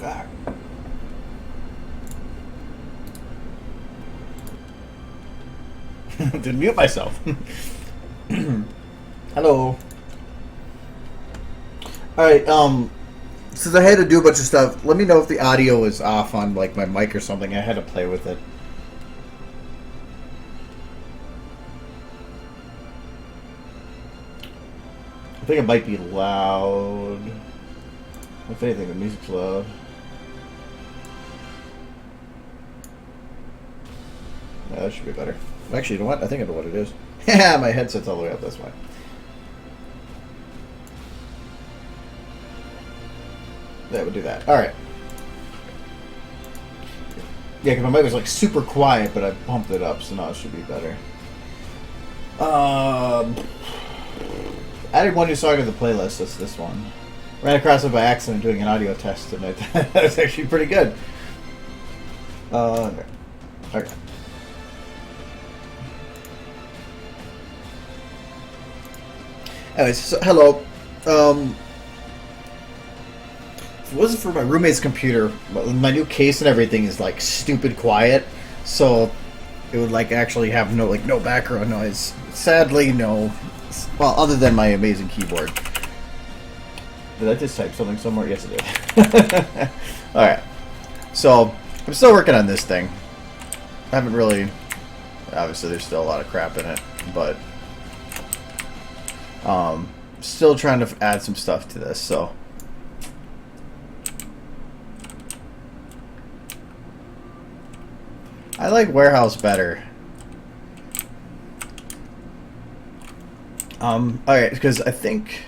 back. Didn't mute myself. Hello. Alright, since I had to do a bunch of stuff, let me know if the audio is off on like my mic or something. I had to play with it. I think it might be loud. If anything, the music's loud. Yeah, that should be better. Actually, you know what? I think I know what it is. Yeah, my headset's all the way up this way. That would do that. Alright. Yeah, because my mic was like super quiet, but I pumped it up, so now it should be better. Added one new song to the playlist. That's this one. Ran across it by accident doing an audio test, and that was actually pretty good. Okay. Anyways, so, hello. If it wasn't for my roommate's computer, my new case and everything is like stupid quiet, so it would like actually have no background noise. Sadly, no. Well, other than my amazing keyboard. Did I just type something somewhere? Yes, I did. Alright. So, I'm still working on this thing. I haven't really... Obviously, there's still a lot of crap in it, but... still trying to add some stuff to this, so... I like Warehouse better. Alright, because I think...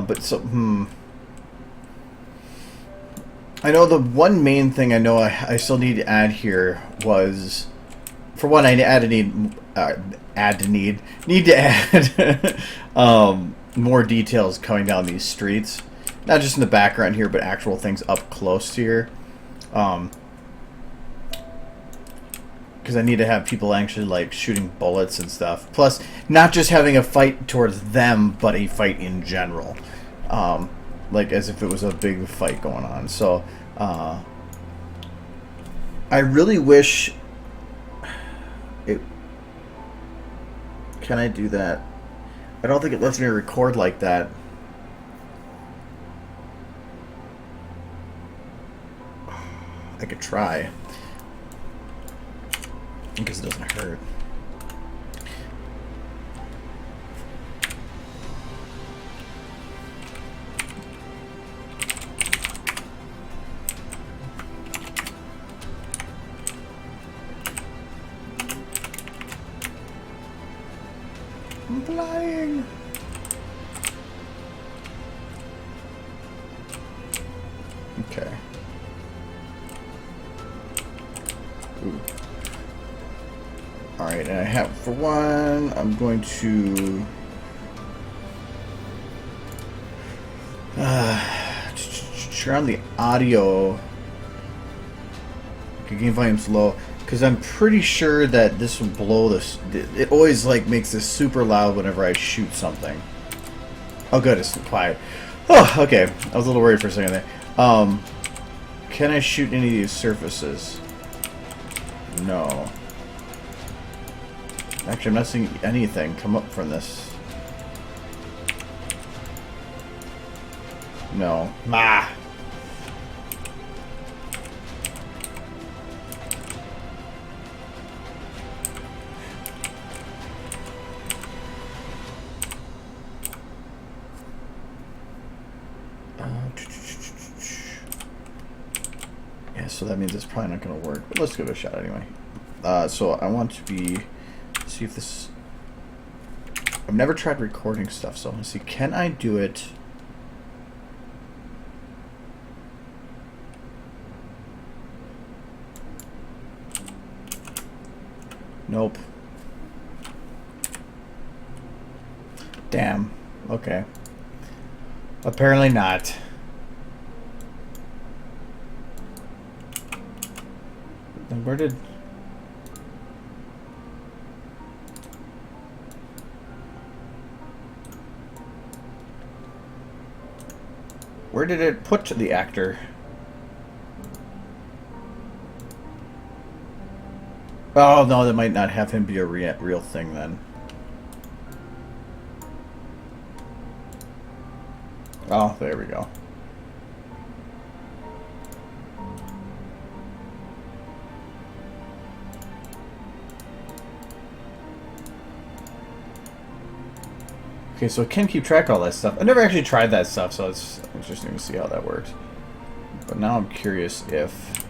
but so, I know the one main thing I know I still need to add here was, for one, I need to add more details coming down these streets, not just in the background here, but actual things up close to here. Because I need to have people actually like shooting bullets and stuff. Plus, not just having a fight towards them, but a fight in general. Like as if it was a big fight going on. So, I really wish it... Can I do that? I don't think it lets me record like that. I could try. Because it doesn't hurt. I'm flying. Okay. Ooh. Alright, and I have, for one, I'm going to turn on the audio. Okay, gain volume's low, because I'm pretty sure that this will blow this. It always like makes this super loud whenever I shoot something. Oh good, it's quiet. Oh, okay. I was a little worried for a second there. Can I shoot any of these surfaces? No. Actually, I'm not seeing anything come up from this. No. Ah! Yeah, so that means it's probably not going to work. But let's give it a shot anyway. So I want to be... See if this... I've never tried recording stuff, so let's see. Can I do it? Nope. Damn. Okay. Apparently not. And where did... Where did it put the actor? Oh, no, that might not have him be a real thing then. Oh, there we go. Okay, so it can keep track of all that stuff. I never actually tried that stuff, so it's interesting to see how that works. But now I'm curious if...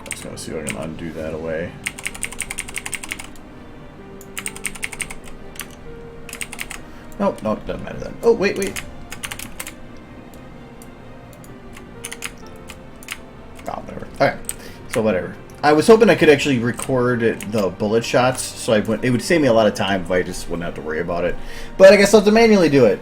Let's go see if I can undo that away. Nope, nope, doesn't matter then. Oh, wait, wait. Oh, whatever. Okay, so whatever. I was hoping I could actually record the bullet shots, so it would save me a lot of time if I just wouldn't have to worry about it. But I guess I'll have to manually do it.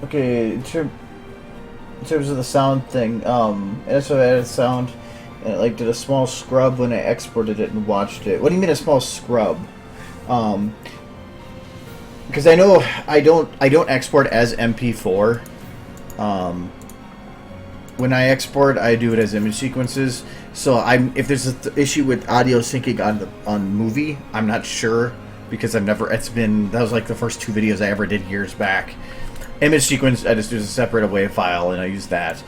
Okay, in terms of the sound thing, and so I added sound, and it like did a small scrub when I exported it and watched it. What do you mean a small scrub? Because I know I don't export as MP4. When I export, I do it as image sequences. So if there's an issue with audio syncing on movie, I'm not sure because that was like the first 2 videos I ever did years back. Image sequence, I just use a separate WAV file and I use that.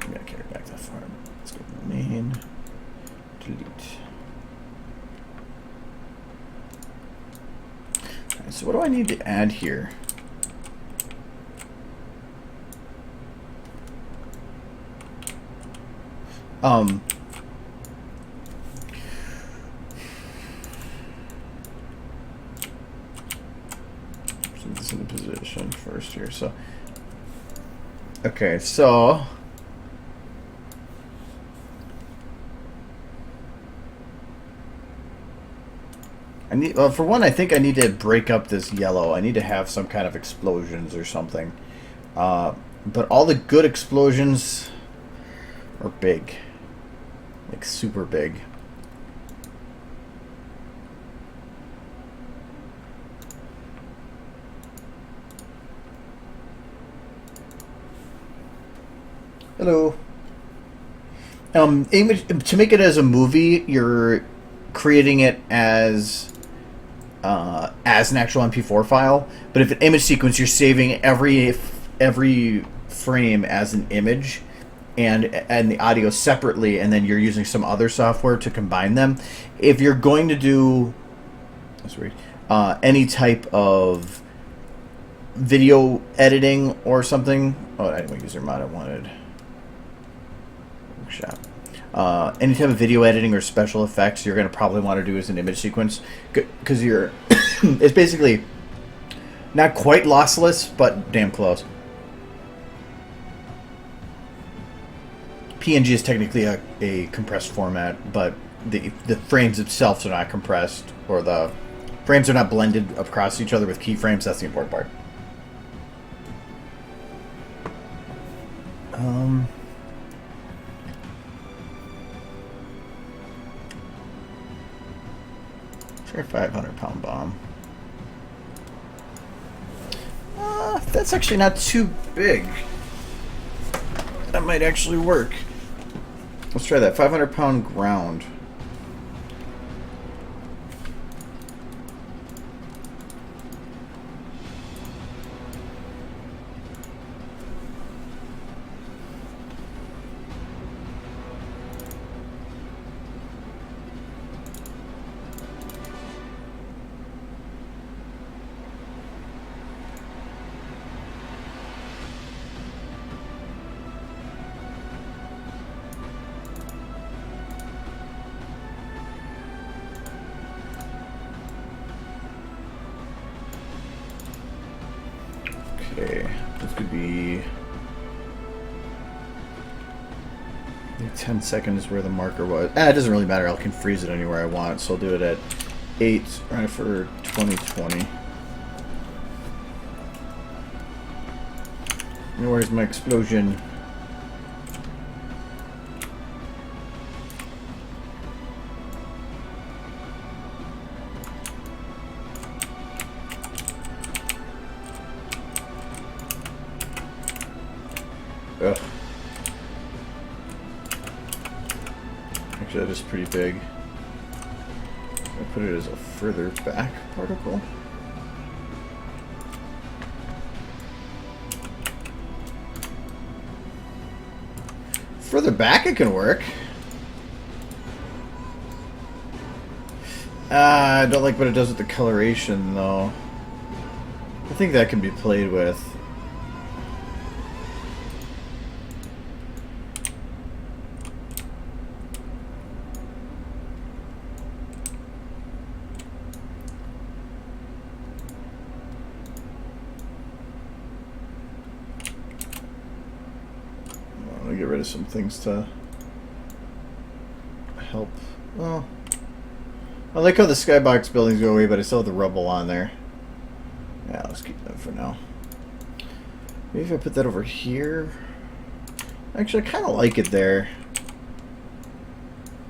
I'm gonna carry back that far. Let's go to the main. Delete. Alright, so what do I need to add here? Put this in the position first here. So, okay, so I need. For one, I think I need to break up this yellow. I need to have some kind of explosions or something. But all the good explosions are big. Like super big. Hello. Image, to make it as a movie, you're creating it as an actual MP4 file. But if an image sequence, you're saving every frame as an image. And the audio separately, and then you're using some other software to combine them. If you're going to do any type of video editing or something, I didn't want user mod. I wanted workshop. Any type of video editing or special effects, you're going to probably want to do as an image sequence because you're it's basically not quite lossless, but damn close. PNG is technically a compressed format, but the frames themselves are not compressed, or the frames are not blended across each other with keyframes. That's the important part. Sure, 500-pound bomb. That's actually not too big. That might actually work. Let's try that. 500-pound ground. Okay, this could be 10 seconds where the marker was. It doesn't really matter. I can freeze it anywhere I want, so I'll do it at 8 right for 2020. And where's my explosion? Ugh. Actually, that is pretty big. I put it as a further back particle. Further back it can work. I don't like what it does with the coloration, though. I think that can be played with. Get rid of some things to help. Well, I like how the skybox buildings go away, but I still have the rubble on there. Yeah, let's keep that for now. Maybe if I put that over here. Actually, I kind of like it there.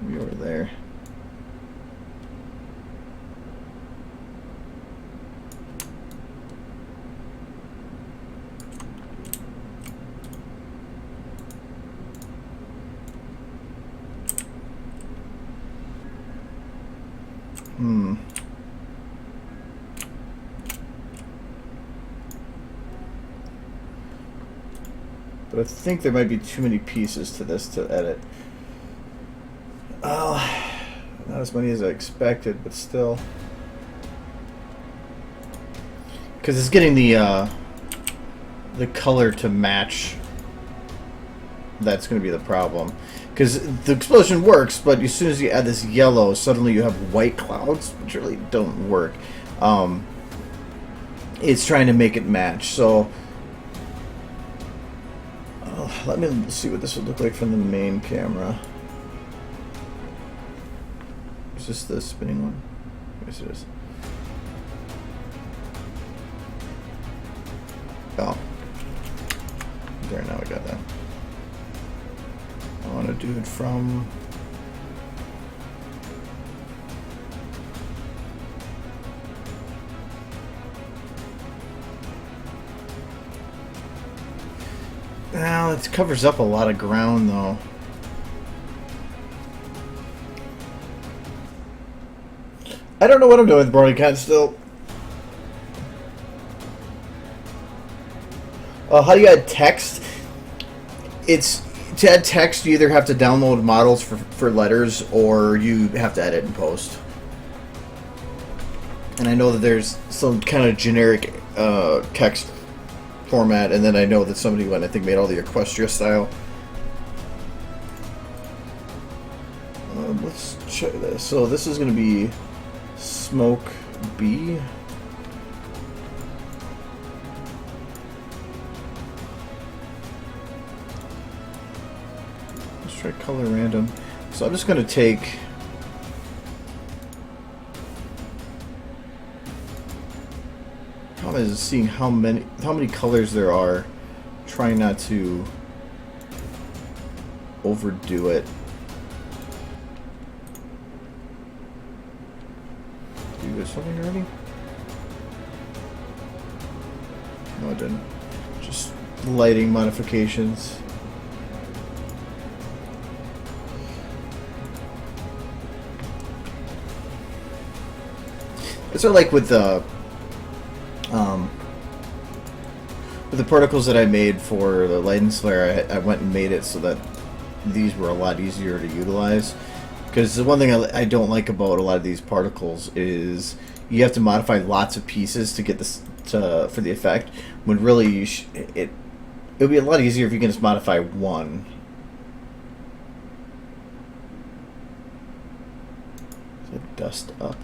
Maybe over there. But I think there might be too many pieces to this to edit. Well, not as many as I expected, but still. Because it's getting the color to match. That's going to be the problem. Because the explosion works, but as soon as you add this yellow, suddenly you have white clouds, which really don't work. It's trying to make it match. So let me see what this would look like from the main camera. Is this the spinning one? Yes, it is. Oh. There, now I got that. I want to do it from... Well, it covers up a lot of ground, though. I don't know what I'm doing with Broadcast still. How do you add text? It's... To add text, you either have to download models for letters, or you have to edit in post. And I know that there's some kind of generic text format, and then I know that somebody went, I think, made all the Equestria style. Let's check this. So this is going to be Smoke B. Let's try color random. So I'm just going to take... Problem is seeing how many colors there are. Trying not to overdo it. Do you get something already? No, I didn't. Just lighting modifications. It's sort of like with the particles that I made for the lighting flare. I went and made it so that these were a lot easier to utilize. Because the one thing I don't like about a lot of these particles is you have to modify lots of pieces to get this for the effect. When really it would be a lot easier if you can just modify one. Is it dust up?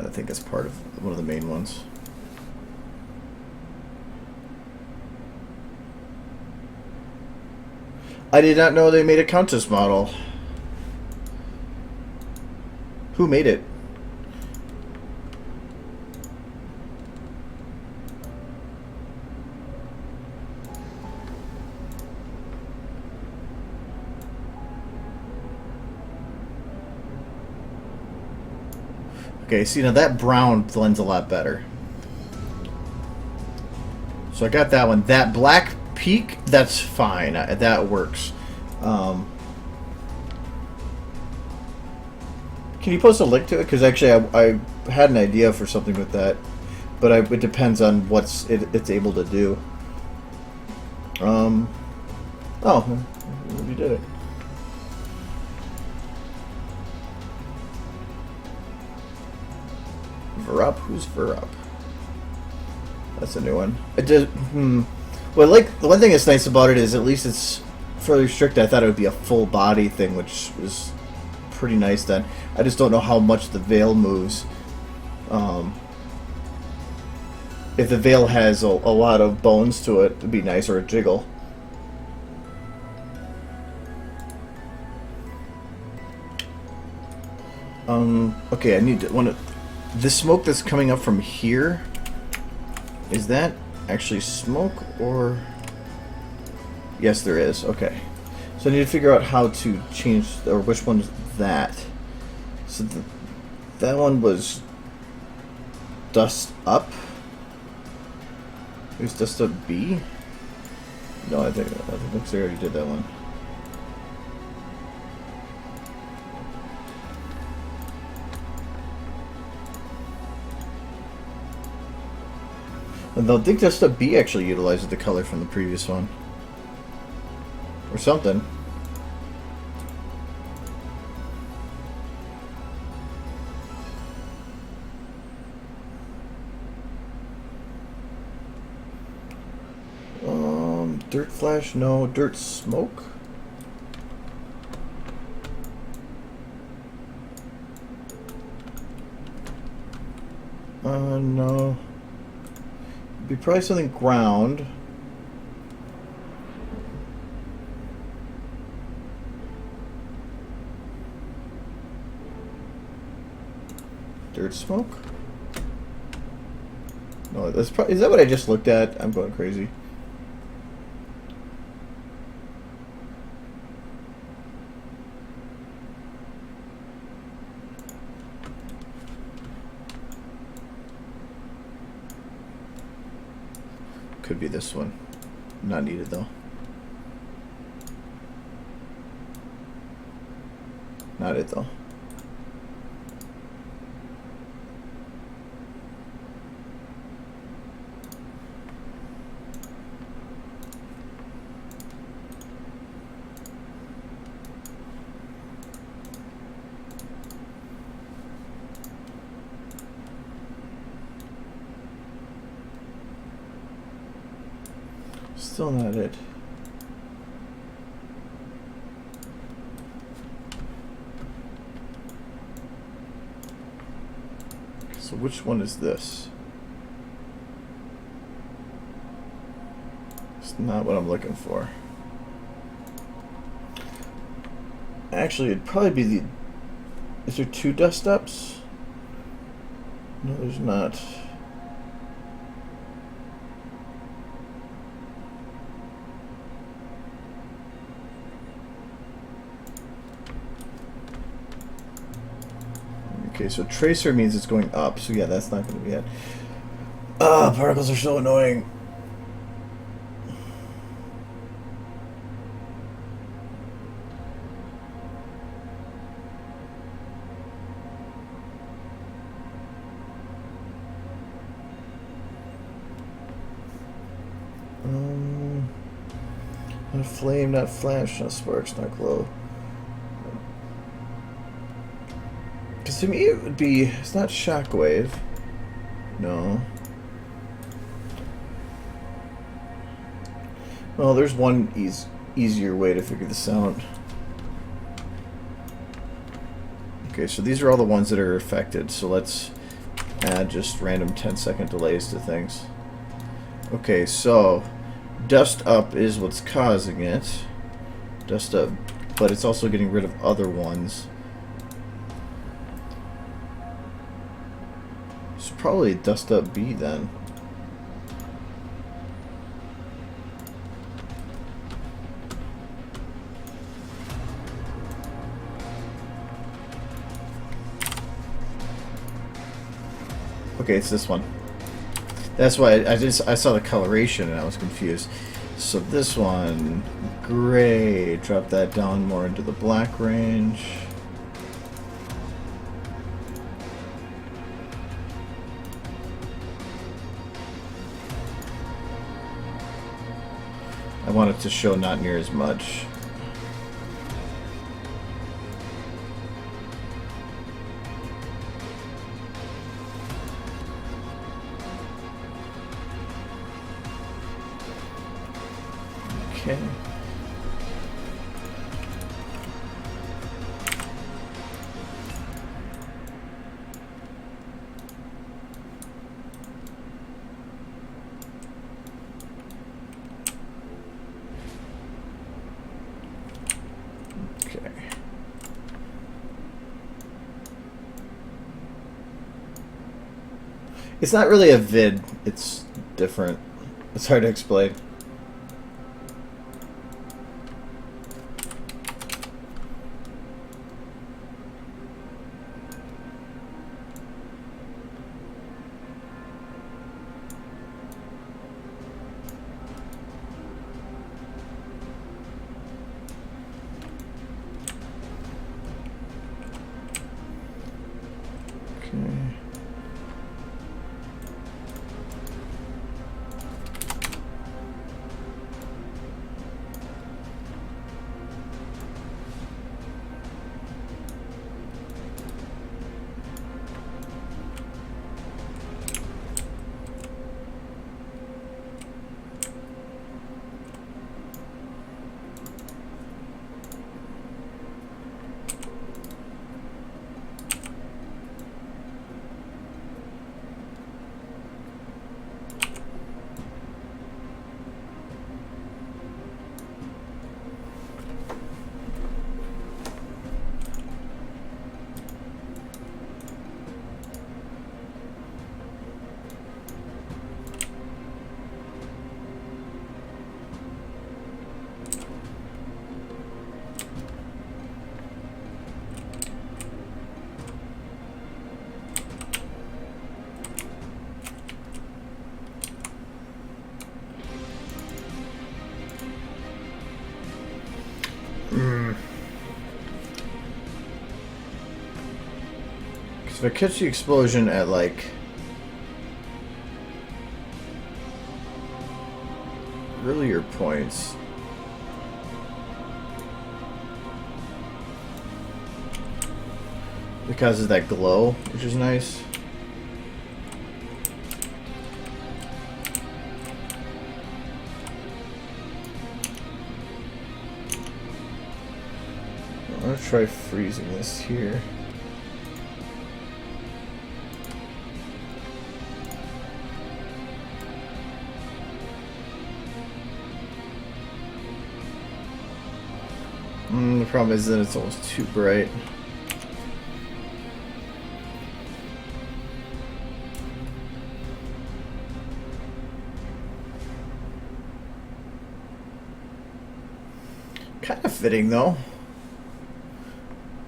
I think that's part of one of the main ones. I did not know they made a Countess model. Who made it? Okay, see, now that brown blends a lot better. So I got that one. That black peak, that's fine. That works. Can you post a link to it? Because actually I had an idea for something with that. But it depends on what it's able to do. Oh, you did it. Verup? Who's Verup? That's a new one. It did. Well, like the one thing that's nice about it is at least it's fairly strict. I thought it would be a full body thing, which is pretty nice. Then I just don't know how much the veil moves. If the veil has a lot of bones to it, it'd be nice, or a jiggle. Okay, I need to want to. The smoke that's coming up from here, is that actually smoke or? Yes, there is. Okay, so I need to figure out how to change, or which one is that. So that one was dust up. There's dust up B. No, I think looks like I already did that one. And I think Dust Up B actually utilizes the color from the previous one. Or something. Dirt Flash, no. Dirt Smoke? No. It'd be probably something ground. Dirt Smoke? No, that's probably. Is that what I just looked at? I'm going crazy. Could be this one. Not needed though. Not it though. Still not it. So which one is this? It's not what I'm looking for. Actually, it'd probably be the... Is there two dust ups? No, there's not. Okay, so tracer means it's going up, so yeah, that's not going to be it. Particles are so annoying. Not flame, not flash, not sparks, not glow. Because to me it would be, it's not shockwave. No. Well, there's one easier way to figure this out. Okay, so these are all the ones that are affected. So let's Add just random 10-second delays to things. Okay, so dust up is what's causing it. Dust up, but it's also getting rid of other ones. It's probably dust up B then. Okay, it's this one. That's why I saw the coloration and I was confused. So this one, gray, drop that down more into the black range. I want it to show not near as much. Okay. Okay. It's not really a vid, it's different. It's hard to explain. If I catch the explosion at like earlier points, it causes that glow, which is nice. I'm gonna try freezing this here. The problem is that it's almost too bright. Kind of fitting though.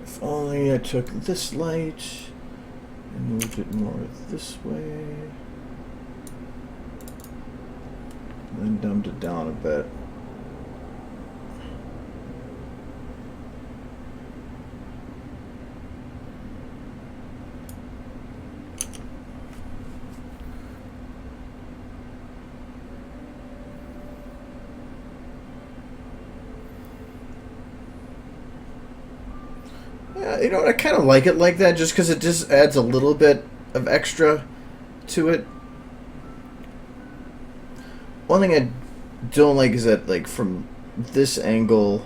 If only I took this light and moved it more this way. And then dumbed it down a bit. You know what, I kind of like it like that just because it just adds a little bit of extra to it. One thing I don't like is that, like, from this angle,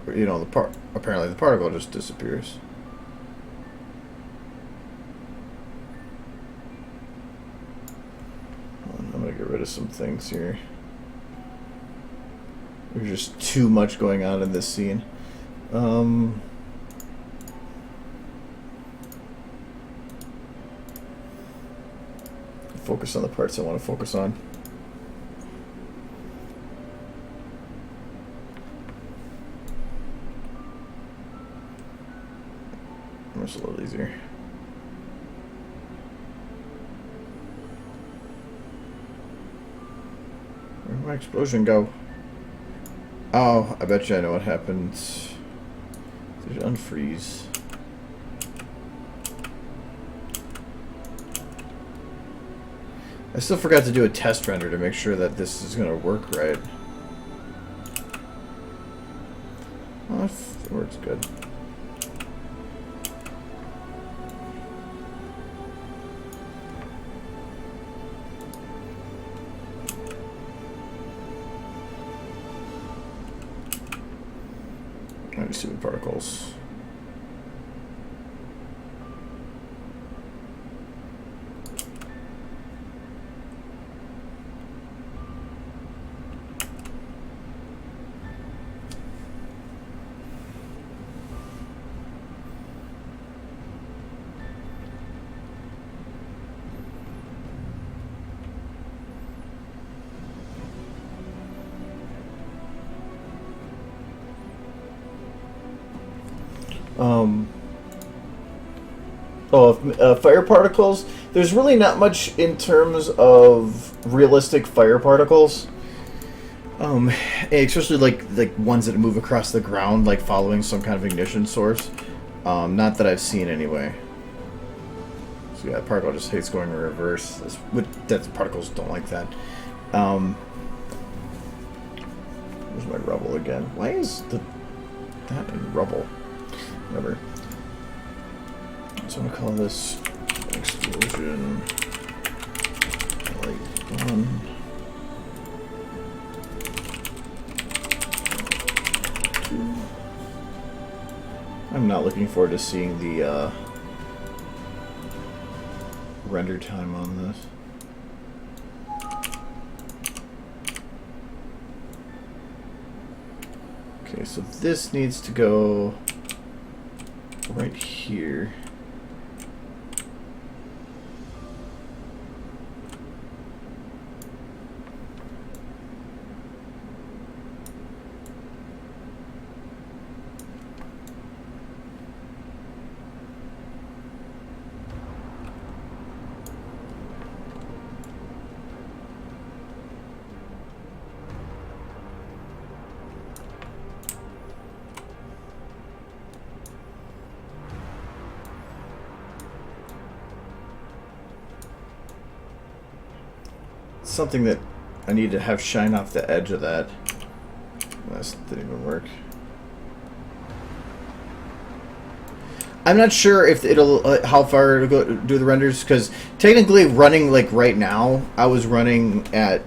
you know, apparently the particle just disappears. notice some things here. There's just too much going on in this scene. Focus on the parts I want to focus on. It's a little easier. Where'd my explosion go? Oh, I bet you I know what happens. There's unfreeze. I still forgot to do a test render to make sure that this is going to work right. Well, it works good. Stupid particles. Fire particles. There's really not much in terms of realistic fire particles. Especially like ones that move across the ground, like following some kind of ignition source. Not that I've seen anyway. So yeah, particle just hates going in reverse. That particles don't like that. Where's my rubble again? Why is that in rubble? Whatever. So I'm gonna call this explosion light 1. I'm not looking forward to seeing the render time on this. Okay, so this needs to go right here. Something that I need to have shine off the edge of that. That didn't even work. I'm not sure if it'll how far it'll go do the renders, because technically running like right now, I was running at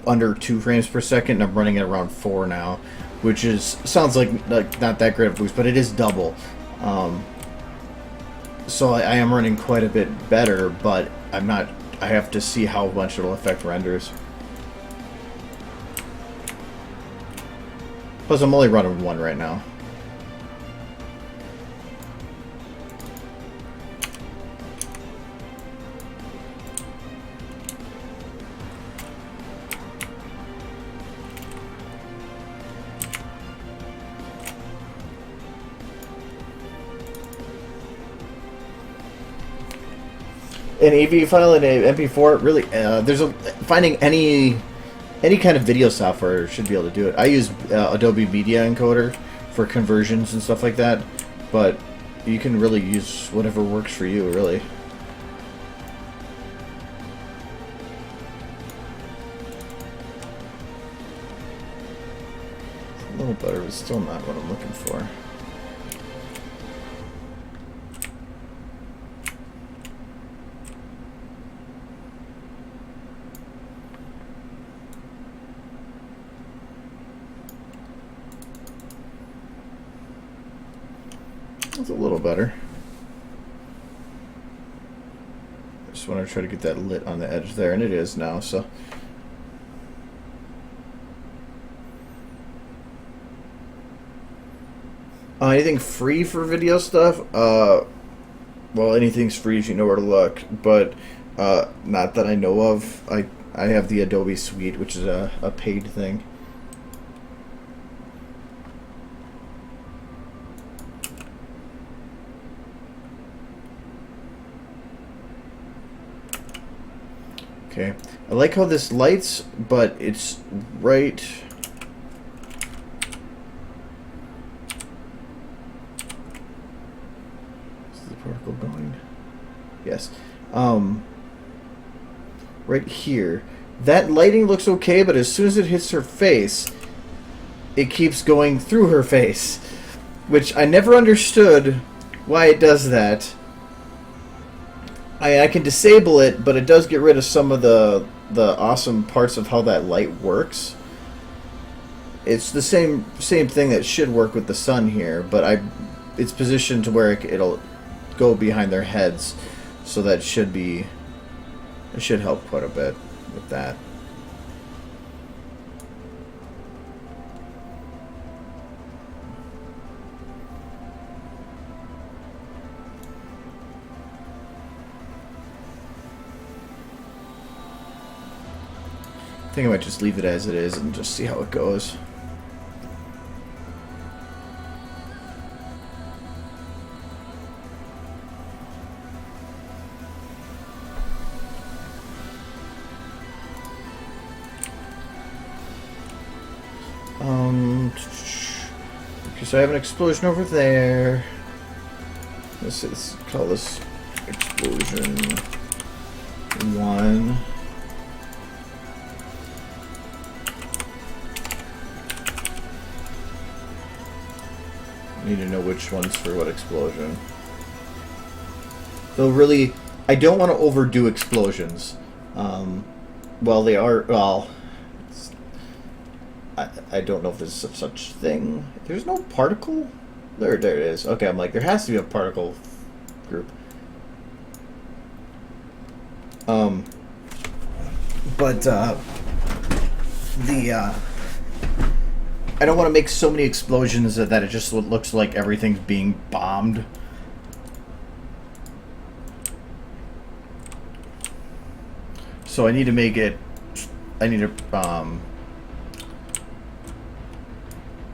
under 2 frames per second, and I'm running at around 4 now, which is sounds like not that great of a boost, but it is double. So I am running quite a bit better, but I'm not. I have to see how much it'll affect renders. Plus, I'm only running 1 right now. An AV file and an MP4, really, finding any kind of video software should be able to do it. I use Adobe Media Encoder for conversions and stuff like that, but you can really use whatever works for you, really. It's a little better, but still not what I'm looking for. It's a little better. I just want to try to get that lit on the edge there, and it is now, so Anything free for video stuff? Well, anything's free if you know where to look, but not that I know of. I have the Adobe Suite, which is a paid thing. Okay, I like how this lights, but it's right. Is the particle going? Yes. Right here. That lighting looks okay, but as soon as it hits her face, it keeps going through her face, which I never understood why it does that. I can disable it, but it does get rid of some of the awesome parts of how that light works. It's the same thing that should work with the sun here, but it's positioned to where it'll go behind their heads, so that it should help quite a bit with that. I think I might just leave it as it is and just see how it goes. Okay, so I have an explosion over there. Let's call this explosion 1. I need to know which one's for what explosion. Though really, I don't want to overdo explosions. Well, they are. Well, I don't know if there's such thing. There's no particle. There it is. Okay, I'm like, there has to be a particle group. But I don't want to make so many explosions that it just looks like everything's being bombed. So I need to make it. I need to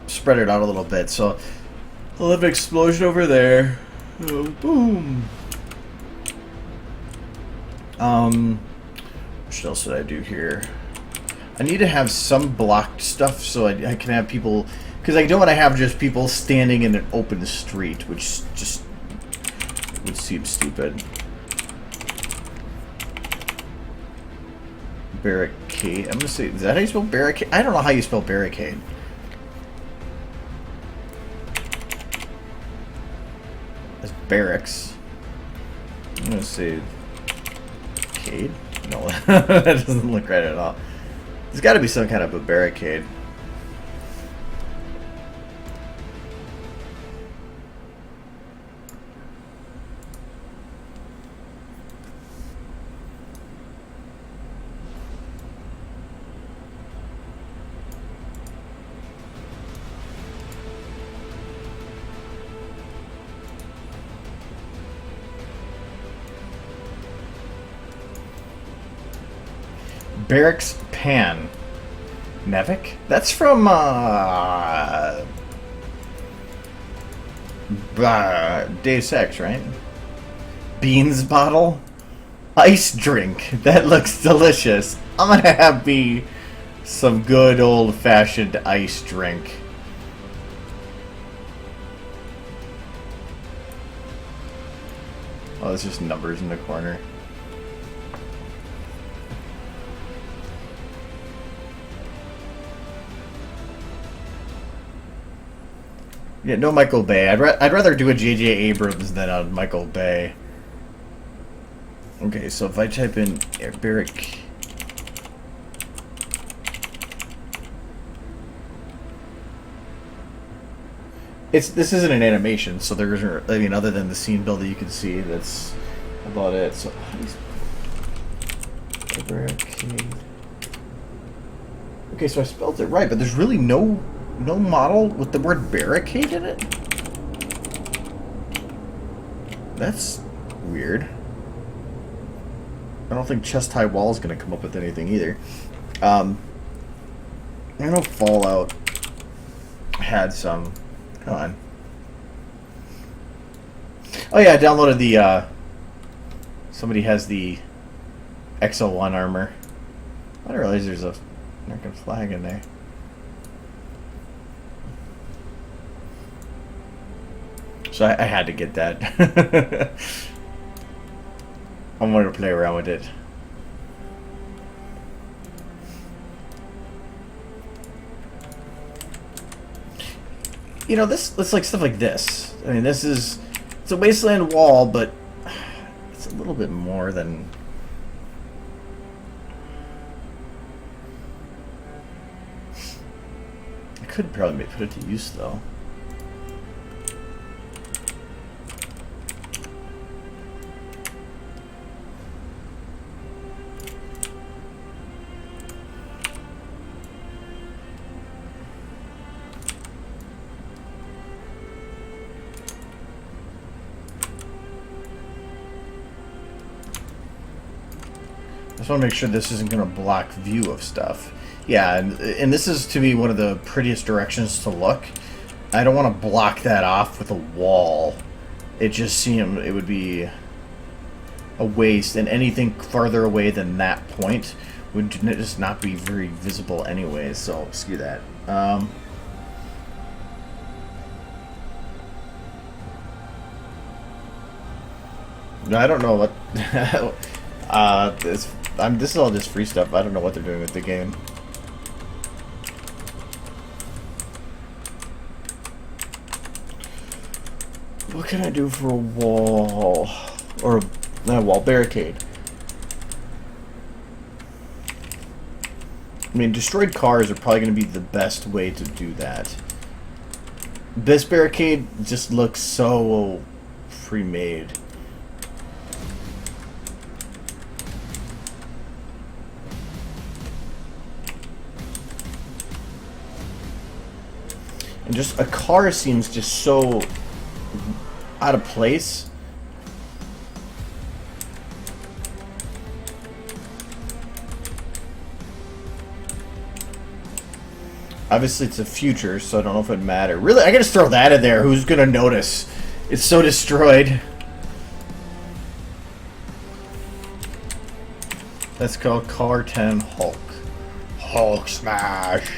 spread it out a little bit. So I'll have an explosion over there. Oh, boom. What else did I do here? I need to have some blocked stuff so I can have people, because I don't want to have just people standing in an open street, which just would seem stupid. Barricade. I'm gonna say, is that how you spell barricade? I don't know how you spell barricade. That's barracks. I'm gonna say cade. No, that doesn't look right at all. There's got to be some kind of a barricade. Barracks Pan. Nevik? That's from, Deus Ex, right? Beans bottle? Ice drink. That looks delicious. I'm gonna have me some good old-fashioned ice drink. Oh, there's just numbers in the corner. Yeah, no Michael Bay. I'd rather do a J.J. Abrams than a Michael Bay. Okay, so if I type in barrack... This isn't an animation, so there isn't... I mean, other than the scene build that you can see, that's about it. So, barricade... Okay, so I spelled it right, but there's really no model with the word barricade in it? That's weird. I don't think chest high wall is going to come up with anything either. I know Fallout had some. Come on. Oh yeah, I downloaded the. Somebody has the XL1 armor. I didn't realize there's a American flag in there. So I had to get that. I wanted to play around with it. You know, it's like stuff like this. I mean, it's a wasteland wall, but it's a little bit more than. I could probably put it to use though. I just want to make sure this isn't going to block view of stuff. Yeah, and this is to be one of the prettiest directions to look. I don't want to block that off with a wall. It would be a waste, and anything farther away than that point would just not be very visible anyway, so screw that. I don't know what... this is all just free stuff. I don't know what they're doing with the game. What can I do for a wall? Or a wall barricade? I mean, destroyed cars are probably going to be the best way to do that. This barricade just looks so pre-made. And just a car seems just so out of place. Obviously it's a future, so I don't know if it'd matter. Really, I gotta just throw that in there. Who's gonna notice? It's so destroyed. That's called Car 10 Hulk. Hulk smash.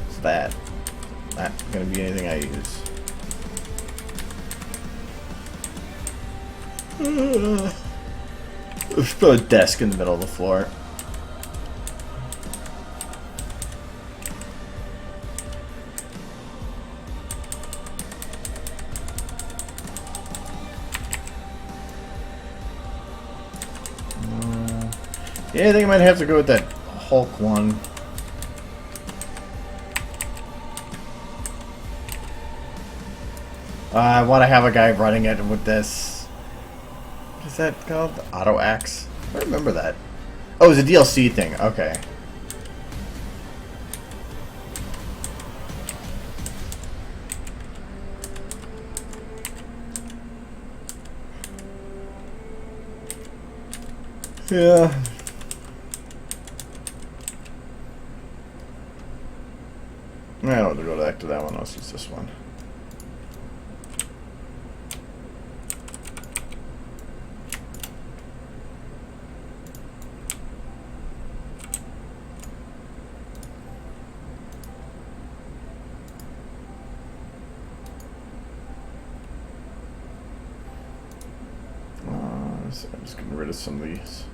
What's that? Not gonna be anything I use. Let's put a desk in the middle of the floor. Yeah, I think I might have to go with that Hulk one. I want to have a guy running it with this. What is that called? The auto axe? I remember that. Oh, it was a DLC thing. Okay. Yeah. I don't want to go back to that one. Let's use this one. So I'm just getting rid of some of these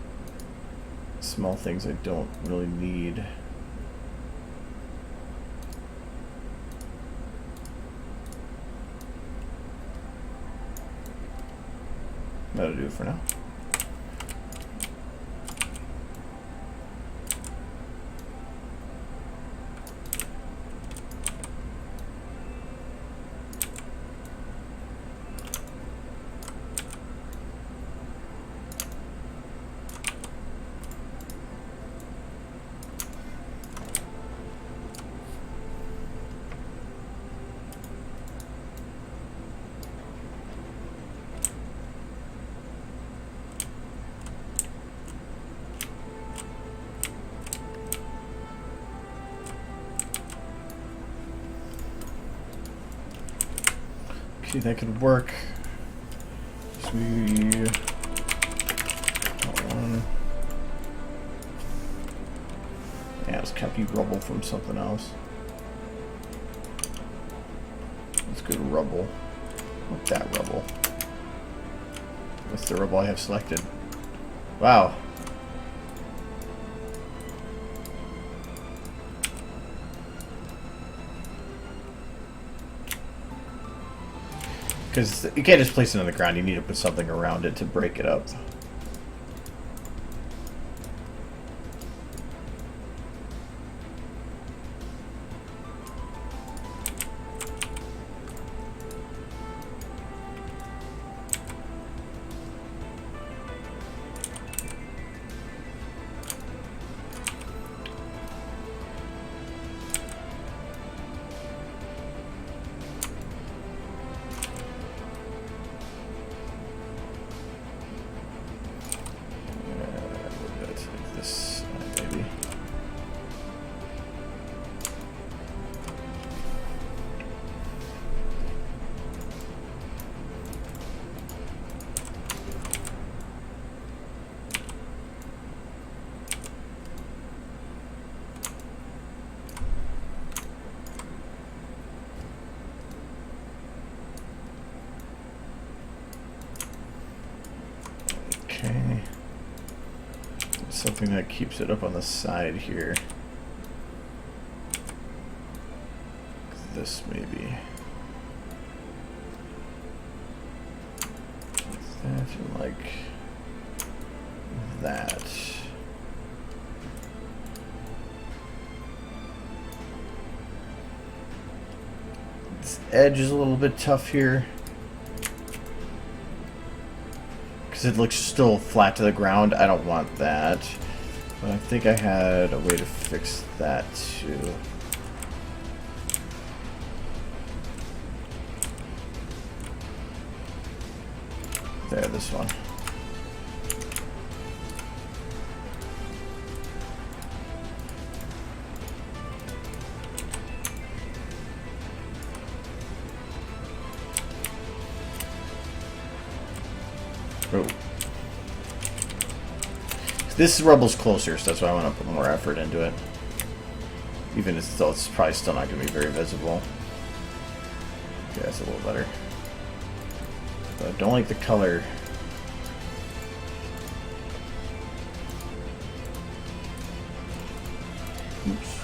small things I don't really need. That'll do it for now. See, that could work. So we... Yeah, let's copy rubble from something else. Let's go to rubble. What's that rubble? What's the rubble I have selected? Wow. Because you can't just place it on the ground, you need to put something around it to break it up. Okay. Something that keeps it up on the side here. This maybe. That and like that. This edge is a little bit tough here. It looks still flat to the ground. I don't want that. But I think I had a way to fix that too. There, this one. Oh. This rubble's closer, so that's why I want to put more effort into it. Even though it's probably still not going to be very visible. Okay, that's a little better. But I don't like the color. Oops.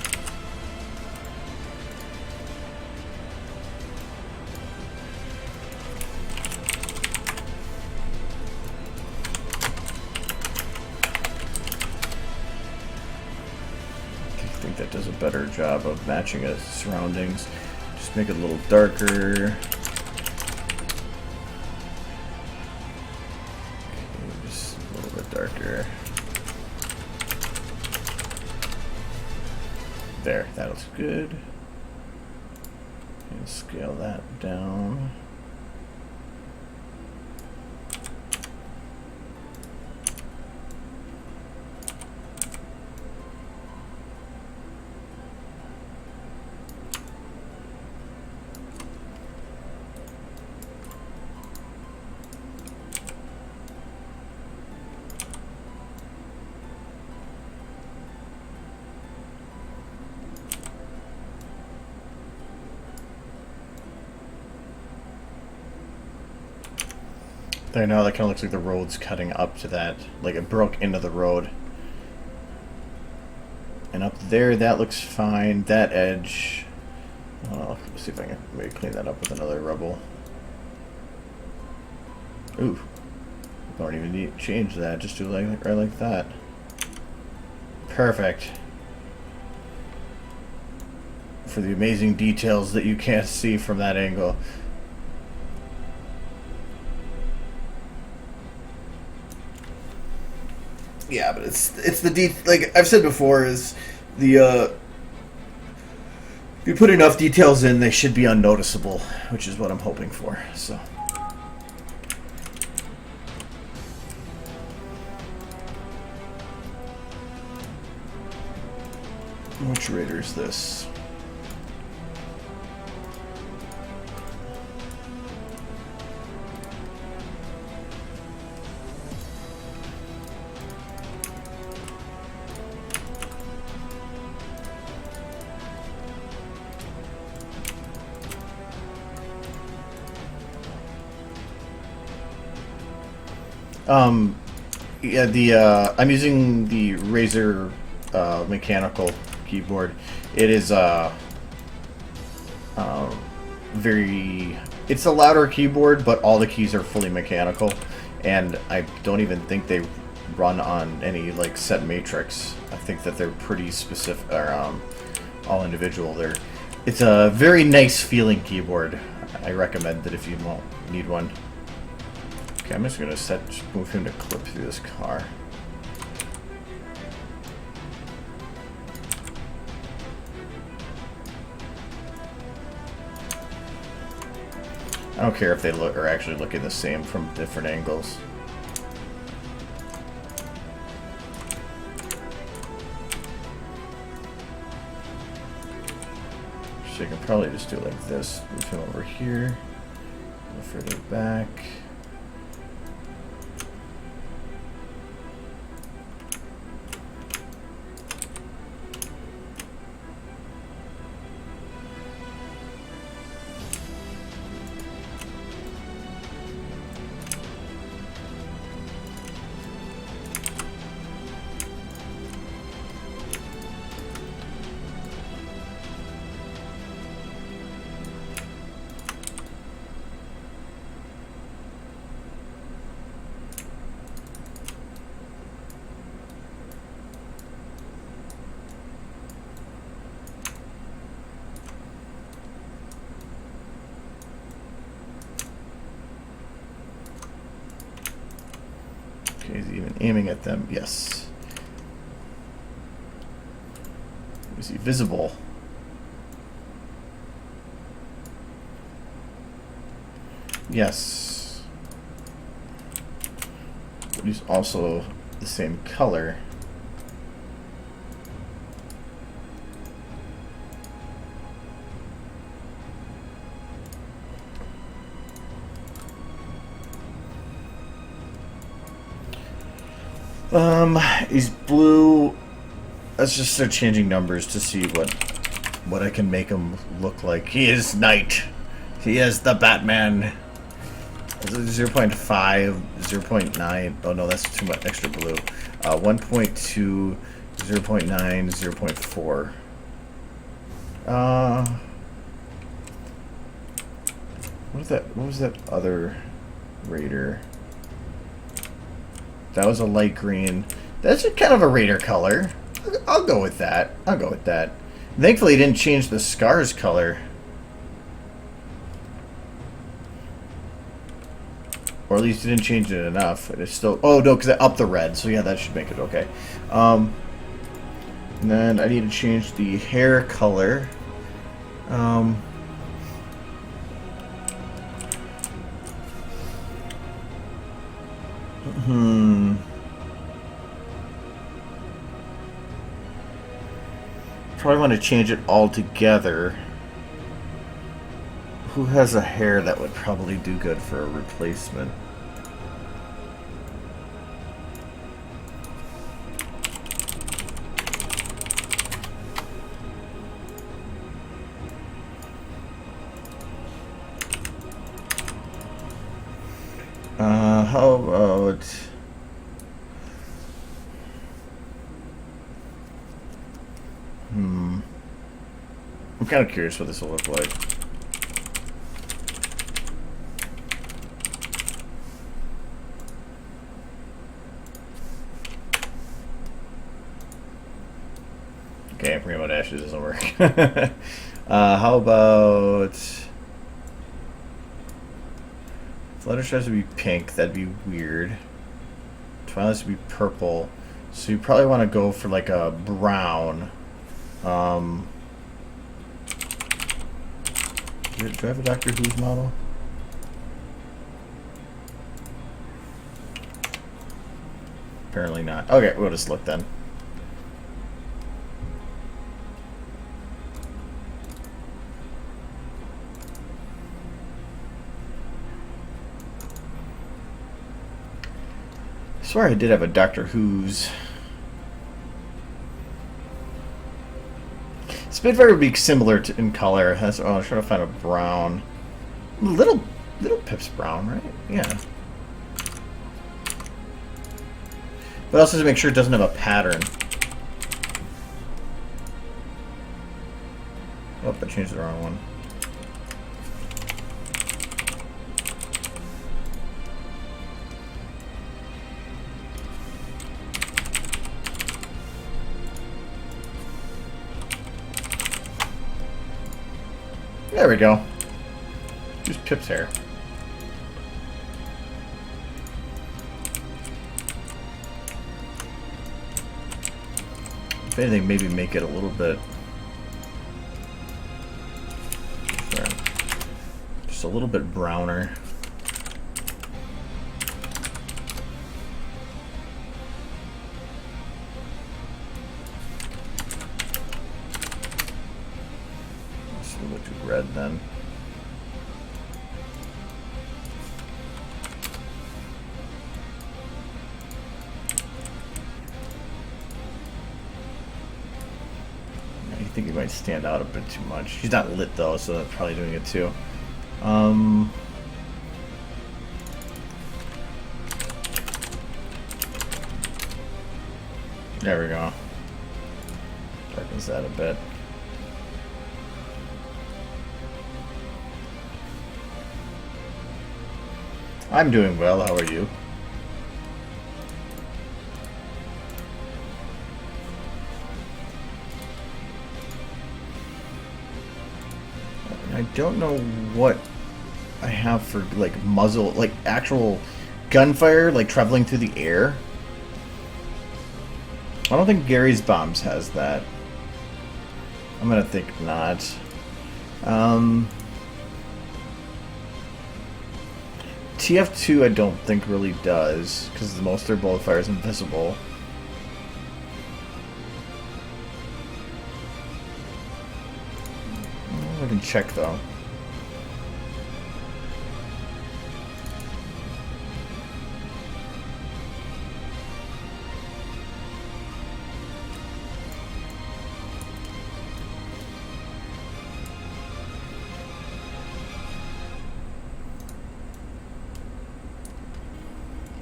I think that does a better job of matching its surroundings. Just make it a little darker. Okay, just a little bit darker. There, that looks good. And scale that down. There, now that kind of looks like the road's cutting up to that, like it broke into the road. And up there, that looks fine. That edge, let's see if I can maybe clean that up with another rubble. Ooh, don't even need to change that. Just do like right like that. Perfect. For the amazing details that you can't see from that angle. Yeah, but it's the like I've said before, is the if you put enough details in, they should be unnoticeable, which is what I'm hoping for. So which raider is this? Yeah, I'm using the Razer mechanical keyboard. It is very. It's a louder keyboard, but all the keys are fully mechanical, and I don't even think they run on any like set matrix. I think that they're pretty specific, or all individual. It's a very nice feeling keyboard. I recommend it if you won't need one. Okay, I'm just gonna move him to clip through this car. I don't care if they are actually looking the same from different angles. So you can probably just do it like this. Move him over here, go further back. Okay, is he even aiming at them? Yes. Is he visible? Yes. But he's also the same color. He's blue. Let's just start changing numbers to see what I can make him look like. He is night. He is the Batman. 0.5, 0.9. Oh no, that's too much extra blue. 1.2, 0.9, 0.4. What was that other Raider? That was a light green. That's kind of a Raider color. I'll go with that. I'll go with that. Thankfully, it didn't change the Scar's color. Or at least it didn't change it enough. It's still... Oh, no, because I upped the red. So, yeah, that should make it okay. And then I need to change the hair color. Probably want to change it all together. Who has a hair that would probably do good for a replacement? How about... I'm kind of curious what this will look like. Okay, Primo Dashes doesn't work. How about... Fluttershy has to be pink, that'd be weird. Twilight to be purple. So you probably want to go for like a brown. Do I have a Doctor Who's model? Apparently not. Okay, we'll just look then. I swear I did have a Doctor Who's. Spitfire would be similar in color. I'm trying to find a brown. Little Pip's brown, right? Yeah. But also to make sure it doesn't have a pattern. Oh, I changed the wrong one. There we go. Use Pip's hair. If anything, maybe make it a little bit... just a little bit browner. It's a little too red then. I think he might stand out a bit too much. He's not lit though, so that's probably doing it too. There we go. Darkens that a bit. I'm doing well. How are you? I don't know what I have for like muzzle, like actual gunfire, like traveling through the air. I don't think Gary's Bombs has that. I'm gonna think not. TF2 I don't think really does, because most of their bullet fire is invisible. I can check though.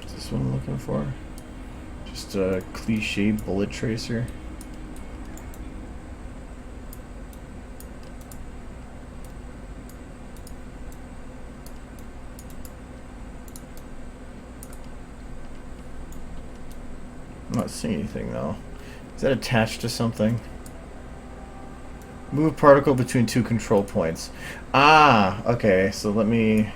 Is this what I'm looking for? Just a cliche bullet tracer. I'm not seeing anything though. Is that attached to something? Move particle between two control points. Ah, okay, so let me...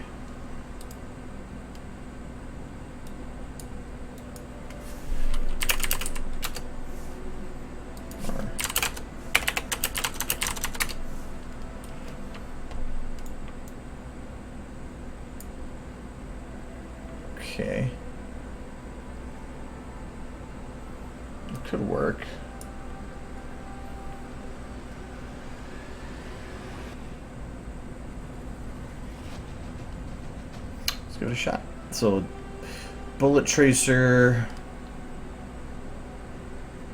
Okay. It could work. Let's give it a shot. So, bullet tracer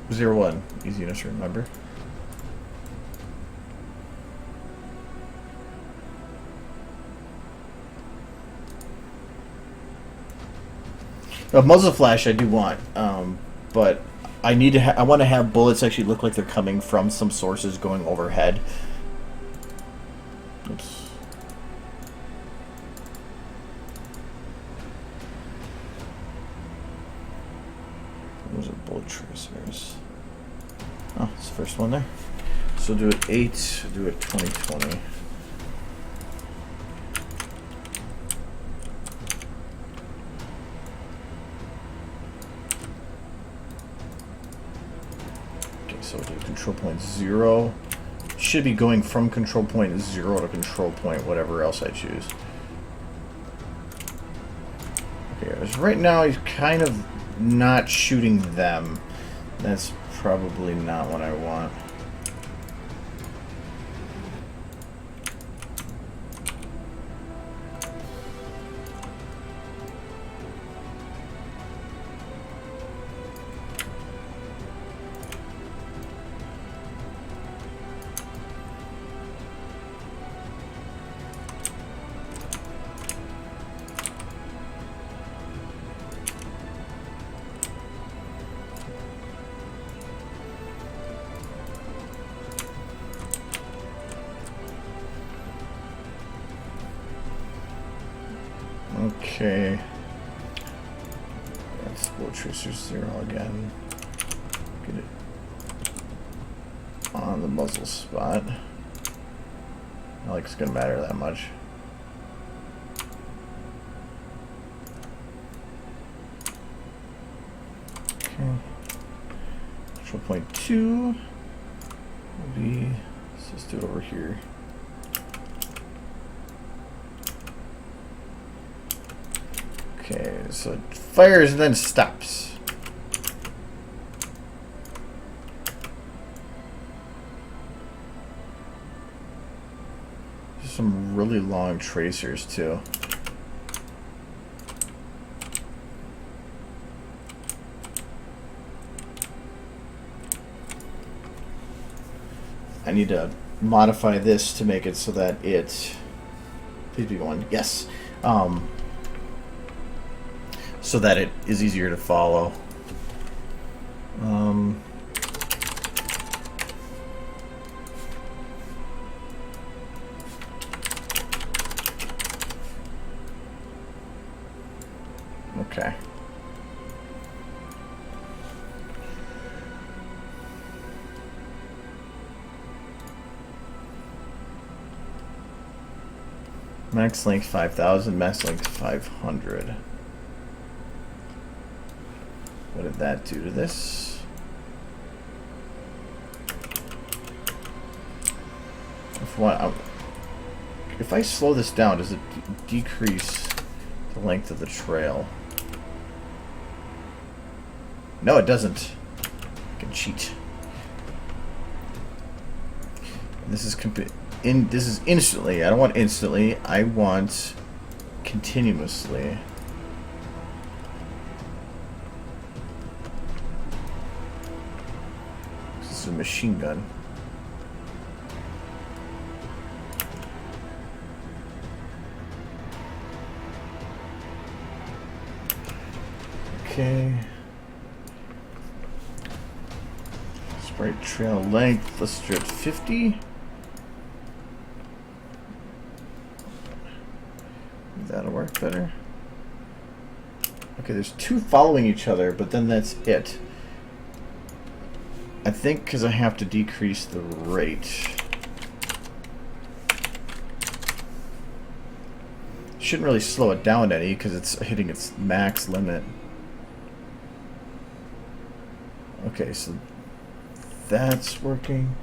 01. Easy enough to remember. A muzzle flash I do want, but I need to. I want to have bullets actually look like they're coming from some sources going overhead. Oops. Those are bullet tracers. Oh, it's the first one there. So do it 8. Do it 2020. So do control point 0. Should be going from control point 0 to control point whatever else I choose. Okay, right now he's kind of not shooting them. That's probably not what I want. Okay. That's blow tracer 0 again. Get it on the muzzle spot. Not like it's gonna matter that much. Okay. Control point 2 will be, let's just do it over here. Okay, so it fires and then stops. There's some really long tracers too. I need to modify this to make it so that it, please be one, yes, so that it is easier to follow. Okay. Max length 5,000, max length 500. What did that do to this? If I slow this down, does it decrease the length of the trail? No, it doesn't. I can cheat. And this is this is instantly. I don't want instantly. I want continuously. This is a machine gun. Okay. Sprite trail length. Let's do it 50. That'll work better. Okay, there's two following each other, but then that's it. I think because I have to decrease the rate. Shouldn't really slow it down any because it's hitting its max limit. Okay, so that's working.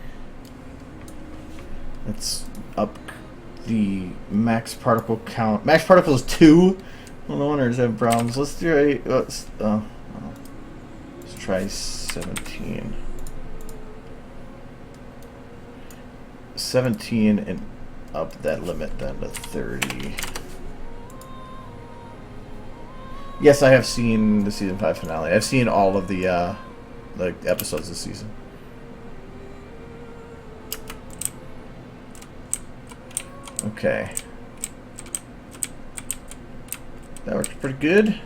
Let's up the max particle count. Max particle is 2. Well, no wonder it's having problems. Let's do let's try 17. 17 and up that limit then to 30. Yes, I have seen the season 5 finale. I've seen all of the episodes this season. Okay. That works pretty good.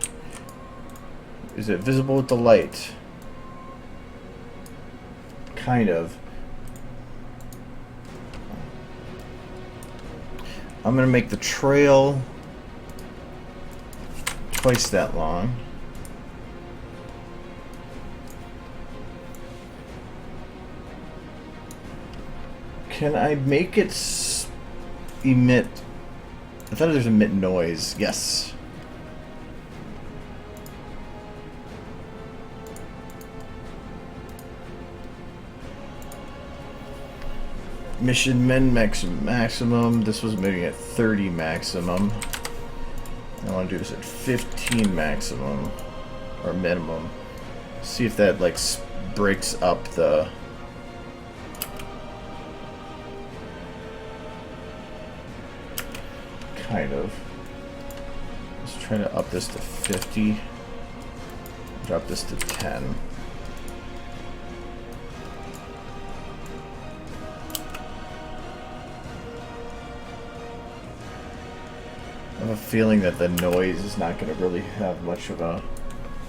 Is it visible with the light? Kind of. I'm going to make the trail twice that long. Can I make it emit? I thought there's emit noise. Yes. Mission min maximum. This was moving at 30 maximum. I want to do this at 15 maximum or minimum. See if that like breaks up the. Kind of. Let's try to up this to 50. Drop this to 10. I have a feeling that the noise is not going to really have much of an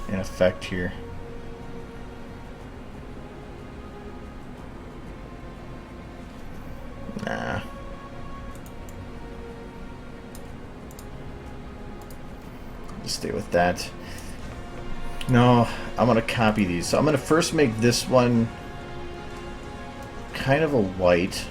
effect here. Nah. stay with that. No, I'm going to copy these. So I'm going to first make this one kind of a white.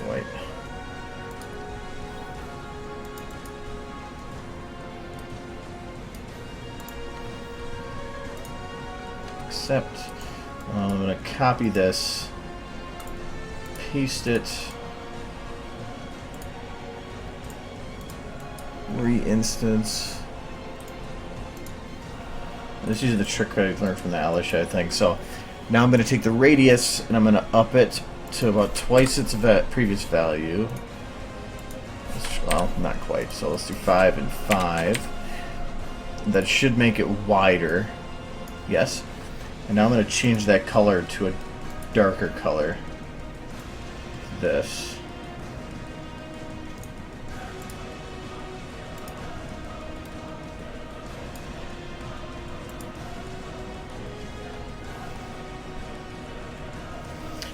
White. Accept. I'm going to copy this. Paste it. Re-instance. This is the trick I learned from the Alish, I think. So now I'm going to take the radius and I'm going to up it to about twice its previous value. Well, not quite. So let's do 5 and 5. That should make it wider. Yes. And now I'm going to change that color to a darker color. This.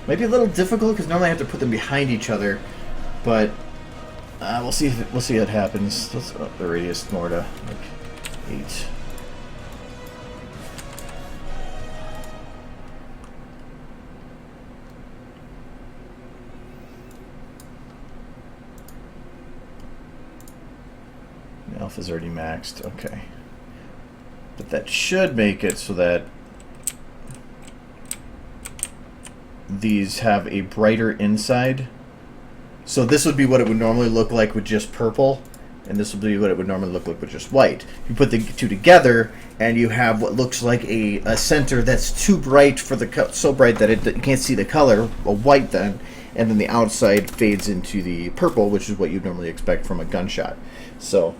Might be a little difficult because normally I have to put them behind each other, but we'll see if we'll see what happens. Let's up the radius more to like 8. Alpha's already maxed, okay. But that should make it so that these have a brighter inside. So this would be what it would normally look like with just purple, and this would be what it would normally look like with just white. You put the two together, and you have what looks like a center that's too bright for the so bright that you can't see the color, a white then, and then the outside fades into the purple, which is what you'd normally expect from a gunshot. So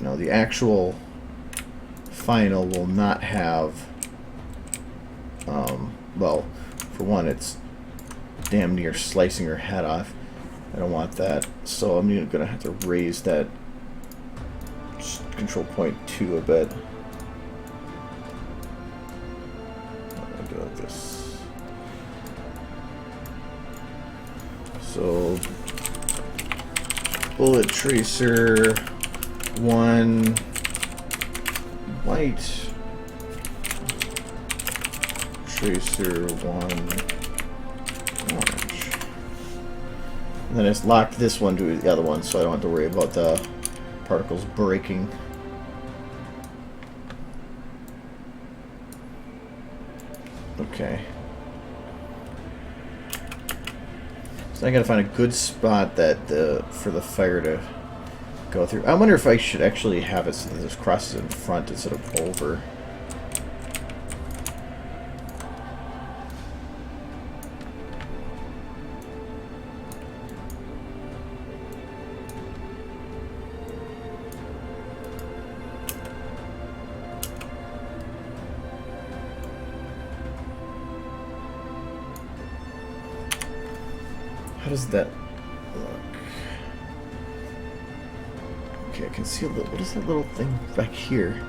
no, the actual final will not have, well, for one, it's damn near slicing her head off. I don't want that. So I'm going to have to raise that control point 2 a bit. I'll do it like this. So, bullet tracer 1 white, tracer 1 orange. And then I just locked this one to the other one so I don't have to worry about the particles breaking. Okay. So I gotta find a good spot that for the fire to go through. I wonder if I should actually have it so that this crosses in front instead of over. How does that look? Okay, I can see a little. What is that little thing back here?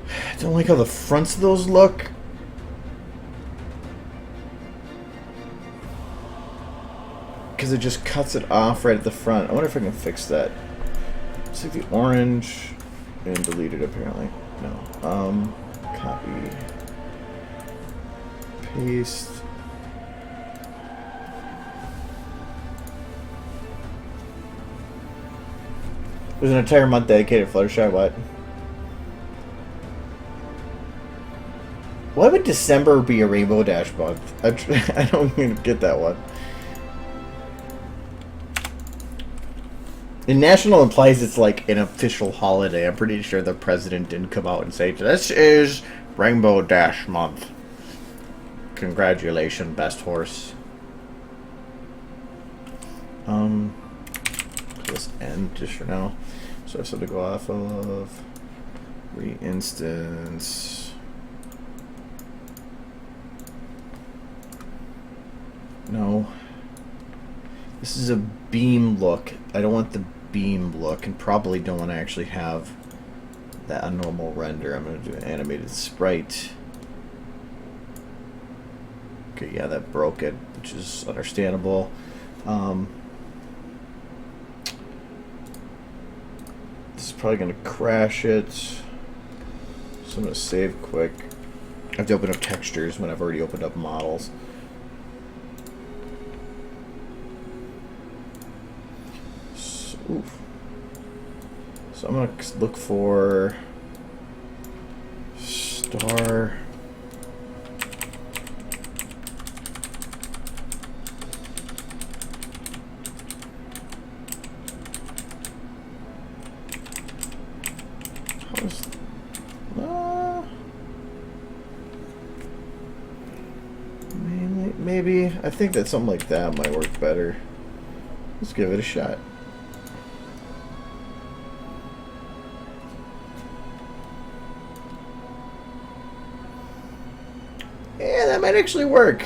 I don't like how the fronts of those look. Because it just cuts it off right at the front. I wonder if I can fix that. Let's take the orange and delete it apparently. No. Copy. Paste. There's an entire month dedicated to Fluttershy, what? Why would December be a Rainbow Dash month? I don't even get that one. And national implies it's like an official holiday. I'm pretty sure the president didn't come out and say, this is Rainbow Dash month. Congratulations, best horse. Let's end just for now. So I have something to go off of. Re-instance. No. This is a beam look. I don't want the beam look, and probably don't want to actually have that a normal render. I'm going to do an animated sprite. Okay, yeah, that broke it, which is understandable. This is probably going to crash it. So I'm going to save quick. I have to open up textures when I've already opened up models. So, oof. So I'm going to look for star. Maybe. I think that something like that might work better. Let's give it a shot. Yeah, that might actually work.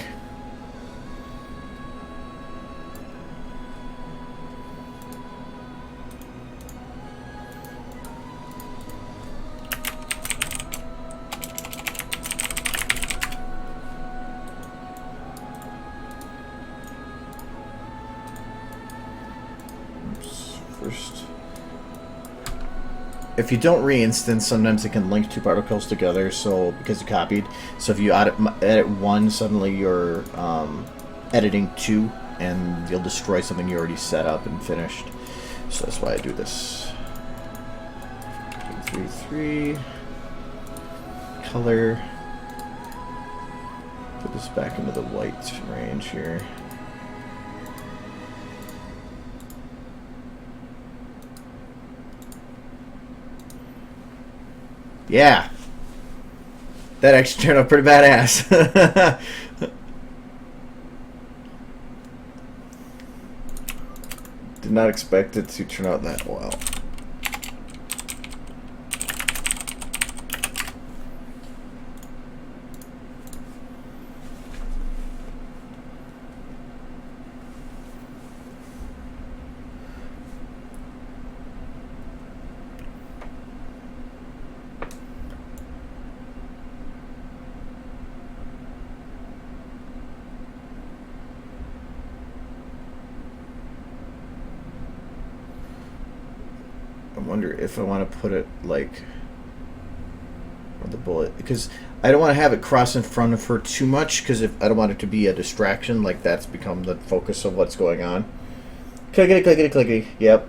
If you don't re-instance, sometimes it can link two particles together, so because you copied. So if you edit one, suddenly you're editing two, and you'll destroy something you already set up and finished. So that's why I do this. 2, 3, 3. Color. Put this back into the white range here. Yeah, that actually turned out pretty badass. Did not expect it to turn out that well. I wonder if I want to put it like on the bullet, because I don't want to have it cross in front of her too much, because if I don't want it to be a distraction, like that's become the focus of what's going on. Clickety, clickety, clickety. Yep.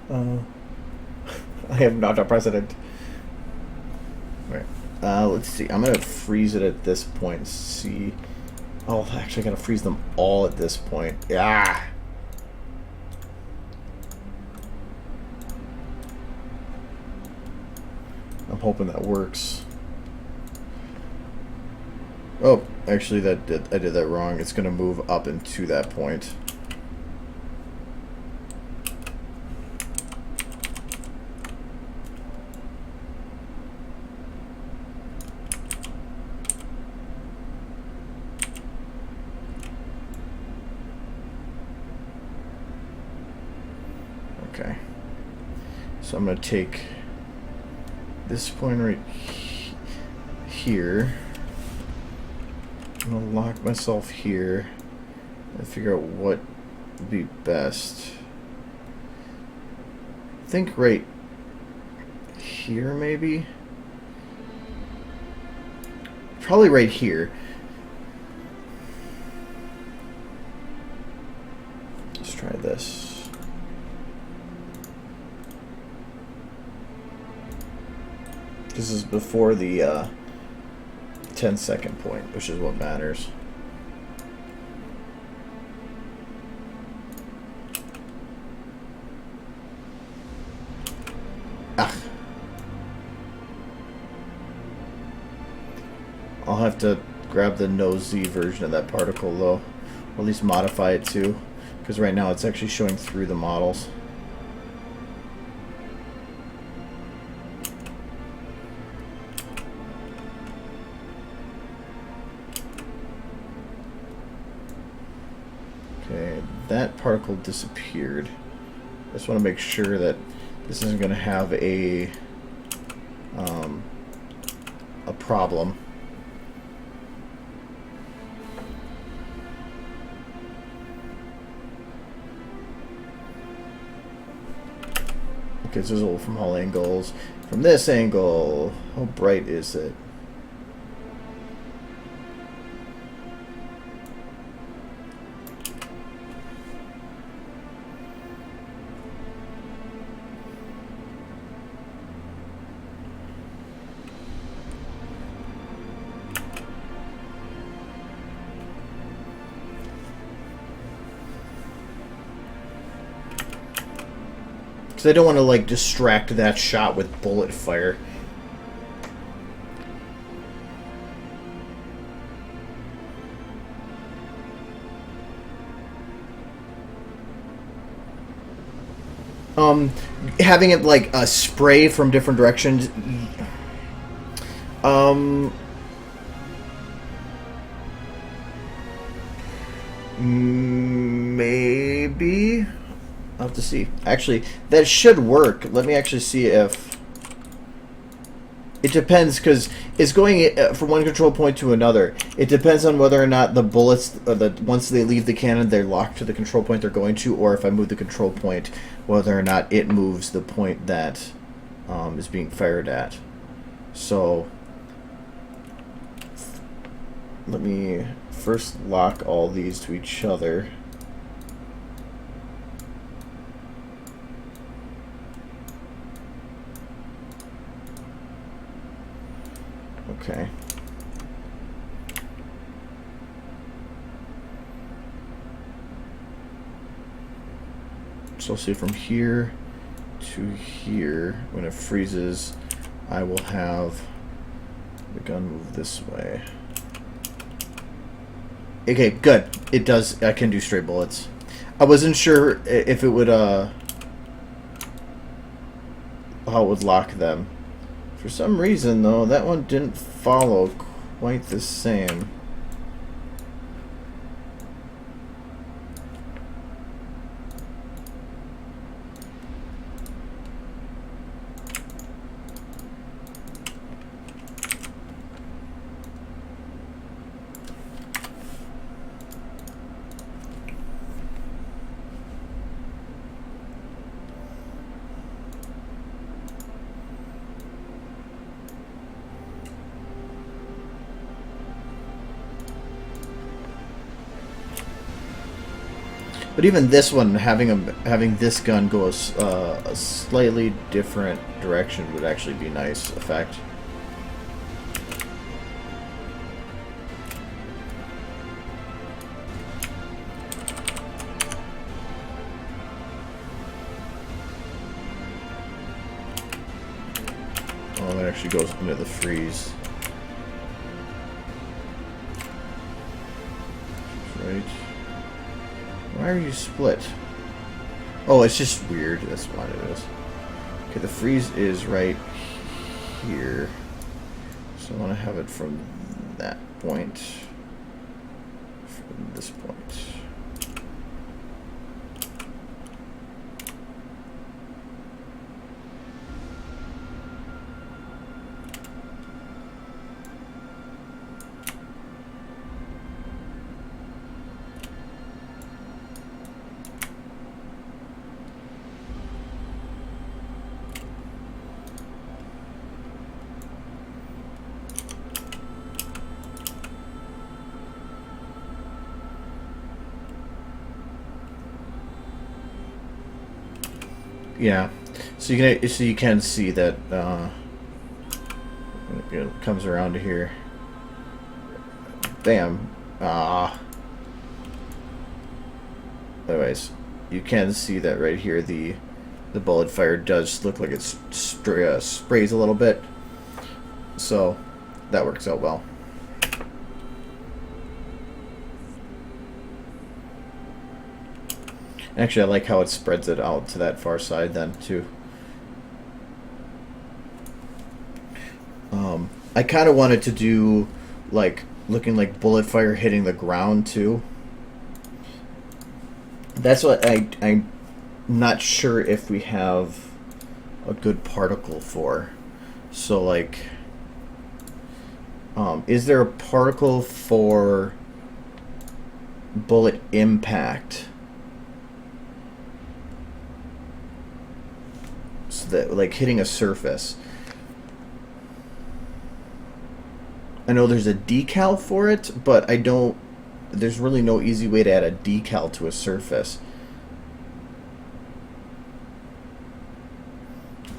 I am not a president. Right. Let's see. I'm gonna freeze it at this point and see. Oh, actually, I gotta freeze them all at this point. Yeah. I'm hoping that works. Oh, actually, I did that wrong. It's gonna move up into that point. Okay, so I'm going to take this point right here. I'm going to lock myself here and figure out what would be best. I think right here, maybe? Probably right here. Let's try this. This is before the 10-second point, which is what matters. Ah. I'll have to grab the no-Z version of that particle, though. Or at least modify it too. Because right now it's actually showing through the models. Okay, that particle disappeared. I just want to make sure that this isn't going to have a problem. Okay, so visible from all angles. From this angle, how bright is it? I don't want to like distract that shot with bullet fire. Having it like a spray from different directions. Maybe. I'll have to see. Actually, that should work. Let me actually see if... It depends, because it's going from one control point to another. It depends on whether or not the bullets, once they leave the cannon, they're locked to the control point they're going to, or if I move the control point, whether or not it moves the point that is being fired at. So, let me first lock all these to each other. Okay. So I'll see from here to here, when it freezes, I will have the gun move this way. Okay, good. It does. I can do straight bullets. I wasn't sure if it would, how it would lock them. For some reason, though, that one didn't follow quite the same. But even this one, having this gun go a slightly different direction would actually be a nice effect. Oh, that actually goes into the freeze. Right. Why are you split? Oh, it's just weird. That's what it is. Okay, the freeze is right here. So I want to have it from that point. From this point. Yeah, so you can see that it comes around to here. Bam. Anyways, you can see that right here. The bullet fire does look like it sprays a little bit, so that works out well. Actually, I like how it spreads it out to that far side then, too. I kind of wanted to do, like, looking like bullet fire hitting the ground, too. That's what I'm not sure if we have a good particle for. So, like, is there a particle for bullet impact? So that, like, hitting a surface. I know there's a decal for it, but I don't... There's really no easy way to add a decal to a surface.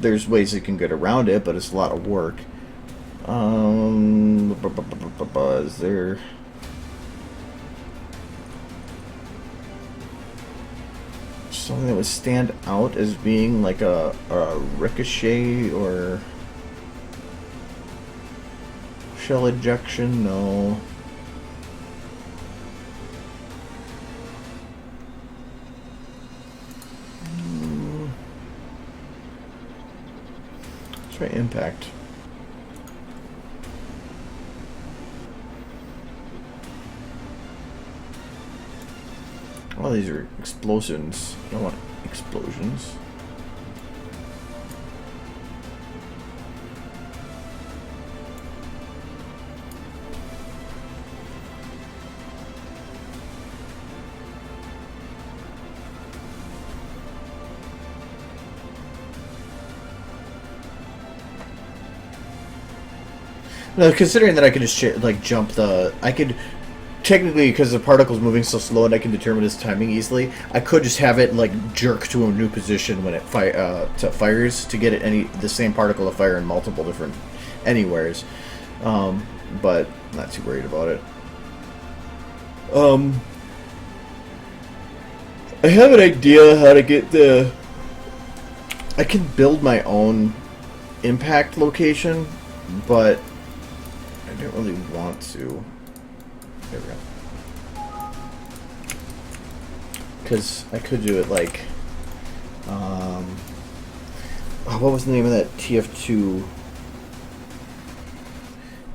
There's ways you can get around it, but it's a lot of work. Is there... something that would stand out as being like a ricochet or... shell ejection? No. Let's try impact. Oh, these are explosions. I don't want explosions. No, considering that I could just like jump the, I could technically, because the particle's moving so slow and I can determine its timing easily, I could just have it like jerk to a new position when it fires to get it the same particle to fire in multiple different anywheres, but not too worried about it. I have an idea how to get the. I can build my own impact location, but I don't really want to. There we go. Because I could do it like, oh, what was the name of that TF2?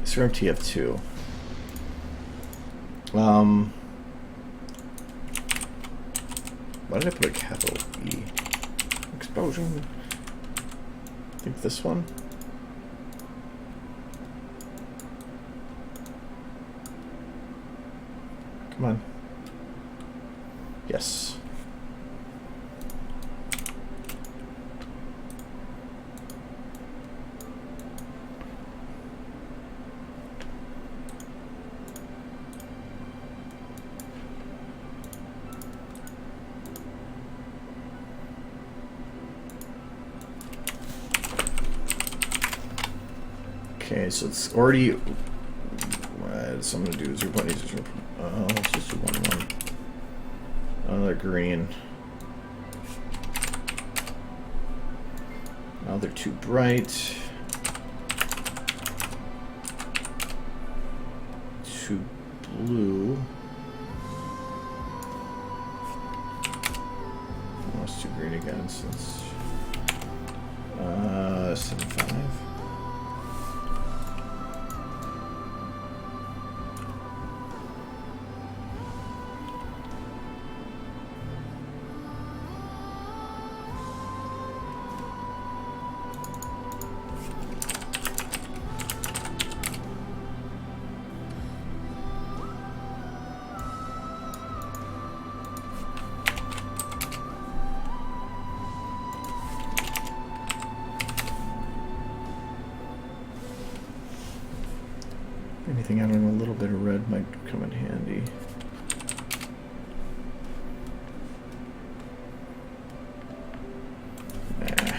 It's from TF2. Why did I put a capital E? Explosion. I think this one. Come on. Yes. Okay, so it's already. So I'm gonna do 0.8. Let's just do 1. Another green. Now they're too bright. Too blue. Oh, it's too green again. So it's 7.5. Anything having a little bit of red might come in handy. Nah.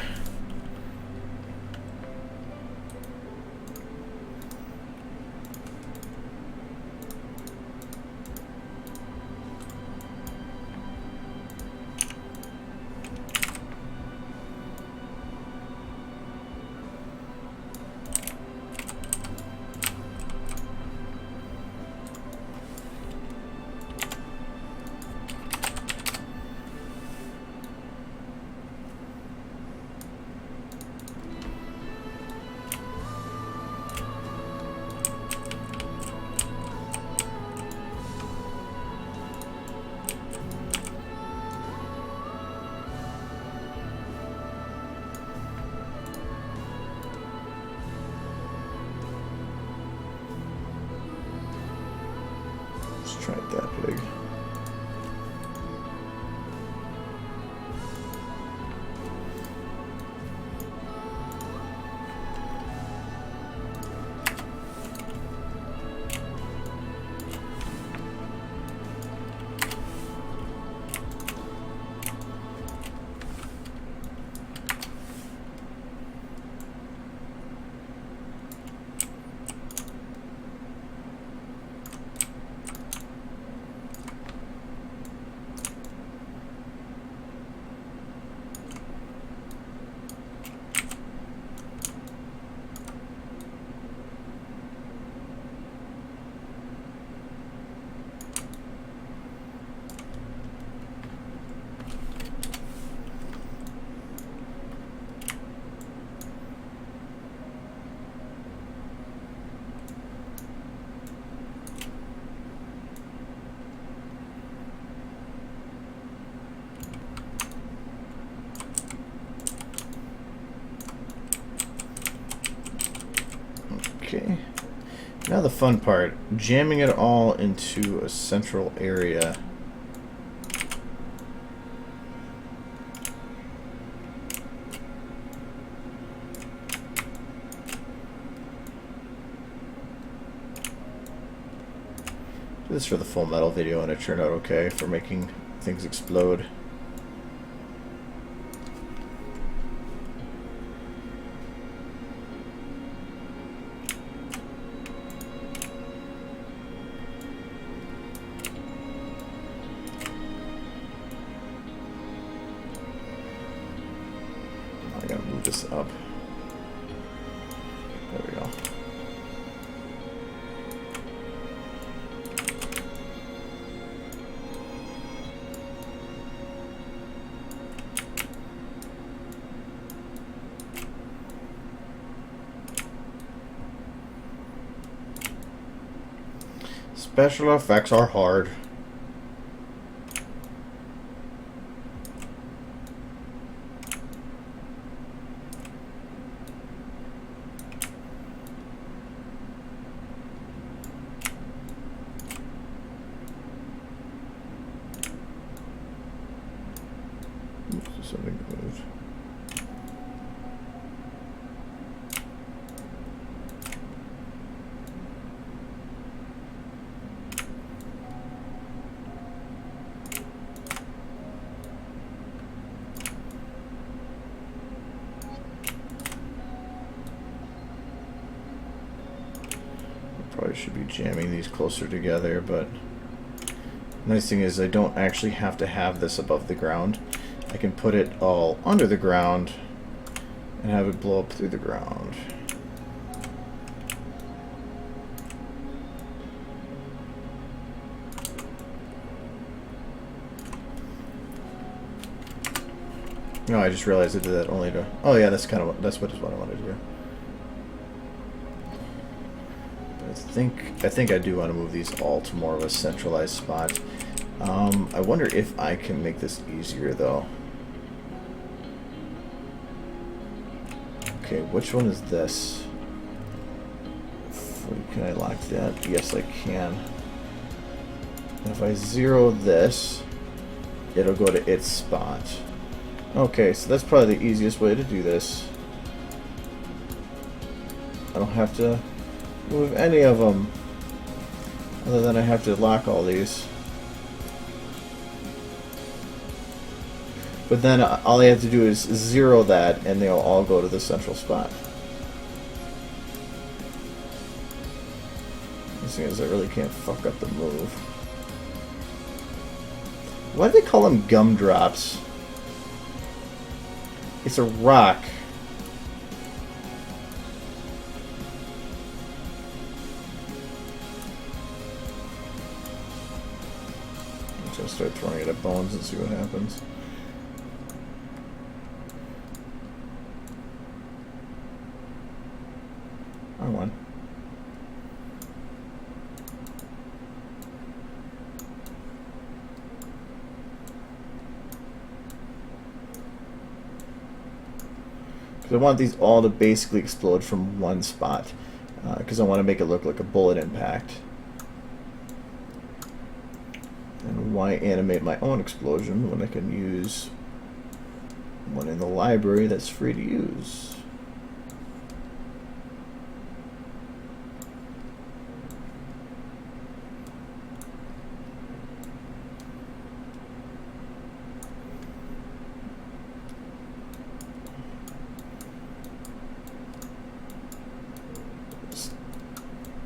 that big. Okay. Now the fun part, jamming it all into a central area. Do this for the Full Metal video and it turned out okay for making things explode. I gotta move this up. There we go. Special effects are hard. Something moved. Probably should be jamming these closer together, but the nice thing is I don't actually have to have this above the ground. I can put it all under the ground and have it blow up through the ground. No, I just realized I did that only to... Oh yeah, that's kind of what I wanted to do. I think I do want to move these all to more of a centralized spot. I wonder if I can make this easier though. Okay, which one is this? Can I lock that? Yes, I can. And if I zero this, it'll go to its spot. Okay, so that's probably the easiest way to do this. I don't have to move any of them, other than I have to lock all these. But then all I have to do is zero that, and they'll all go to the central spot. The thing is, I really can't fuck up the move. Why do they call them gumdrops? It's a rock. I'm just gonna start throwing it at bones and see what happens. Wrong one. I want these all to basically explode from one spot, because I want to make it look like a bullet impact. And why animate my own explosion when I can use one in the library that's free to use?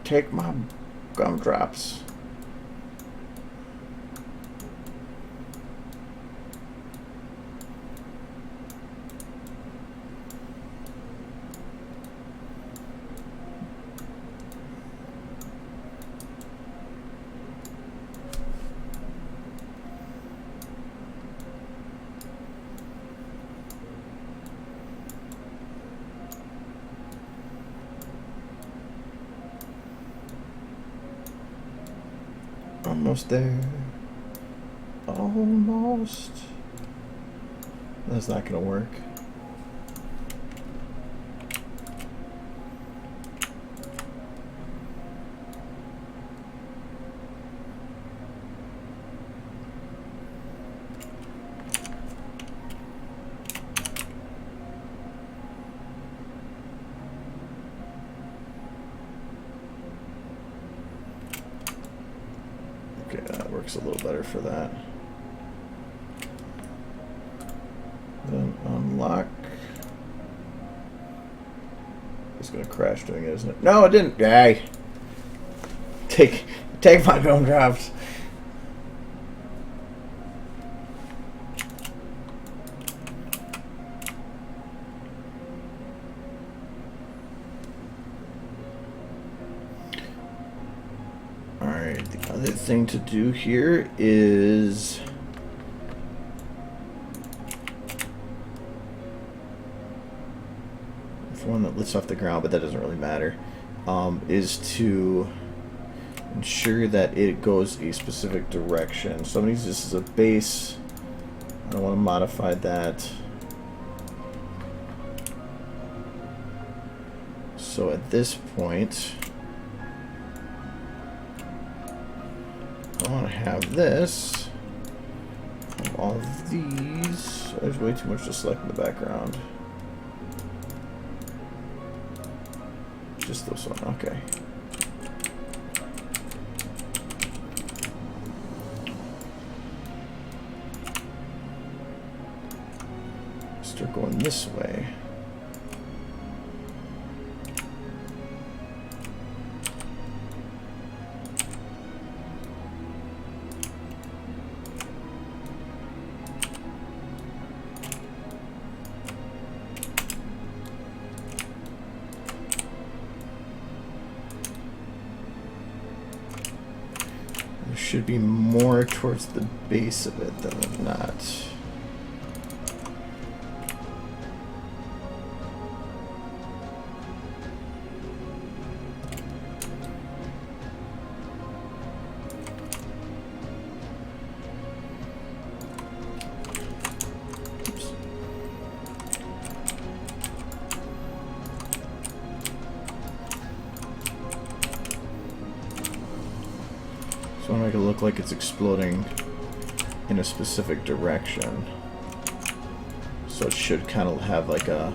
Take my gumdrops. Almost there. Almost. That's not gonna work. Okay, that works a little better for that. Then unlock. It's gonna crash doing it, isn't it? No, it didn't. Hey, take my gumdrops. Alright, the other thing to do here is one that lifts off the ground, but that doesn't really matter, is to ensure that it goes a specific direction. So I'm going to use this as a base. I don't want to modify that. So at this point, I want to have this, have all of these. There's way too much to select in the background. Just this one, okay. Start going this way. Should be more towards the base of it than not. Oops. So I want to make it look like it's exploding in a specific direction. So it should kind of have like a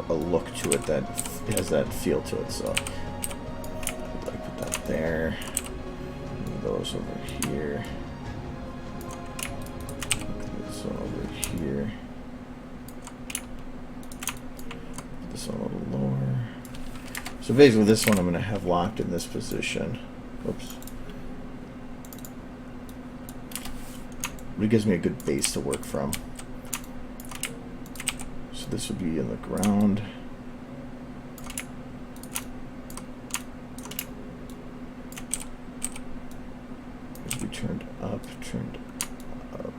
look to it that has that feel to it. So like put that there. And those over here. This one over here. This one a little lower. So basically this one I'm going to have locked in this position. Oops. But it gives me a good base to work from. So this would be in the ground. This would be turned up, turned up.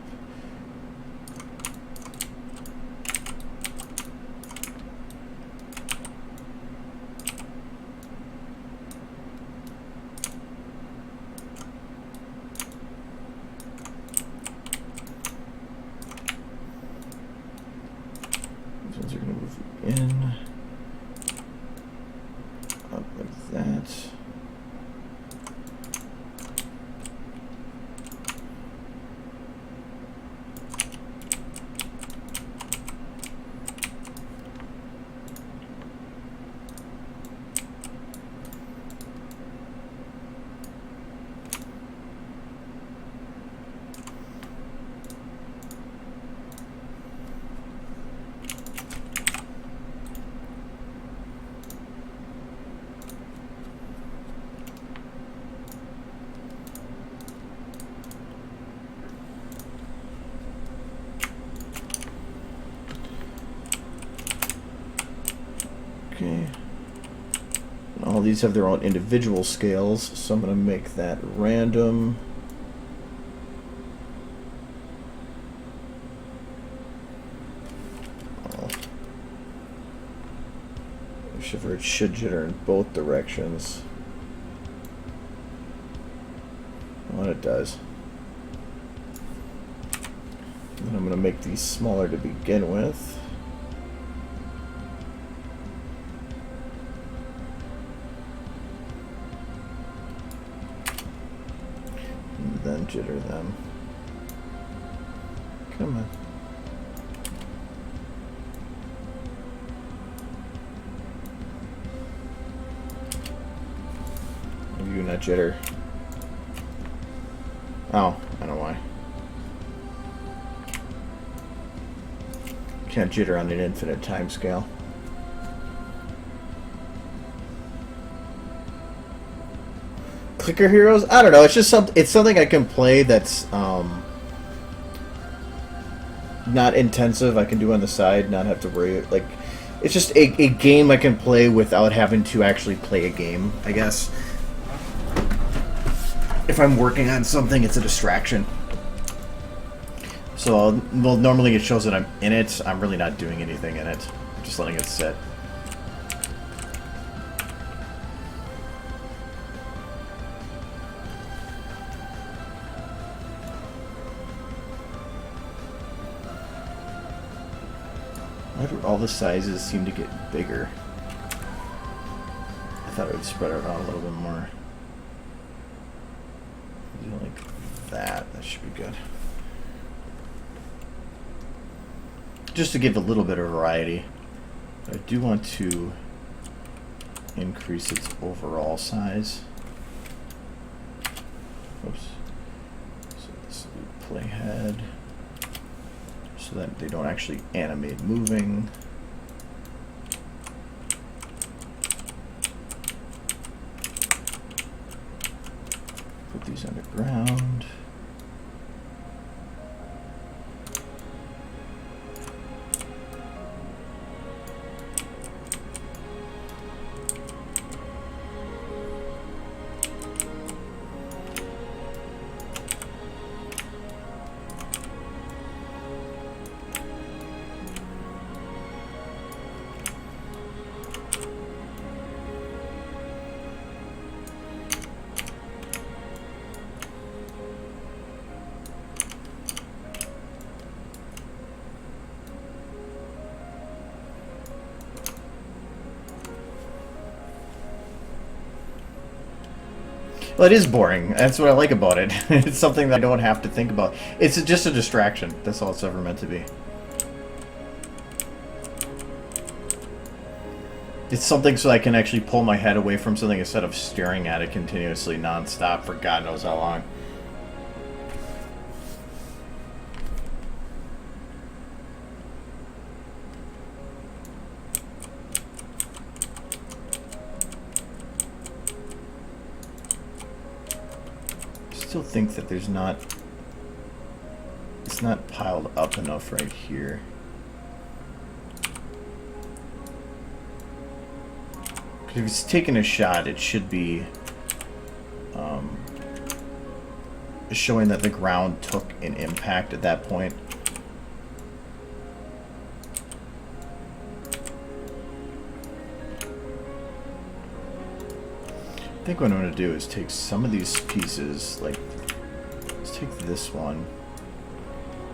These ones are going to move in, up like Okay. And all these have their own individual scales, so I'm going to make that random. It should jitter in both directions. Well, it does. And I'm going to make these smaller to begin with. And then jitter them. Come on. You not jitter. Oh, I know why. Can't jitter on an infinite time scale. Clicker heroes? I don't know. It's just something I can play that's not intensive. I can do on the side, not have to worry. Like, it's just a game I can play without having to actually play a game, I guess. If I'm working on something, it's a distraction. So, well, normally it shows that I'm in it. I'm really not doing anything in it. I'm just letting it sit. Why do all the sizes seem to get bigger? I thought it would spread it out a little bit more. Like that. That should be good. Just to give a little bit of variety. I do want to increase its overall size. Oops. So this will be playhead. So that they don't actually animate moving. Put these underground. Well, it is boring. That's what I like about it. It's something that I don't have to think about. It's just a distraction. That's all it's ever meant to be. It's something so I can actually pull my head away from something instead of staring at it continuously non-stop for God knows how long. I still think that it's not piled up enough right here. Because if it's taking a shot, it should be showing that the ground took an impact at that point. I think what I'm going to do is take some of these pieces, like, let's take this one.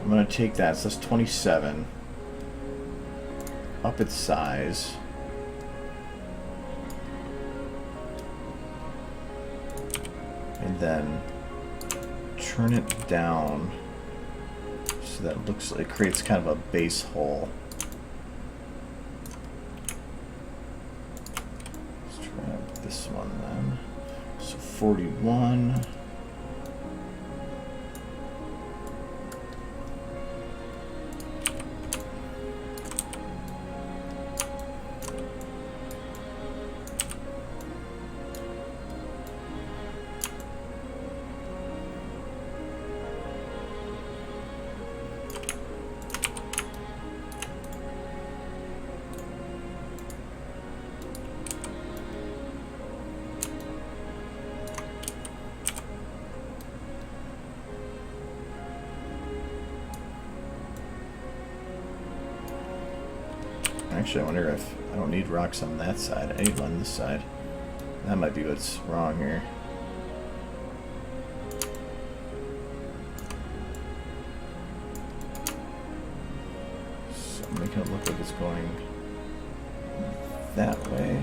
I'm going to take that, so that's 27. Up its size. And then turn it down so that it looks like it creates kind of a base hole. Let's try out this one then. So 41. Actually, I wonder if I don't need rocks on that side. I need one on this side. That might be what's wrong here. So making it look like it's going that way.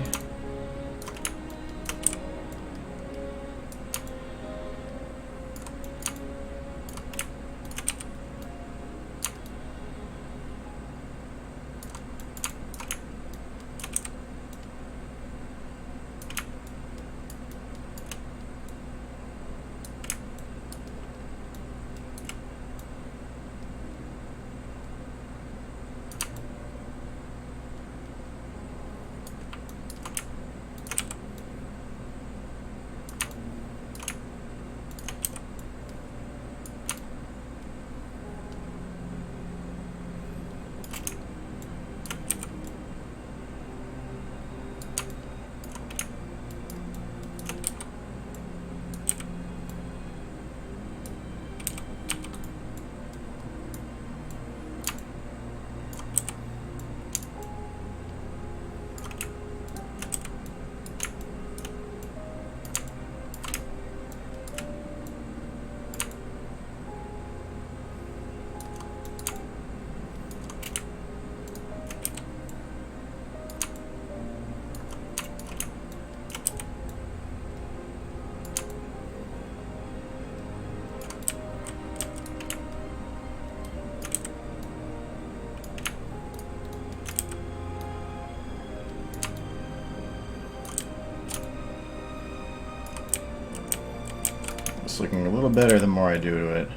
It's looking a little better the more I do to it.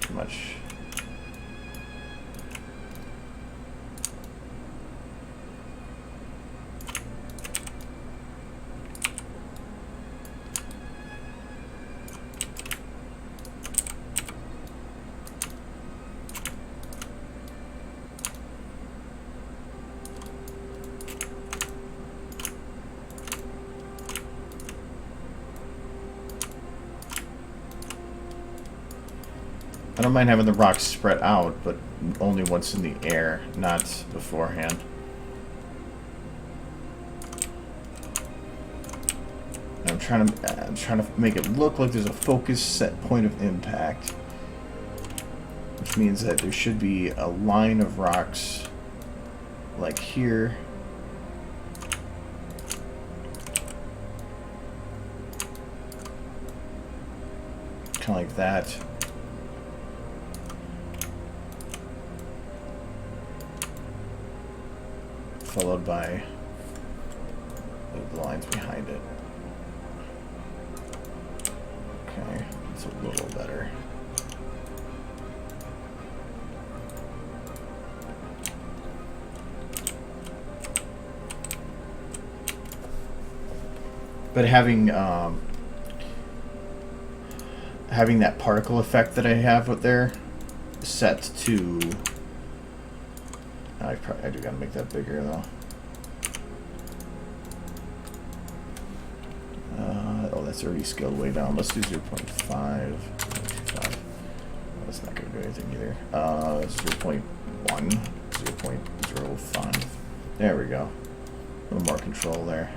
Too much. I don't mind having the rocks spread out, but only once in the air, not beforehand. I'm trying to make it look like there's a focused set point of impact, which means that there should be a line of rocks like here. Kind of like that. Followed by the lines behind it. Okay, it's a little better. But having that particle effect that I have up there set to I do gotta make that bigger though. Oh, that's already scaled way down. Let's do 0.5. That's not gonna do anything either. 0.1, 0.05. There we go. A little more control there.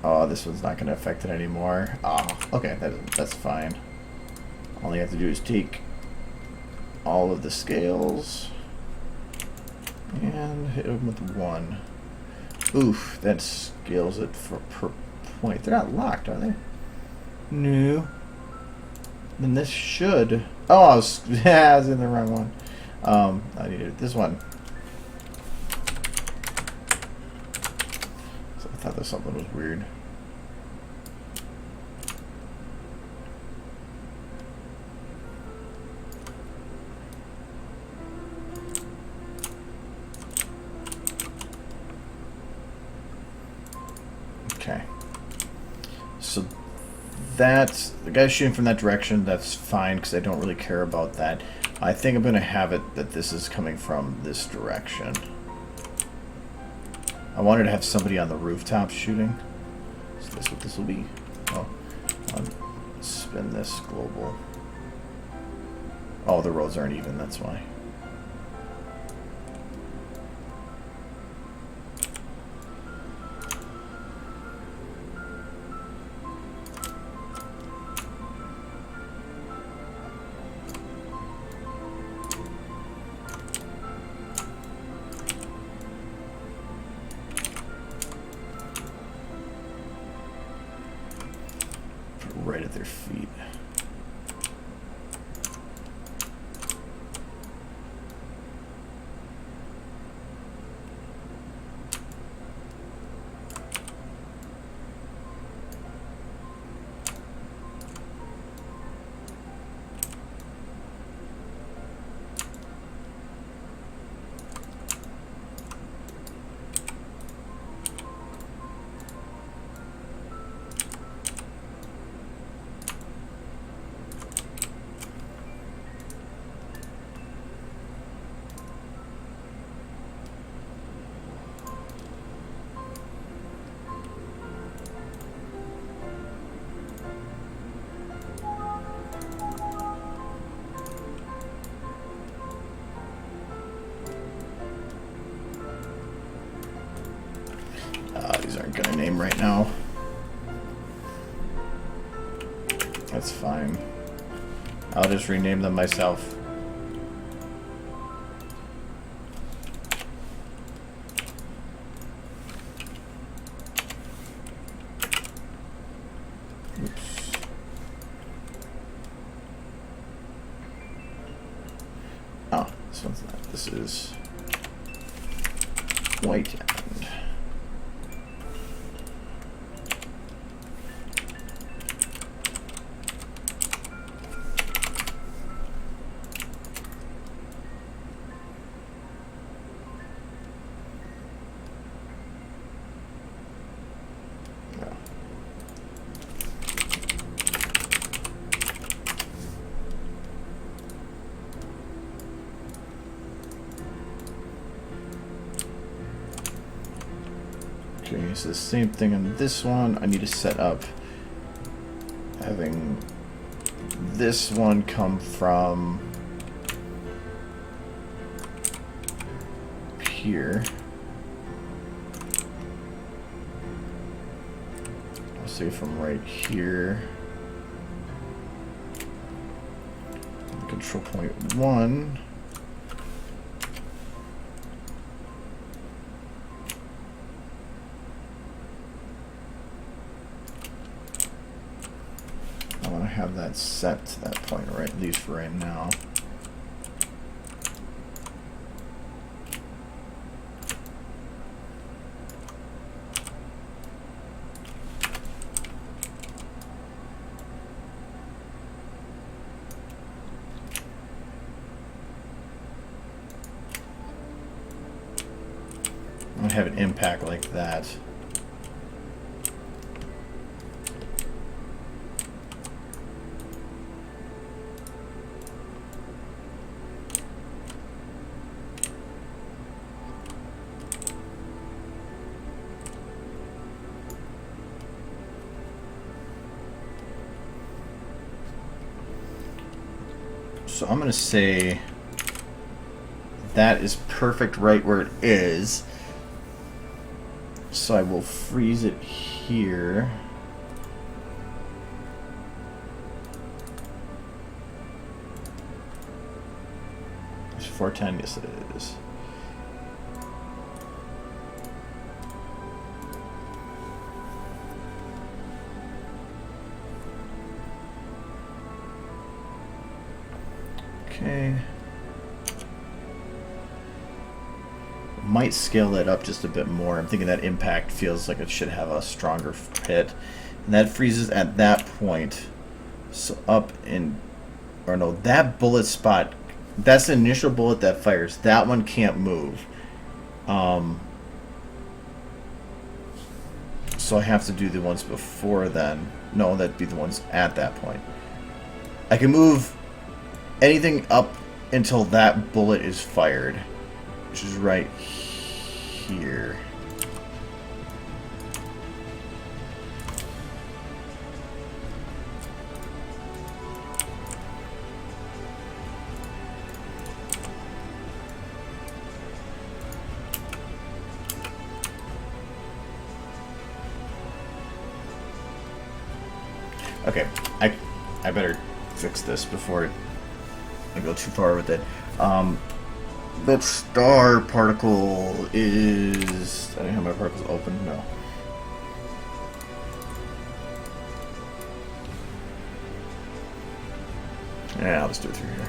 Oh, this one's not gonna affect it anymore. Oh, okay, that's fine. All you have to do is take all of the scales and hit them with 1. Oof, that scales it for per point. They're not locked, are they? No. Then this should... Oh, I was in the wrong one. I needed this one. So I thought that something was weird. Okay, so that's the guy shooting from that direction. That's fine because I don't really care about that. I think I'm going to have it that this is coming from this direction. I wanted to have somebody on the rooftop shooting. So that's what this will be. Oh, I'll spin this global. Oh, the roads aren't even, that's why. Right at their feet. These aren't gonna name right now. That's fine. I'll just rename them myself. Oops. Oh, this one's not. This is White End. Okay, so the same thing on this one. I need to set up having this one come from here. I'll say from right here. Control point 1. Have that set to that point, right? At least for right now. I'm gonna have an impact like that. So I'm going to say that is perfect right where it is. So I will freeze it here. It's 410, yes it is. Okay. Might scale that up just a bit more. I'm thinking that impact feels like it should have a stronger hit. And that freezes at that point. So up in, or no, that bullet spot, that's the initial bullet that fires. That one can't move. So I have to do the ones before then. No, that'd be the ones at that point. I can move anything up until that bullet is fired, which is right here. Okay, I better fix this before I go too far with it. That star particle is... I didn't have my particles open, no. Yeah, I'll just do it through here.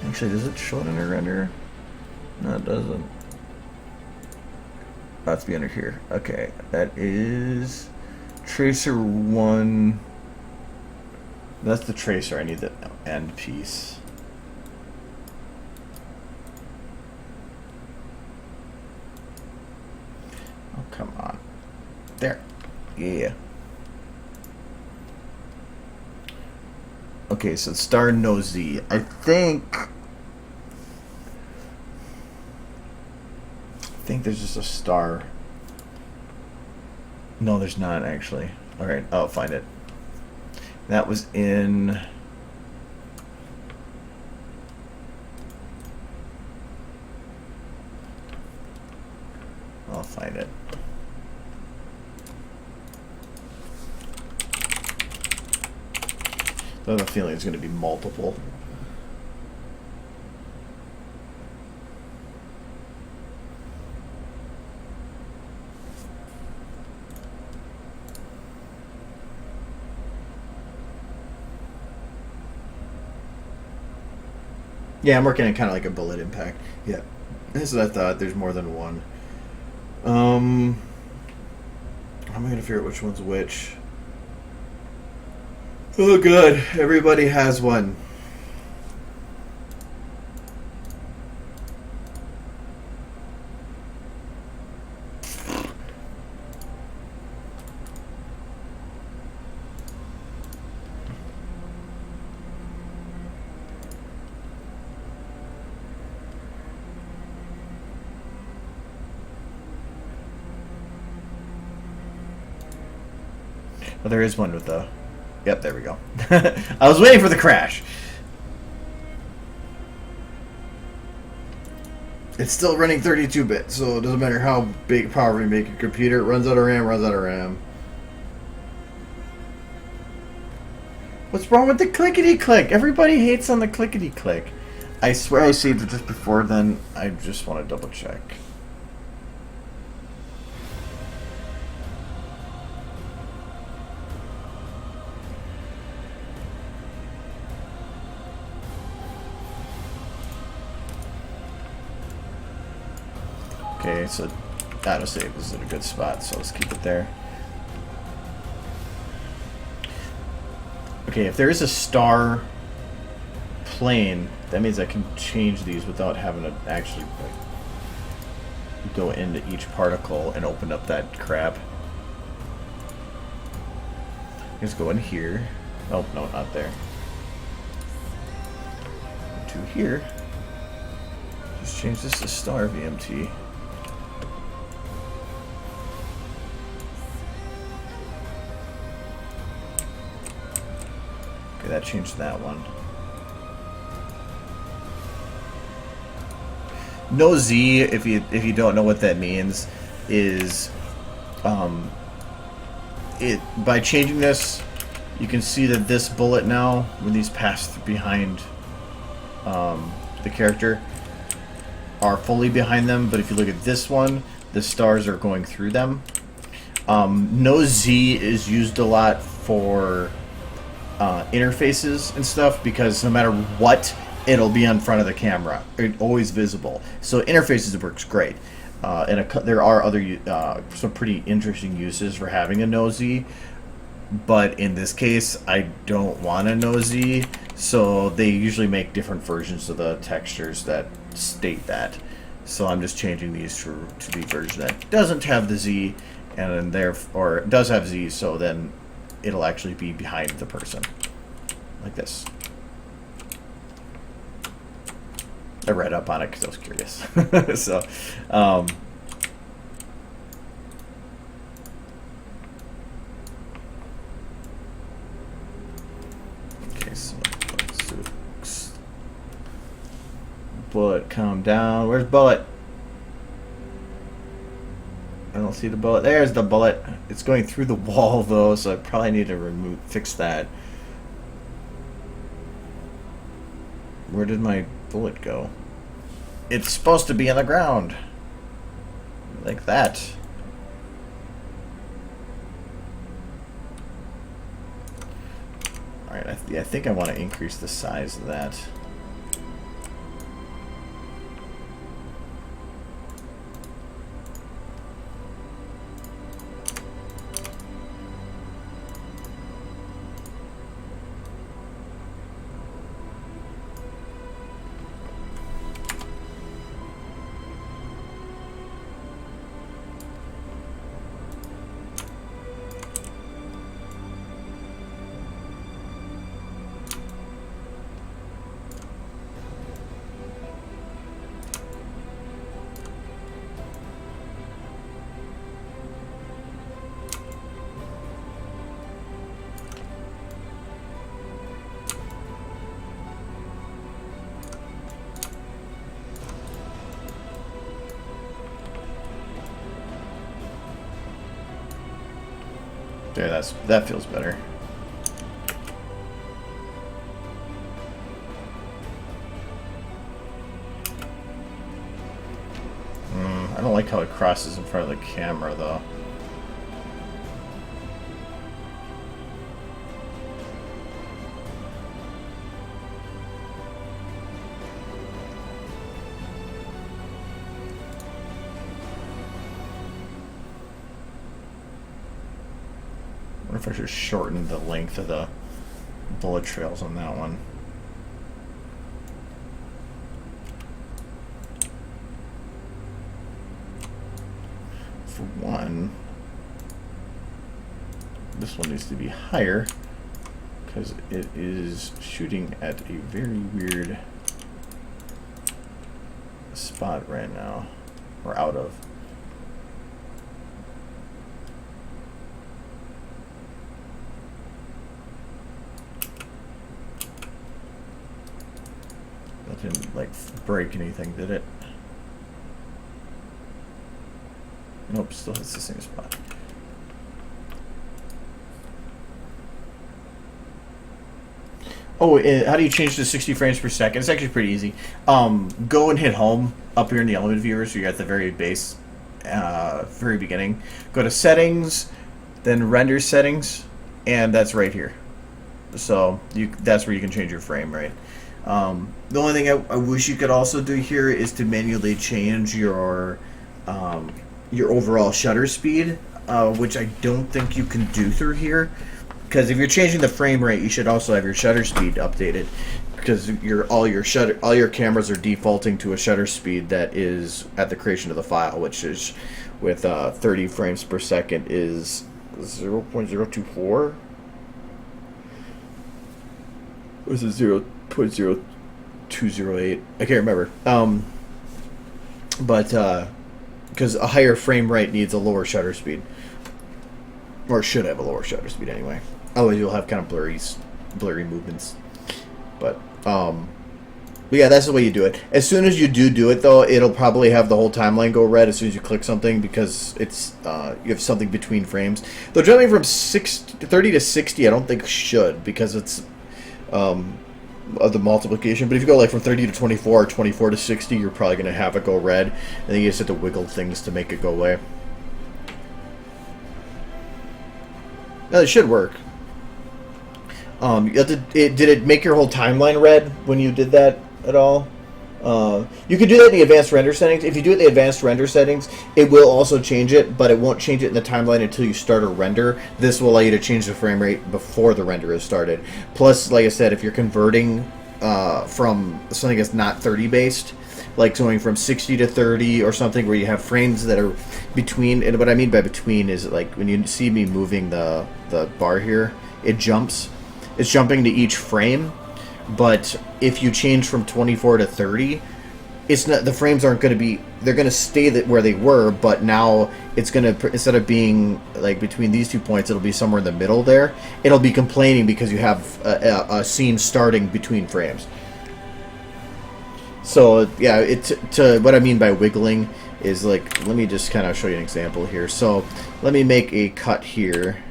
Actually, does it show it in a render? No, it doesn't. That's be under here. Okay, that is tracer 1. That's the tracer. I need the end piece. Oh, come on. There. Yeah. Okay, so star no Z. I think there's just a star. No, there's not actually. All right, I'll find it. That was in... I'll find it. I have a feeling it's going to be multiple. Yeah, I'm working on kind of like a bullet impact. Yeah, that's what I thought. There's more than one. How am I going to figure out which one's which? Oh, good. Everybody has one. Oh, there is one with the... Yep, there we go. I was waiting for the crash. It's still running 32-bit, so it doesn't matter how big power we make a computer. It runs out of RAM, runs out of RAM. What's wrong with the clickety-click? Everybody hates on the clickety-click. I swear I saved it just before then. I just want to double-check. Okay, so autosave is in a good spot, so let's keep it there. Okay, if there is a star plane, that means I can change these without having to actually like go into each particle and open up that crap. Let's go in here. Oh, no, not there. To here. Just change this to star VMT. Okay, that changed that one. No Z, if you don't know what that means, is by changing this, you can see that this bullet now, when these pass behind the character, are fully behind them. But if you look at this one, the stars are going through them. No Z is used a lot for interfaces and stuff, because no matter what, it'll be in front of the camera. It's always visible. So interfaces works great. And there are other some pretty interesting uses for having a no Z. But in this case, I don't want a no Z. So they usually make different versions of the textures that state that. So I'm just changing these to the version that doesn't have the Z, and then or does have Z. So then it'll actually be behind the person, like this. I read up on it because I was curious. So, okay, so let's do Bullet, calm down. Where's Bullet? I don't see the bullet. There's the bullet. It's going through the wall though, so I probably need to fix that. Where did my bullet go? It's supposed to be on the ground. Like that. Alright, I think I want to increase the size of that. There, that feels better. I don't like how it crosses in front of the camera, though. I wonder if I should shorten the length of the bullet trails on that one. For one, this one needs to be higher because it is shooting at a very weird spot right now, or out of. That didn't like break anything, did it? Nope, still hits the same spot. Oh, how do you change to 60 frames per second? It's actually pretty easy. Go and hit home up here in the element viewer, so you're at the very base, very beginning. Go to settings, then render settings, and that's right here. So that's where you can change your frame rate. The only thing I wish you could also do here is to manually change your overall shutter speed, which I don't think you can do through here. Because if you're changing the frame rate, you should also have your shutter speed updated. Because all your cameras are defaulting to a shutter speed that is at the creation of the file, which is with 30 frames per second is 0.024. Or is it 0.0208? I can't remember. But because a higher frame rate needs a lower shutter speed, or should have a lower shutter speed anyway. Otherwise, you'll have kind of blurry movements. But yeah, that's the way you do it. As soon as you do it, though, it'll probably have the whole timeline go red as soon as you click something, because it's you have something between frames. Though jumping from 30 to 60, I don't think should, because it's of the multiplication. But if you go like from 30 to 24 or 24 to 60, you're probably going to have it go red, and then you just have to wiggle things to make it go away. No, it should work. Did it make your whole timeline red when you did that at all? You can do that in the advanced render settings. If you do it in the advanced render settings, it will also change it, but it won't change it in the timeline until you start a render. This will allow you to change the frame rate before the render is started. Plus, like I said, if you're converting from something that's not 30 based, like going from 60 to 30 or something, where you have frames that are between, and what I mean by between is like when you see me moving the bar here, it jumps. It's jumping to each frame, but if you change from 24 to 30, it's not, the frames aren't going to be, they're going to stay where they were, but now it's going to, instead of being like between these 2 points, it'll be somewhere in the middle there. It'll be complaining because you have a scene starting between frames. So yeah, to what I mean by wiggling is like, let me just kind of show you an example here. So let me make a cut here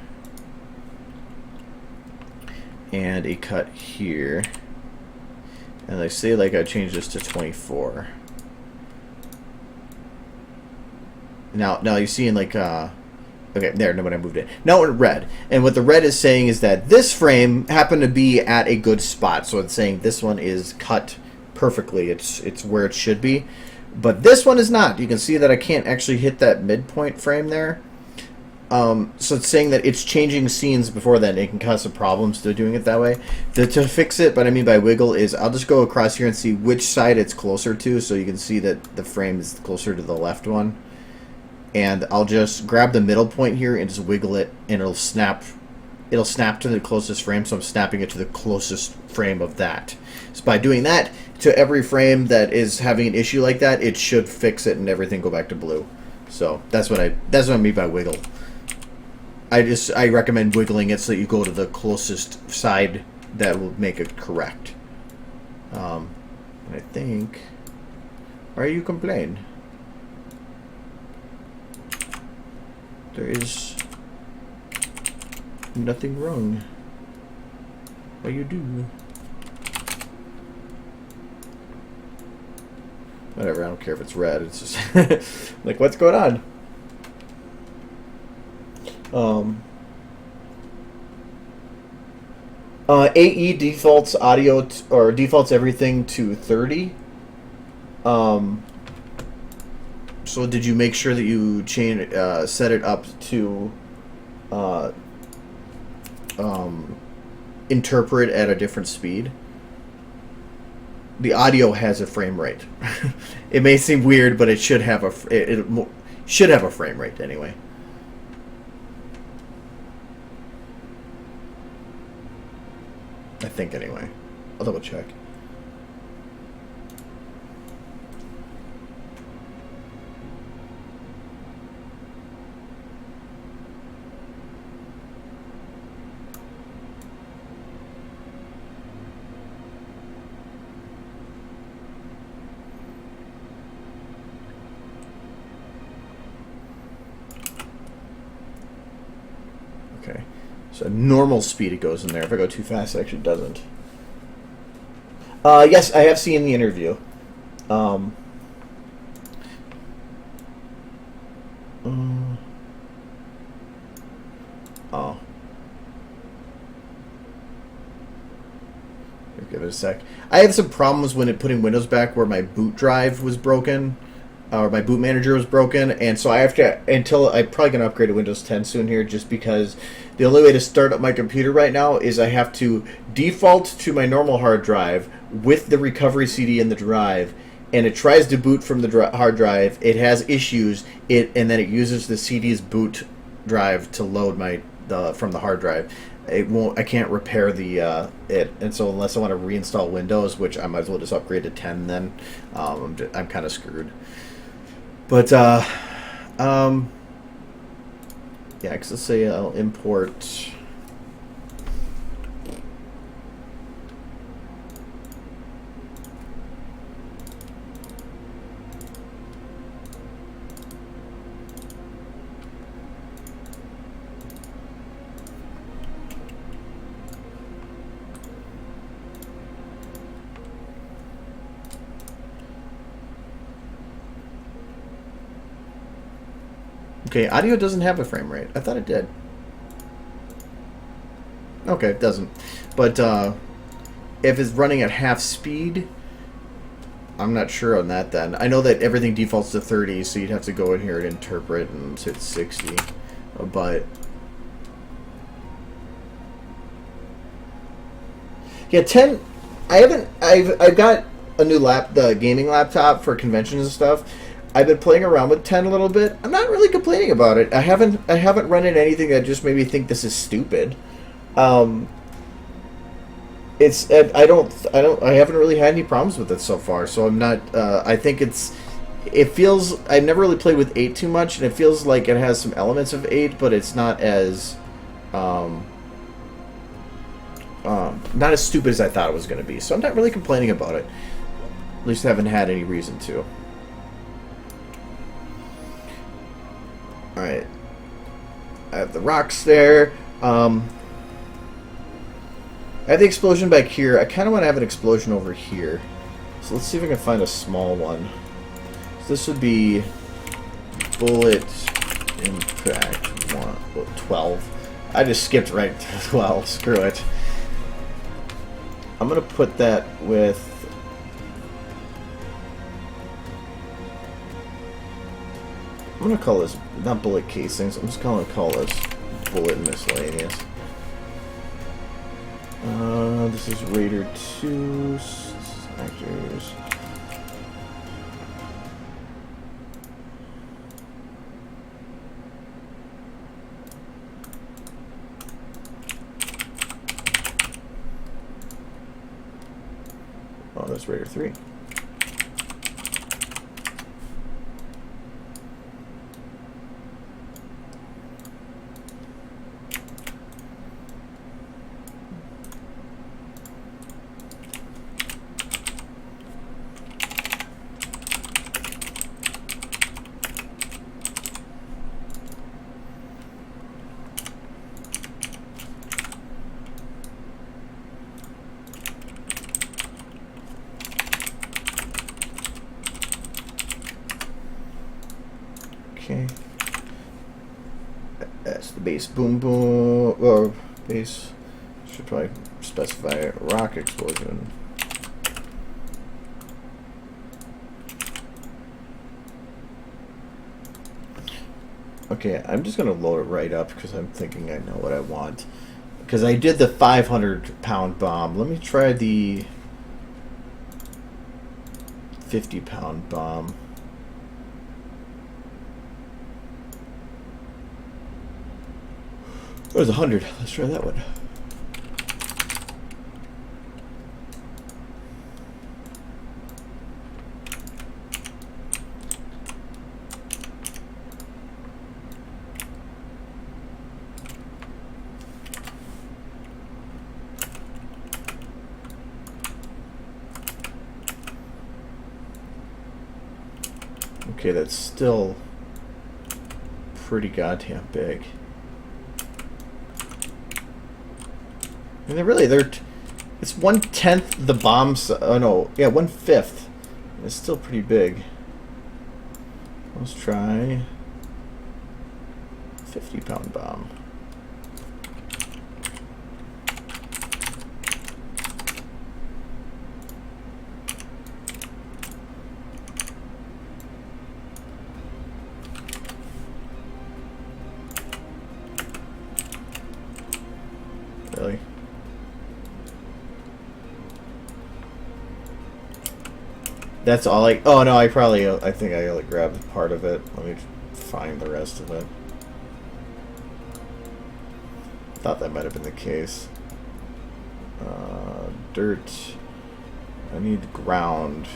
and a cut here, and I say like I change this to 24. Now you're seeing like okay, there, no, when I moved it. Now in red. And what the red is saying is that this frame happened to be at a good spot. So it's saying this one is cut perfectly. It's where it should be. But this one is not. You can see that I can't actually hit that midpoint frame there. So it's saying that it's changing scenes before then. It can cause some problems to doing it that way. To fix it, what I mean by wiggle is I'll just go across here and see which side it's closer to. So you can see that the frame is closer to the left one. And I'll just grab the middle point here and just wiggle it, and it'll snap to the closest frame, so I'm snapping it to the closest frame of that. So by doing that to every frame that is having an issue like that, it should fix it and everything go back to blue. So that's what I mean by wiggle. I recommend wiggling it so that you go to the closest side that will make it correct. I think. Why you complain? There is nothing wrong. What you do? Whatever, I don't care if it's red. It's just like, what's going on? AE defaults audio or defaults everything to 30. So did you make sure that you set it up to interpret at a different speed? The audio has a frame rate. It may seem weird, but it should have it should have a frame rate anyway. I think anyway. I'll double check. Okay, so normal speed it goes in there. If I go too fast, it actually doesn't. Yes, I have seen the interview. Oh. Give it a sec. I had some problems when putting Windows back where my boot drive was broken. Or my boot manager was broken, and so I have to, until I'm probably going to upgrade to Windows 10 soon here, just because the only way to start up my computer right now is I have to default to my normal hard drive with the recovery CD in the drive, and it tries to boot from the hard drive. It has issues, and then it uses the CD's boot drive to load from the hard drive. It won't. I can't repair it, and so unless I want to reinstall Windows, which I might as well just upgrade to 10, then I'm kind of screwed. But, yeah, because let's say I'll import. Okay, audio doesn't have a frame rate. I thought it did. Okay, it doesn't. But if it's running at half speed, I'm not sure on that then. I know that everything defaults to 30, so you'd have to go in here and interpret and hit 60. But yeah, 10. I've got a new the gaming laptop for conventions and stuff. I've been playing around with 10 a little bit. I'm not really complaining about it. I haven't run into anything that just made me think this is stupid. I haven't really had any problems with it so far. So I'm not. I think it feels. I've never really played with 8 too much, and it feels like it has some elements of 8, but it's not as stupid as I thought it was going to be. So I'm not really complaining about it. At least I haven't had any reason to. Alright. I have the rocks there. I have the explosion back here. I kind of want to have an explosion over here. So let's see if I can find a small one. So this would be bullet impact 12. I just skipped right to 12. Screw it. I'm going to put that with... I'm going to call this, not bullet casings, I'm just going to call this bullet miscellaneous. This is Raider 2 actors. Oh, that's Raider 3. Okay. That's the base boom boom, or base, should probably specify rock explosion. Okay, I'm just going to load it right up because I'm thinking I know what I want. Because I did the 500-pound bomb. Let me try the 50-pound bomb. Oh, there's 100. Let's try that one. Okay, that's still pretty goddamn big. I mean, it's 1/10 the bombs. Oh no, yeah, 1/5. It's still pretty big. Let's try 50-pound bomb. Really? That's all I... Oh, no, I think I only grabbed part of it. Let me find the rest of it. Thought that might have been the case. Dirt. I need ground.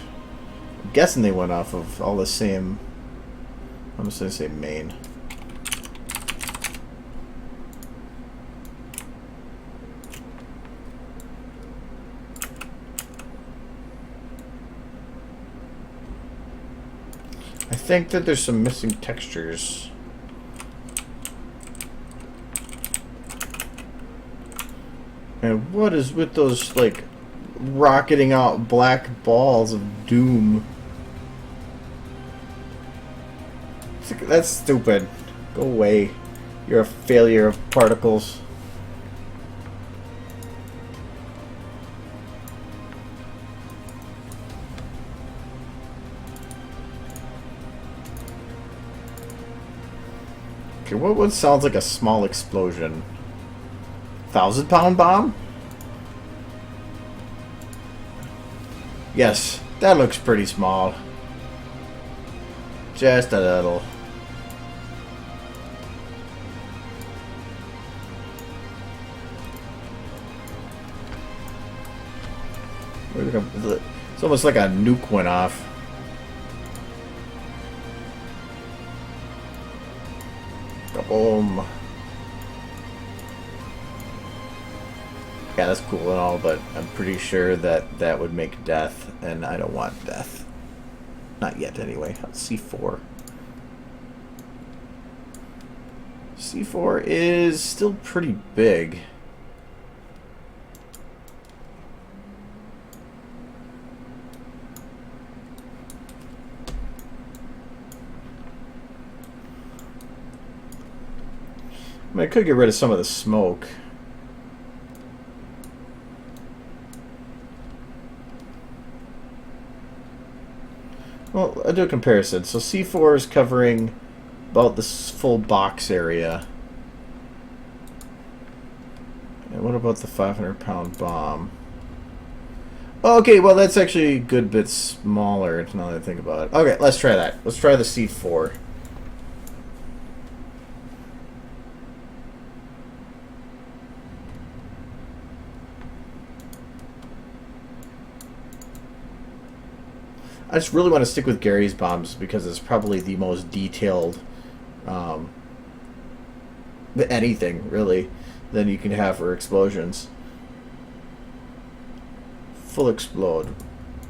I'm guessing they went off of all the same... I'm just going to say main. I think that there's some missing textures. And what is with those, like, rocketing out black balls of doom? That's stupid. Go away. You're a failure of particles. Okay, what sounds like a small explosion? 1,000-pound bomb? Yes, that looks pretty small. Just a little. It's almost like a nuke went off. Boom. Yeah, that's cool and all, but I'm pretty sure that that would make death, and I don't want death. Not yet, anyway. C4. C4 is still pretty big. I mean, I could get rid of some of the smoke. Well, I'll do a comparison. So C4 is covering about this full box area. And what about the 500-pound bomb? Okay, well that's actually a good bit smaller now that I think about it. Okay, let's try that. Let's try the C4. I just really want to stick with Gary's bombs because it's probably the most detailed anything, really, than you can have for explosions. Full explode.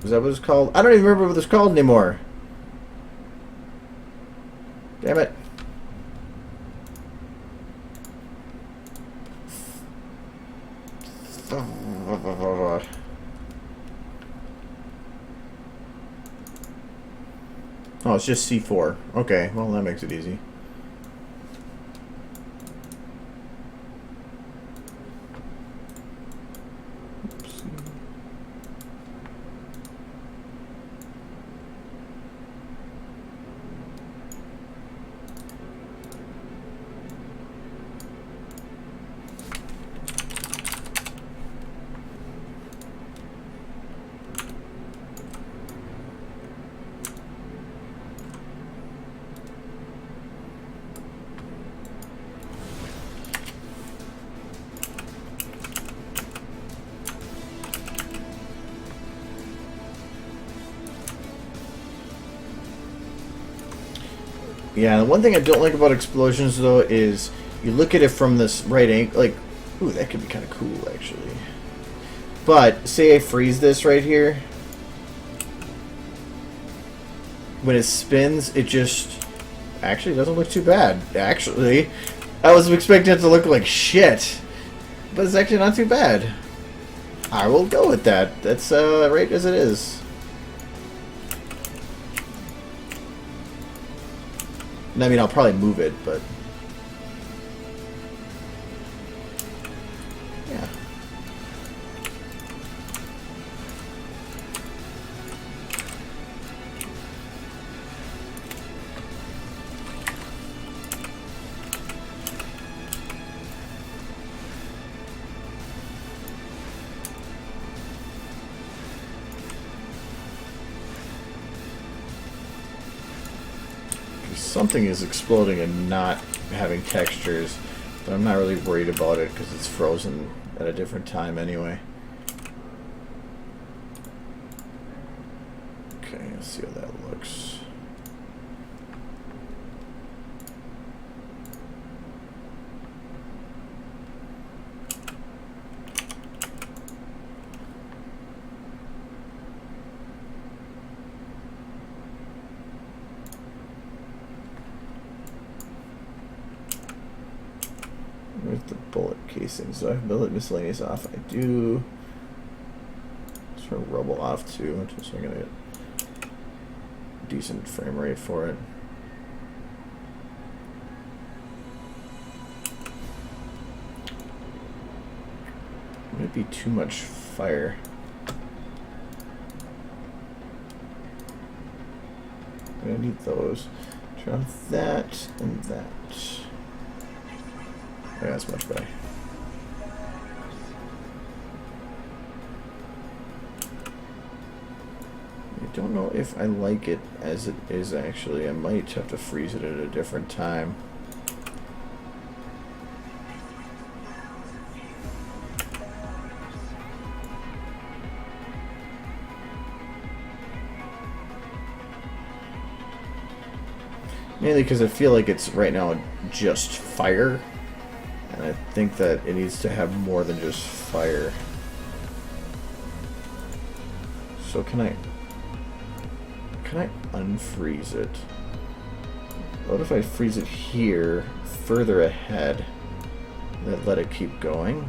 Is that what it's called? I don't even remember what it's called anymore. Damn it. Oh, it's just C4. Okay, well that makes it easy. Yeah, the one thing I don't like about explosions, though, is you look at it from this right angle. Like, ooh, that could be kind of cool, actually. But, say I freeze this right here. When it spins, it just actually doesn't look too bad. Actually, I was expecting it to look like shit. But it's actually not too bad. I will go with that. That's right as it is. I mean, I'll probably move it, but yeah. Something is exploding and not having textures, but I'm not really worried about it because it's frozen at a different time anyway. Okay, let's see how that looks. Where's the bullet casings? Do I have bullet miscellaneous off? I do. Let's turn rubble off too, just so I'm gonna get a decent frame rate for it. Might be too much fire. I'm gonna need those. Turn off that and that. Yeah, that's much better. I don't know if I like it as it is actually. I might have to freeze it at a different time. Mainly because I feel like it's right now just fire. And I think that it needs to have more than just fire. So can I unfreeze it? What if I freeze it here, further ahead, then let it keep going?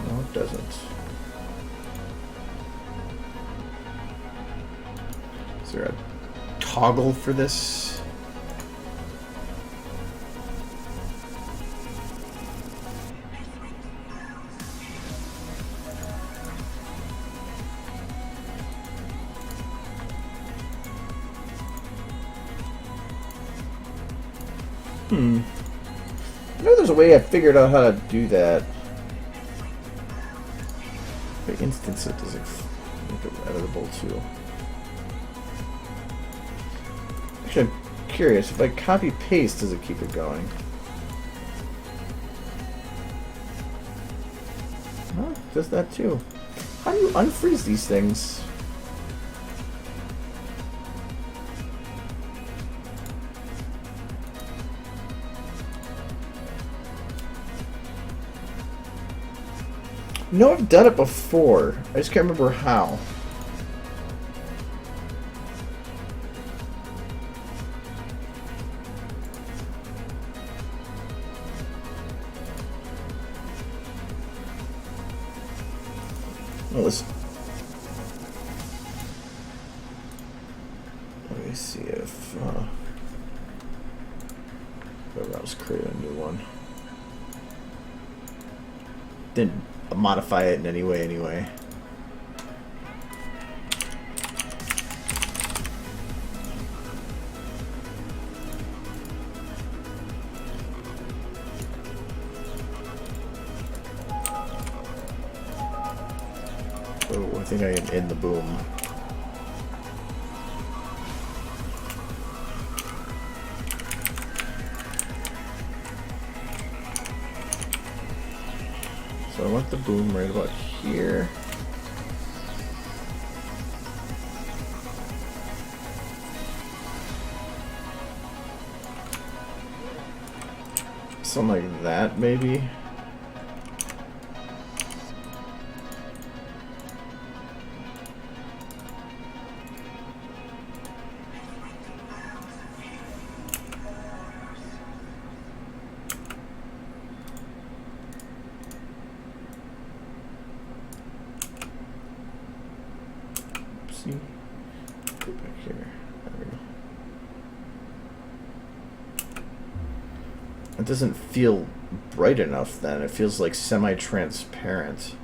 No, it doesn't. Is there a toggle for this? I know there's a way I figured out how to do that. If I instance it, does it make it editable too? Actually, I'm curious. If I copy paste, does it keep it going? Huh? Does that too? How do you unfreeze these things? No, I've done it before. I just can't remember how. Well, let me see if whoever else create a new one. Didn't modify it in any way anyway. Oh, I think I am in the boom. So I want the boom right about here. Something like that, maybe. Go back here. There we go. It doesn't feel bright enough then. It feels like semi-transparent.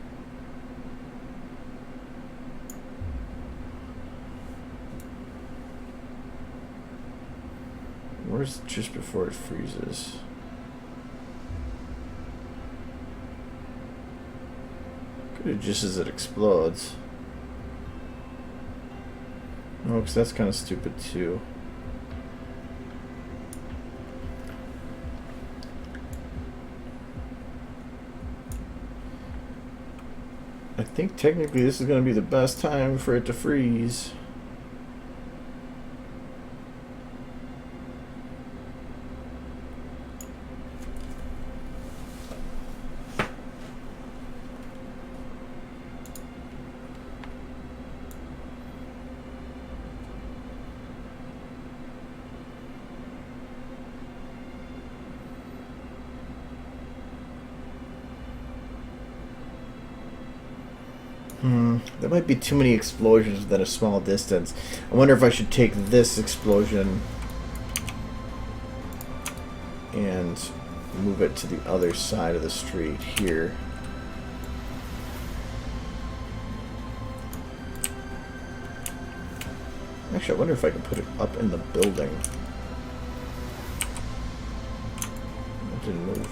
Where's just before it freezes? Could have just as it explodes. No, because that's kind of stupid too. I think technically this is going to be the best time for it to freeze. There might be too many explosions within a small distance. I wonder if I should take this explosion and move it to the other side of the street here. Actually, I wonder if I can put it up in the building. It didn't move.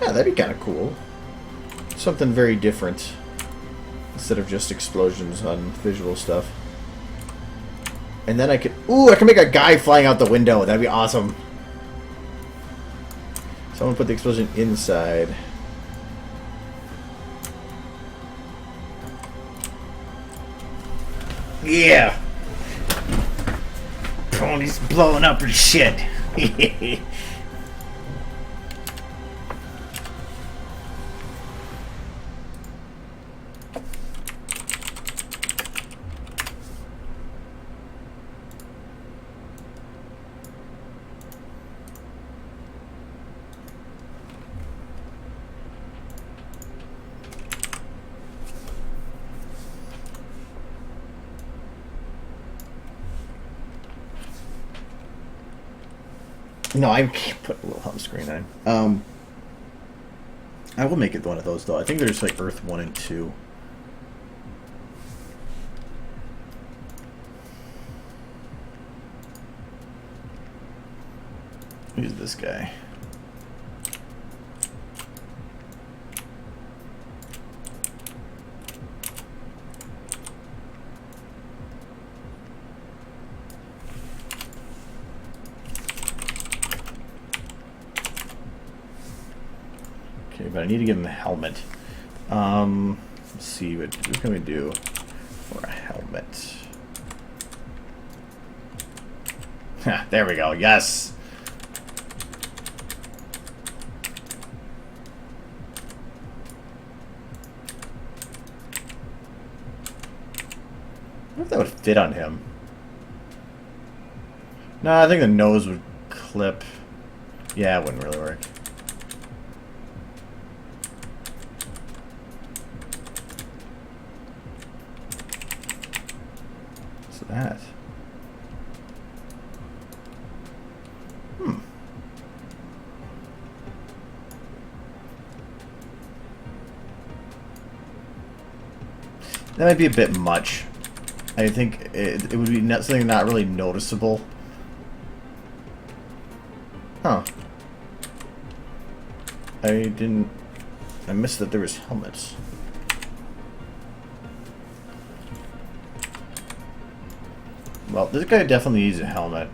Yeah, that'd be kind of cool. Something very different instead of just explosions on visual stuff. And then I could... Ooh, I can make a guy flying out the window. That'd be awesome. Someone put the explosion inside. Yeah! Tony's blowing up and shit. No, I can't put a little home screen on. I will make it one of those though. I think there's like Earth 1 and 2. Who's this guy? Okay, but I need to give him a helmet. Let's see, what can we do for a helmet? Ha, there we go, yes! I wonder if that would fit on him. No, I think the nose would clip. Yeah, it wouldn't really work. What's that? That might be a bit much. I think it would be something not really noticeable. Huh. I missed that there was helmets. Well, this guy definitely needs a helmet.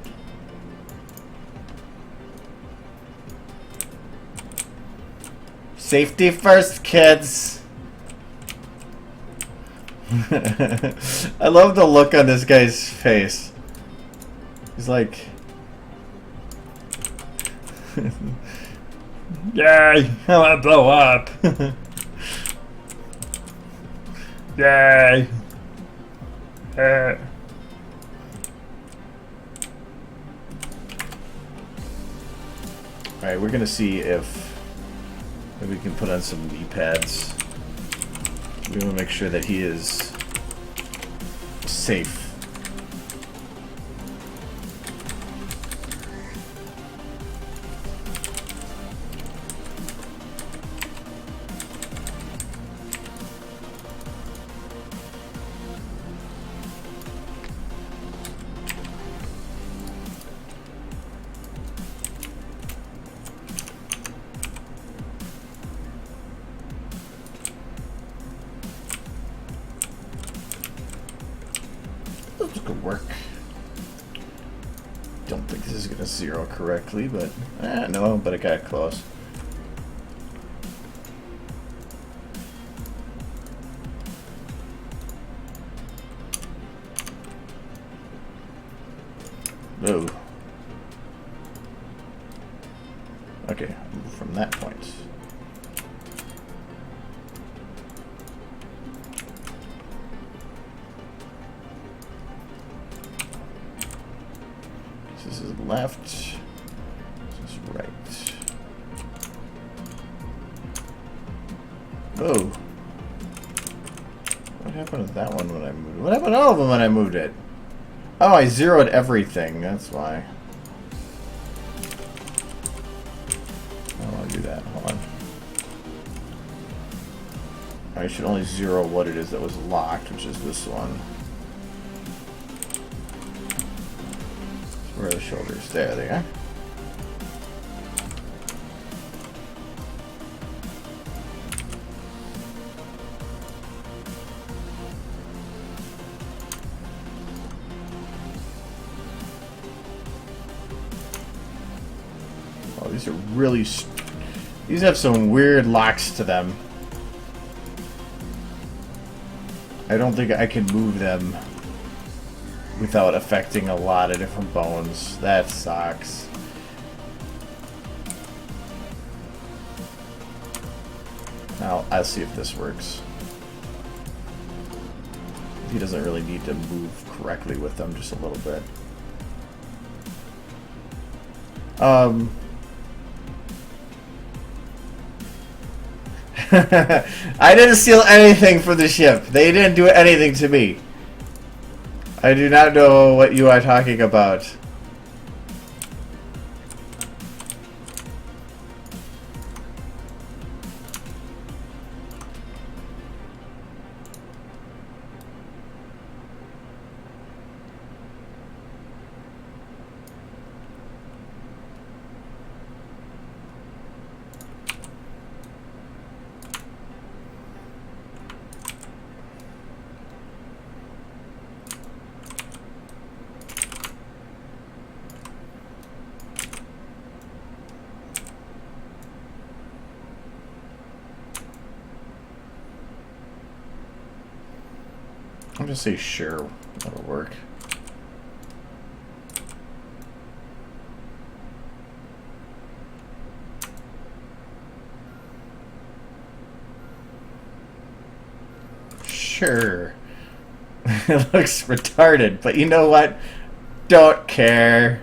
Safety first, kids! I love the look on this guy's face. He's like... Yay! I want to blow up! Yay! Alright, we're gonna see if maybe we can put on some knee pads. We want to make sure that he is safe. This could work. Don't think this is gonna zero correctly, but no, but it got close. No. Okay, from that point. This is left. This is right. Oh. What happened to that one when I moved it? What happened to all of them when I moved it? Oh, I zeroed everything. That's why. I don't want to do that. Hold on. I should only zero what it is that was locked, which is this one. Where are the shoulders? There they are. Oh, these are really... These have some weird locks to them. I don't think I can move them. without affecting a lot of different bones. That sucks. Now, I'll see if this works. He doesn't really need to move correctly with them, just a little bit. I didn't steal anything from the ship. They didn't do anything to me. I do not know what you are talking about. I'm gonna say sure, that'll work. Sure. It looks retarded, but you know what? Don't care.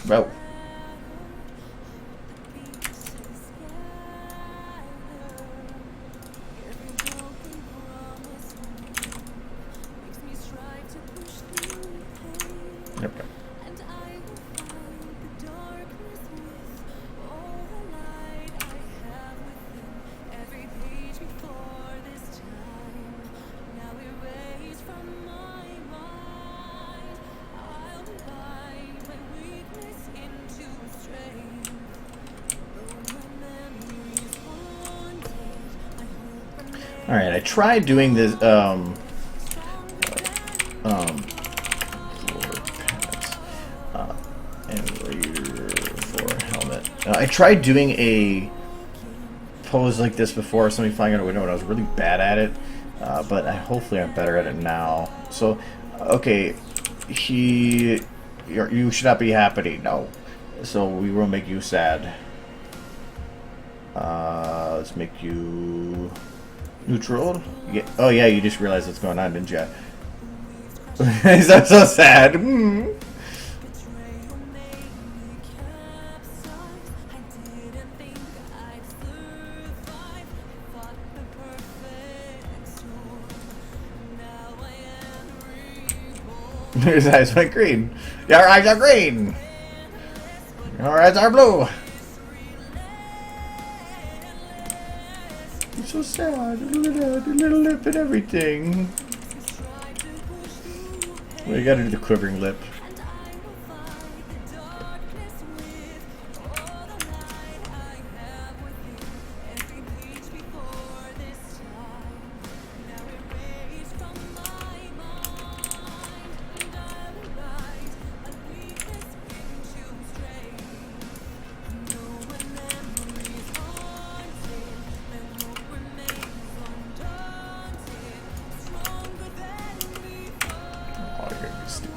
Well. Okay. All right, I tried doing this. Floor pads, and later for helmet. I tried doing a pose like this before, somebody flying out a window, and I was really bad at it. But hopefully I'm better at it now. So, okay, you should not be happy. No, so we will make you sad. Let's make you neutral. Yeah. Oh yeah, you just realized what's going on, didn't you? He's so sad. His eyes went green. Your eyes are green. Your eyes are blue. You're so sad. Little lip and everything. Well, you gotta do the quivering lip.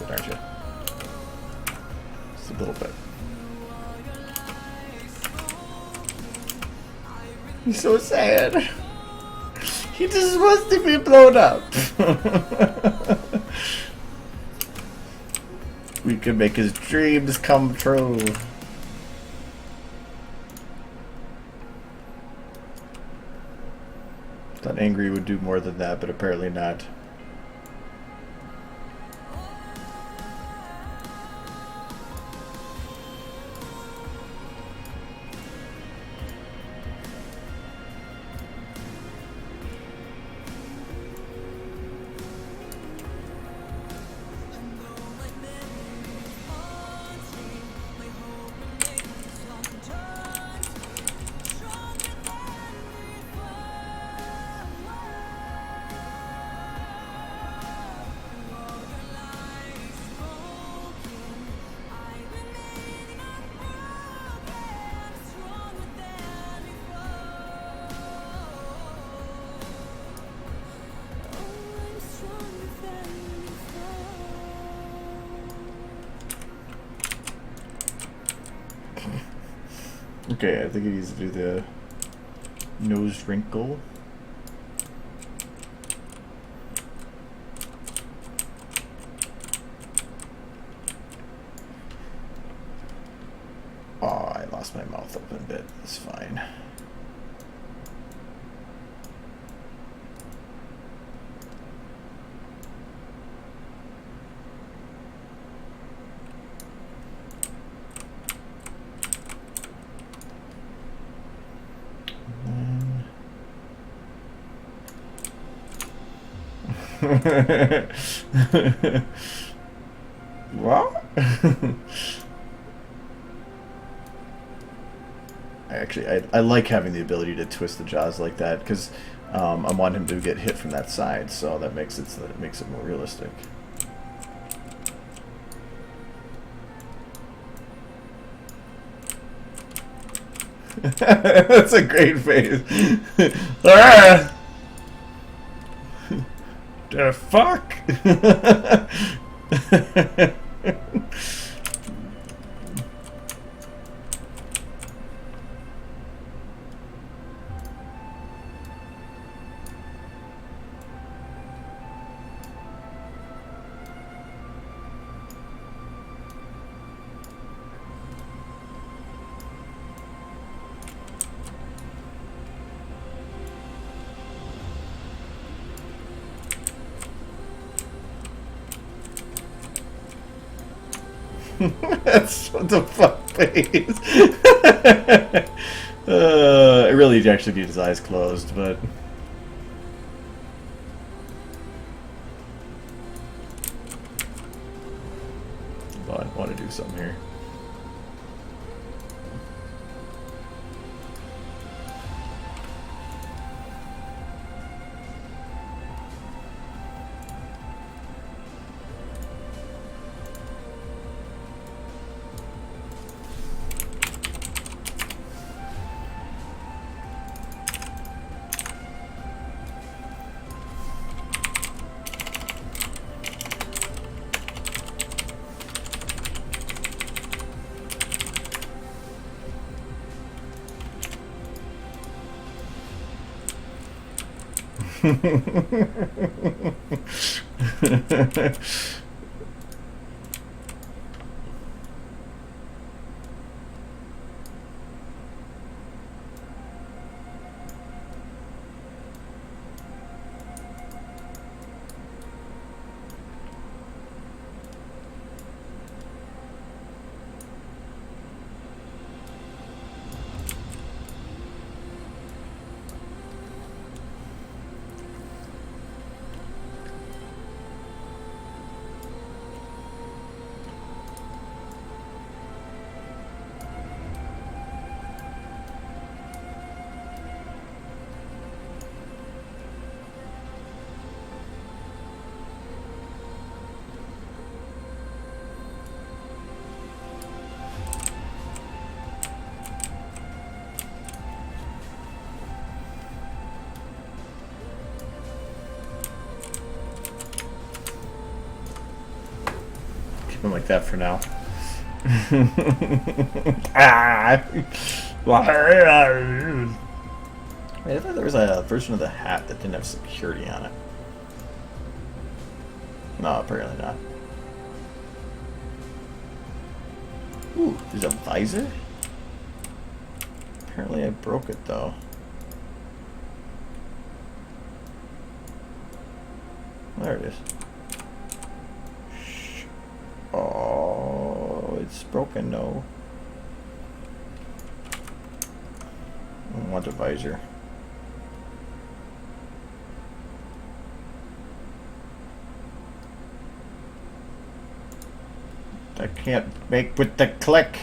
Aren't you? Just a little bit. He's so sad. He just wants to be blown up. We can make his dreams come true. Thought angry would do more than that, but apparently not. Thank you. Okay, I think he needs to do the nose wrinkle. Oh, I lost my mouth open a bit. It's fine. What? I like having the ability to twist the jaws like that because I want him to get hit from that side, so that makes it more realistic. That's a great face. Ah! The fuck? That's what the fuck face. I really actually need his eyes closed, but I want to do something here. Keep him like that for now. Ah! Wait, I thought there was a version of the hat that didn't have security on it. No, apparently not. Ooh, there's a visor? Apparently I broke it though. There it is. Oh, it's broken, no. I don't want a visor. I can't make with the click.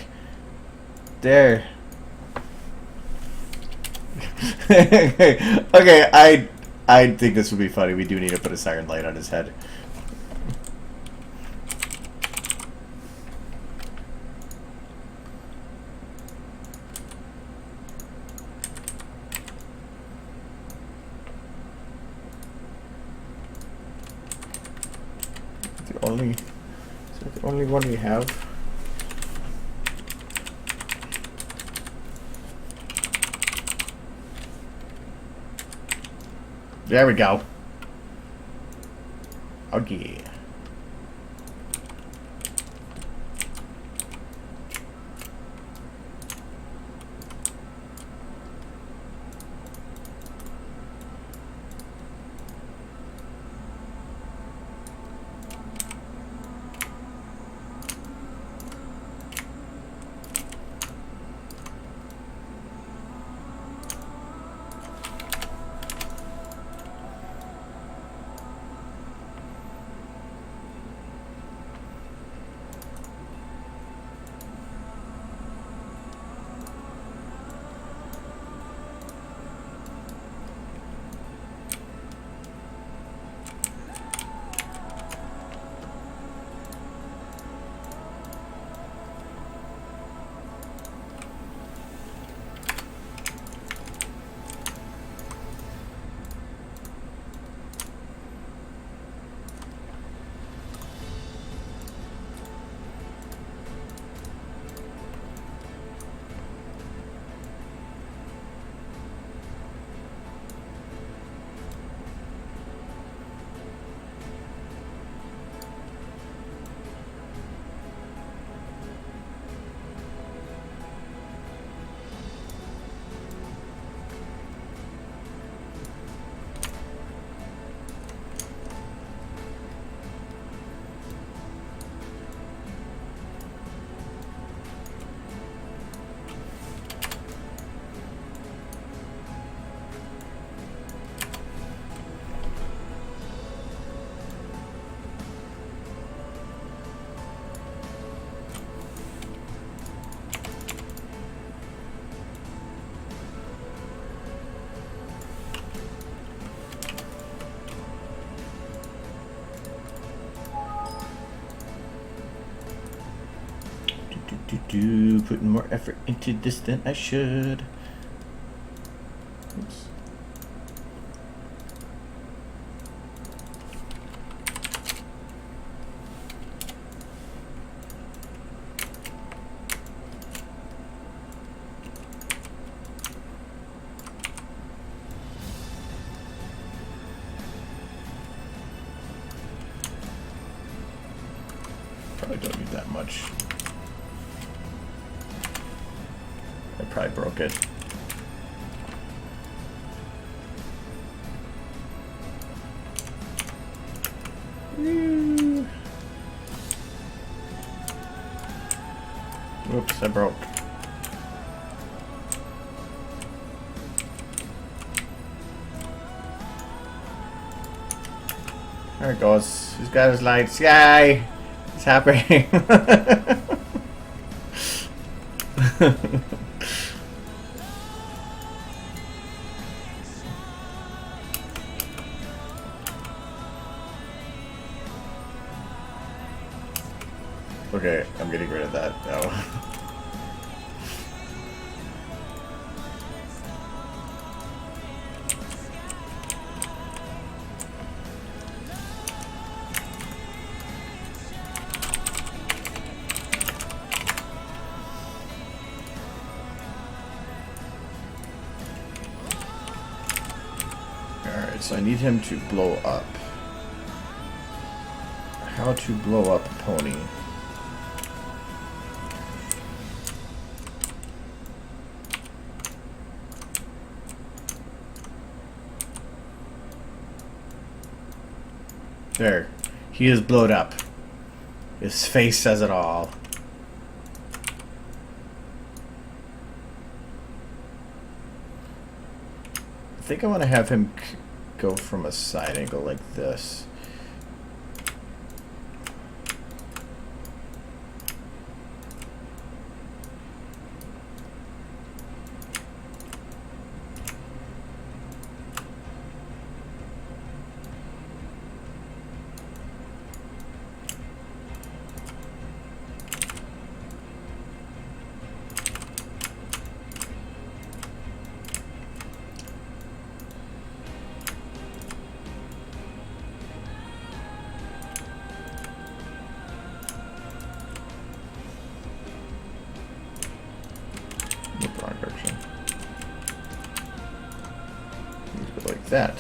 There. Okay, I think this would be funny. We do need to put a siren light on his head. The only one we have. There we go. Okay. Putting more effort into this than I should. Oops. Probably don't need that much. I probably broke it. Oops, I broke. There it goes. He's got his lights. Yay! It's happening. Okay, I'm getting rid of that now. Alright, so I need him to blow up. How to blow up a pony. There. He is blowed up. His face says it all. I think I want to have him go from a side angle like this. Wrong direction. Like that.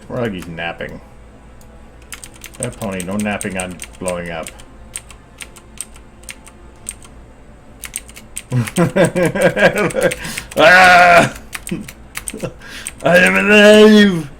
More like he's napping. That pony, no napping on blowing up. Ah! I am alive!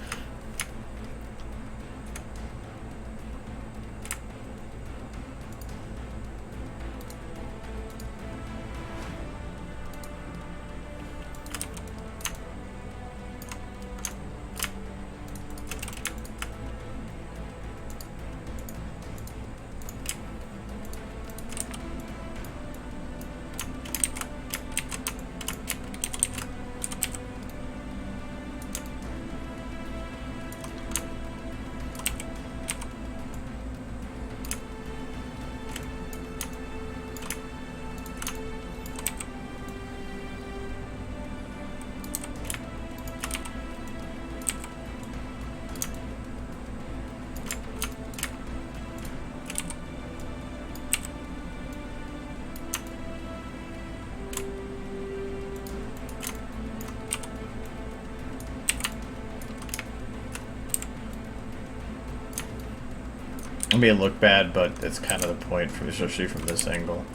It may look bad, but it's kind of the point, especially from this angle.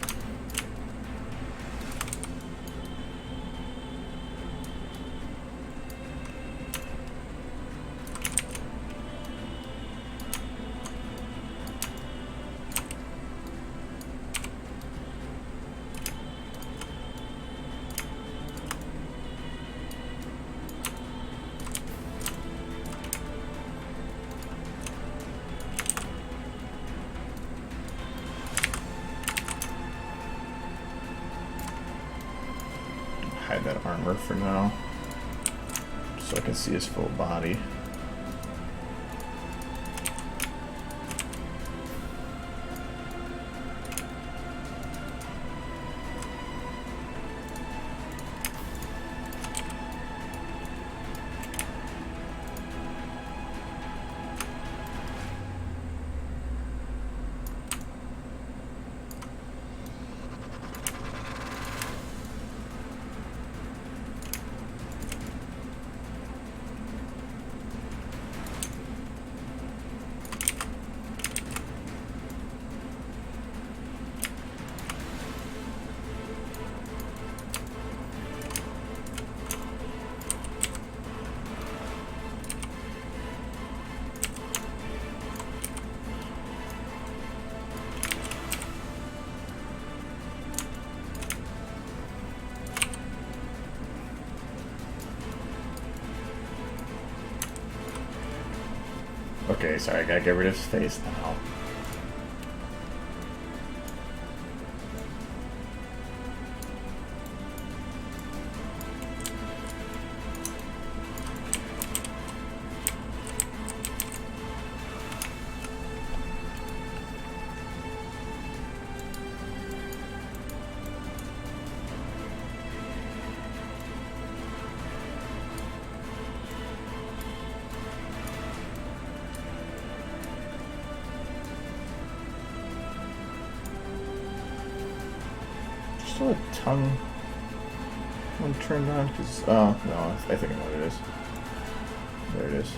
Hide that armor for now, so I can see his full body. Okay, sorry, I gotta get rid of his face now. Still a tongue one turned on? Cause, oh, no, I think I know what it is. There it is.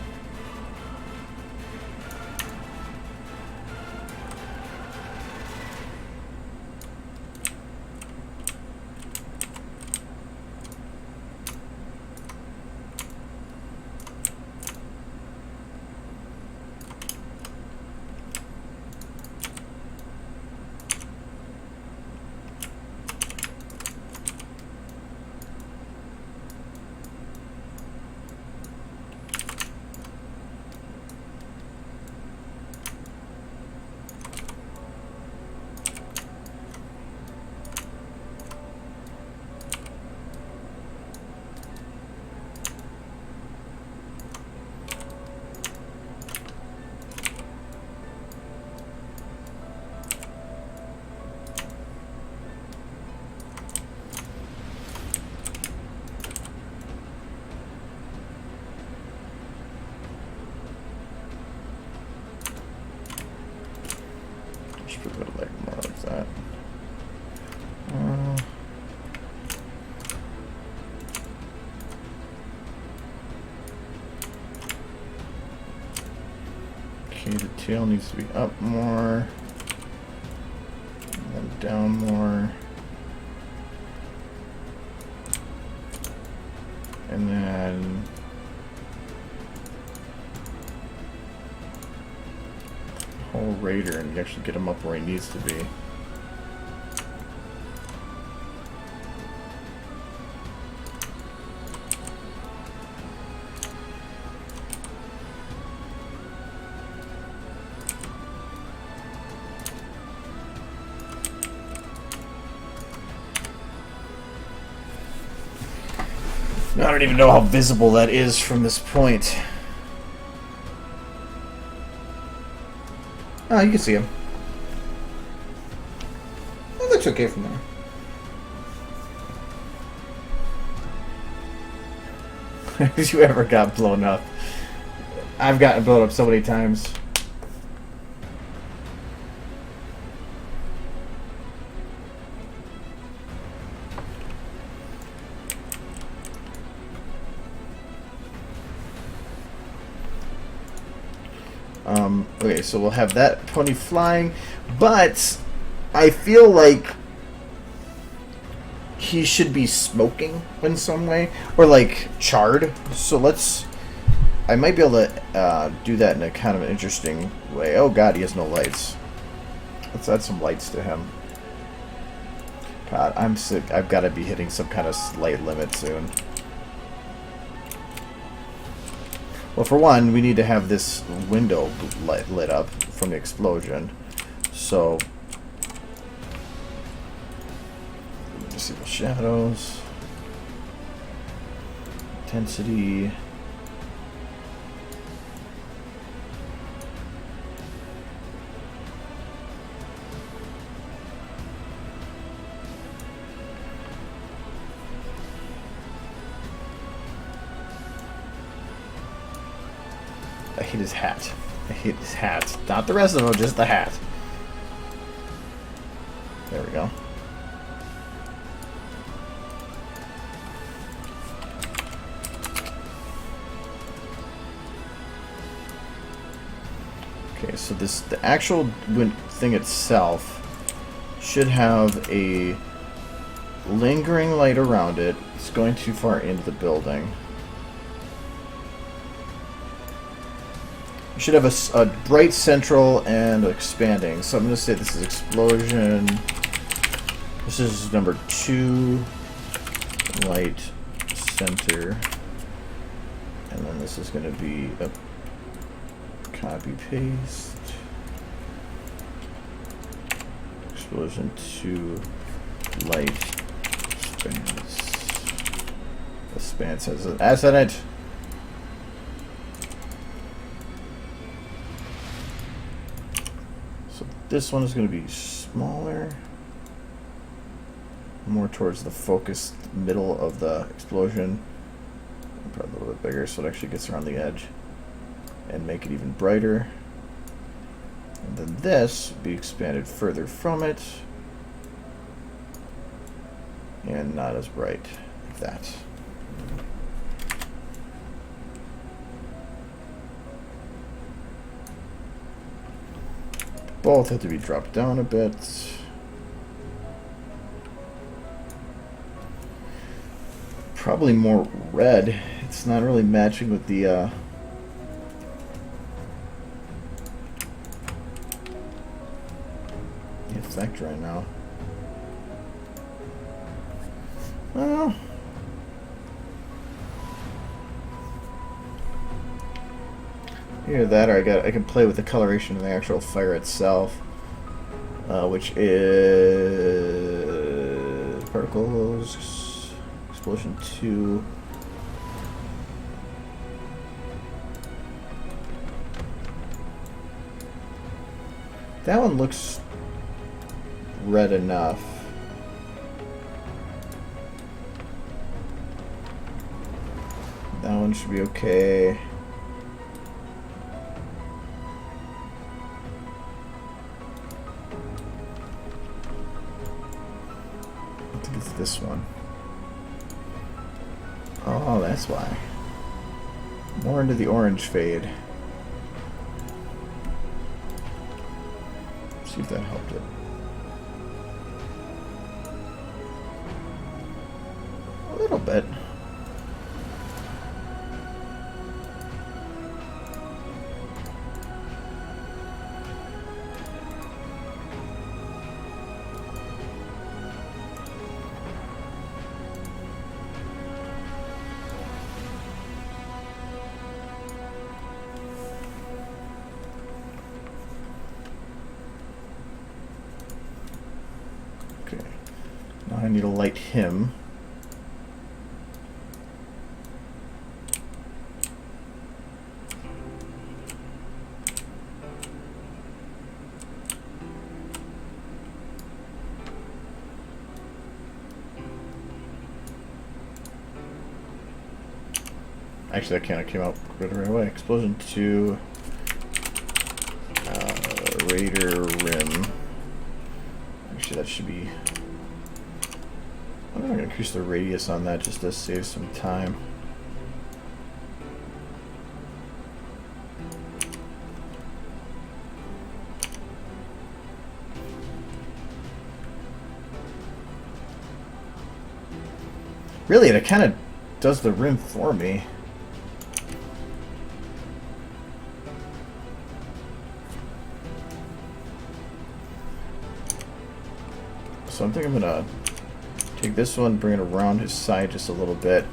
scale needs to be up more. And then down more. And then whole Raider, and you actually get him up where he needs to be. I don't even know how visible that is from this point. Oh, you can see him. It looks okay from there. Have you ever got blown up? I've gotten blown up so many times. Okay, so we'll have that pony flying, but I feel like he should be smoking in some way, or like charred. So I might be able to do that in a kind of an interesting way. Oh god, he has no lights. Let's add some lights to him. God, I'm sick. I've got to be hitting some kind of light limit soon. Well, for one, we need to have this window lit up from the explosion. So, disable shadows, intensity. I hate his hat. I hate his hat. Not the rest of them, just the hat. There we go. Okay, so the actual thing itself should have a lingering light around it. It's going too far into the building. Should have a bright central and expanding. So I'm going to say this is explosion. This is number 2, light center. And then this is going to be a copy paste. Explosion 2, light expanse. The expanse has an S in it. This one is going to be smaller, more towards the focused middle of the explosion, probably a little bit bigger so it actually gets around the edge, and make it even brighter. And then this will be expanded further from it, and not as bright like that. Both have to be dropped down a bit. Probably more red. It's not really matching with the effect right now. Well, either that, or I can play with the coloration of the actual fire itself, which is particles, explosion 2. That one looks red enough. That one should be okay. This one. Oh, that's why. More into the orange fade. See if that helped it. A little bit. Now I need to light him. Actually, that kind of came out right away. Explosion to Raider Rim. Actually, that should be... I'm going to increase the radius on that just to save some time. Really, that kind of does the rim for me. So I think I'm going to take this one, bring it around his side just a little bit,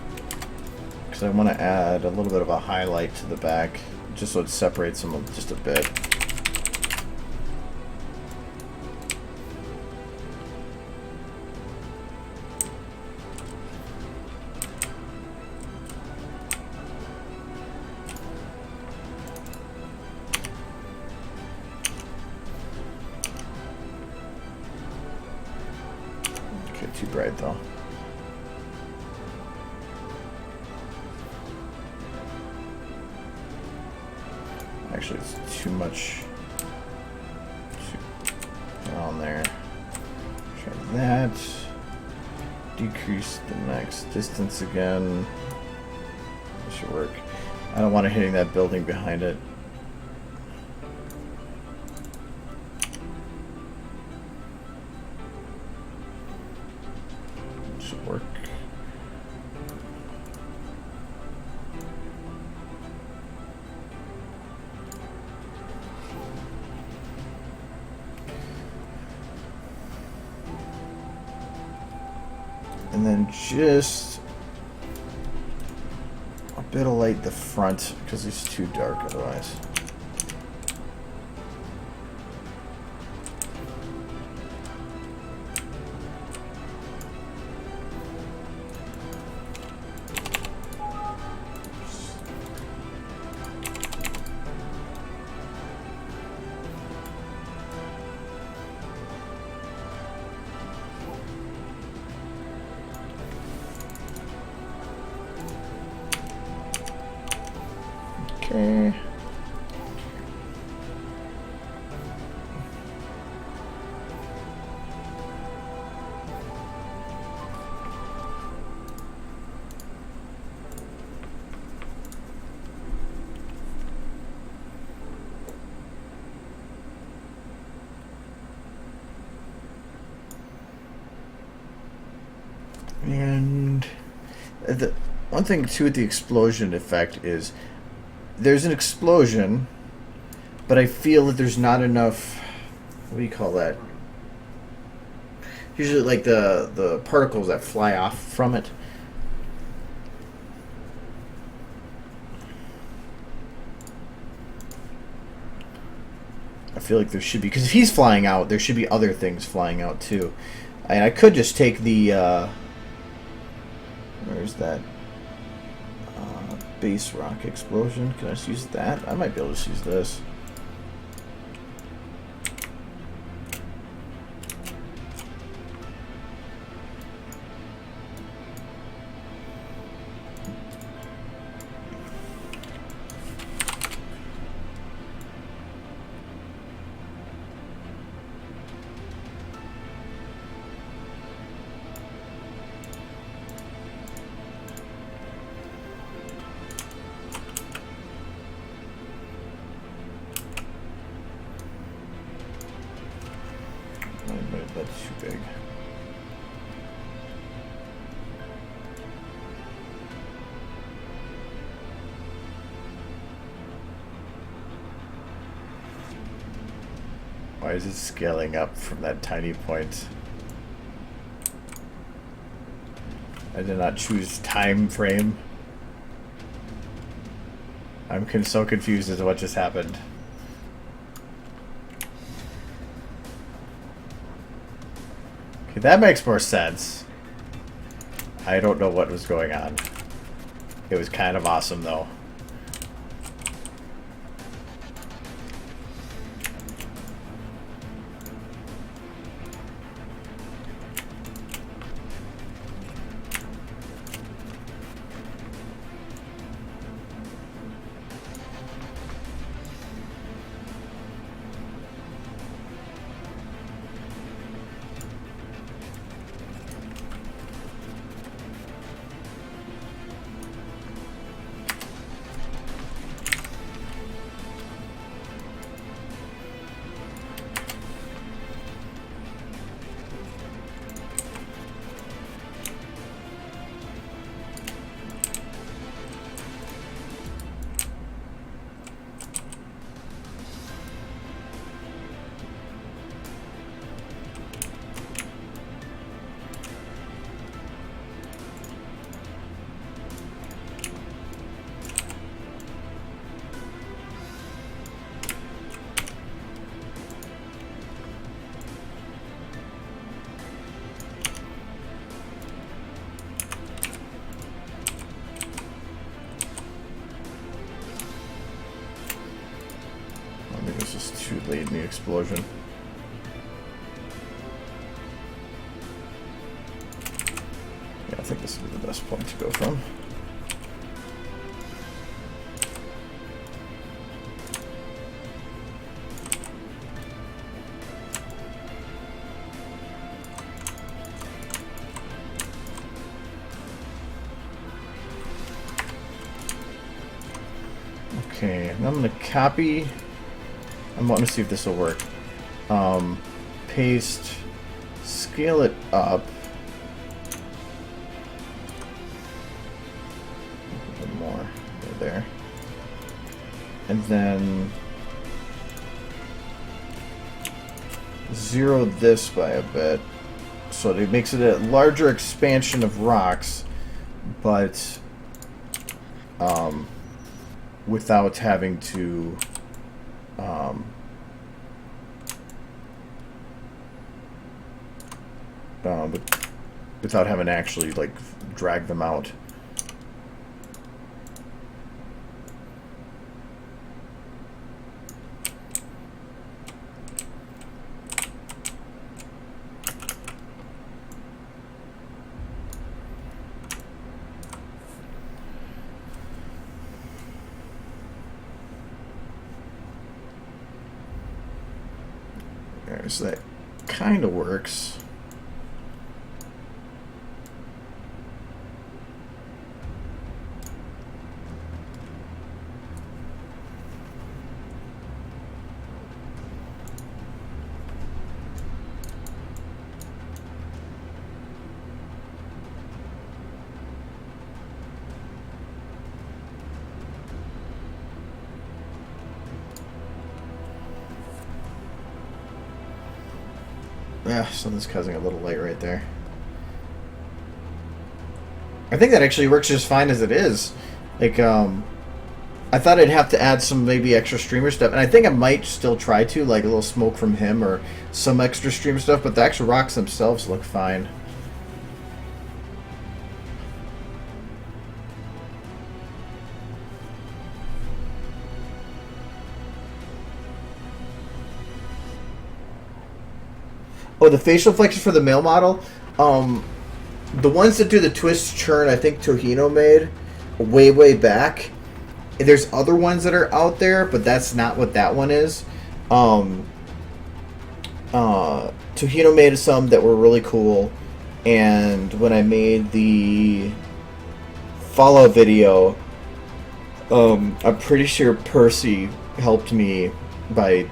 because I want to add a little bit of a highlight to the back, just so it separates them just a bit. Too bright though. Actually, it's too much on there. Try that. Decrease the max distance again. This should work. I don't want it hitting that building behind it. Work. And then just a bit of light the front because it's too dark otherwise. Okay. And the one thing too with the explosion effect is there's an explosion, but I feel that there's not enough, what do you call that? Usually like the particles that fly off from it. I feel like there should be, because if he's flying out, there should be other things flying out too. And I could just take the, where's that? Base rock explosion. Can I just use that? I might be able to just use this. thing. Why is it scaling up from that tiny point? I did not choose time frame. I'm so confused as to what just happened. Okay, that makes more sense. I don't know what was going on. It was kind of awesome, though. Too late in the explosion. Yeah, I think this would be the best point to go from. Okay, now I'm going to copy. I'm wanting to see if this will work. Paste, scale it up. A bit more there. And then zero this by a bit. So it makes it a larger expansion of rocks, but without having to without having to actually like drag them out. So that kind of works. Yeah, something's causing a little light right there. I think that actually works just fine as it is. Like, I thought I'd have to add some maybe extra streamer stuff, and I think I might still try to, like a little smoke from him or some extra streamer stuff, but the actual rocks themselves look fine. Oh, the facial flexes for the male model? The ones that do the twist churn, I think Tohino made way back. There's other ones that are out there, but that's not what that one is. Tohino made some that were really cool, and when I made the Fallout video, I'm pretty sure Percy helped me by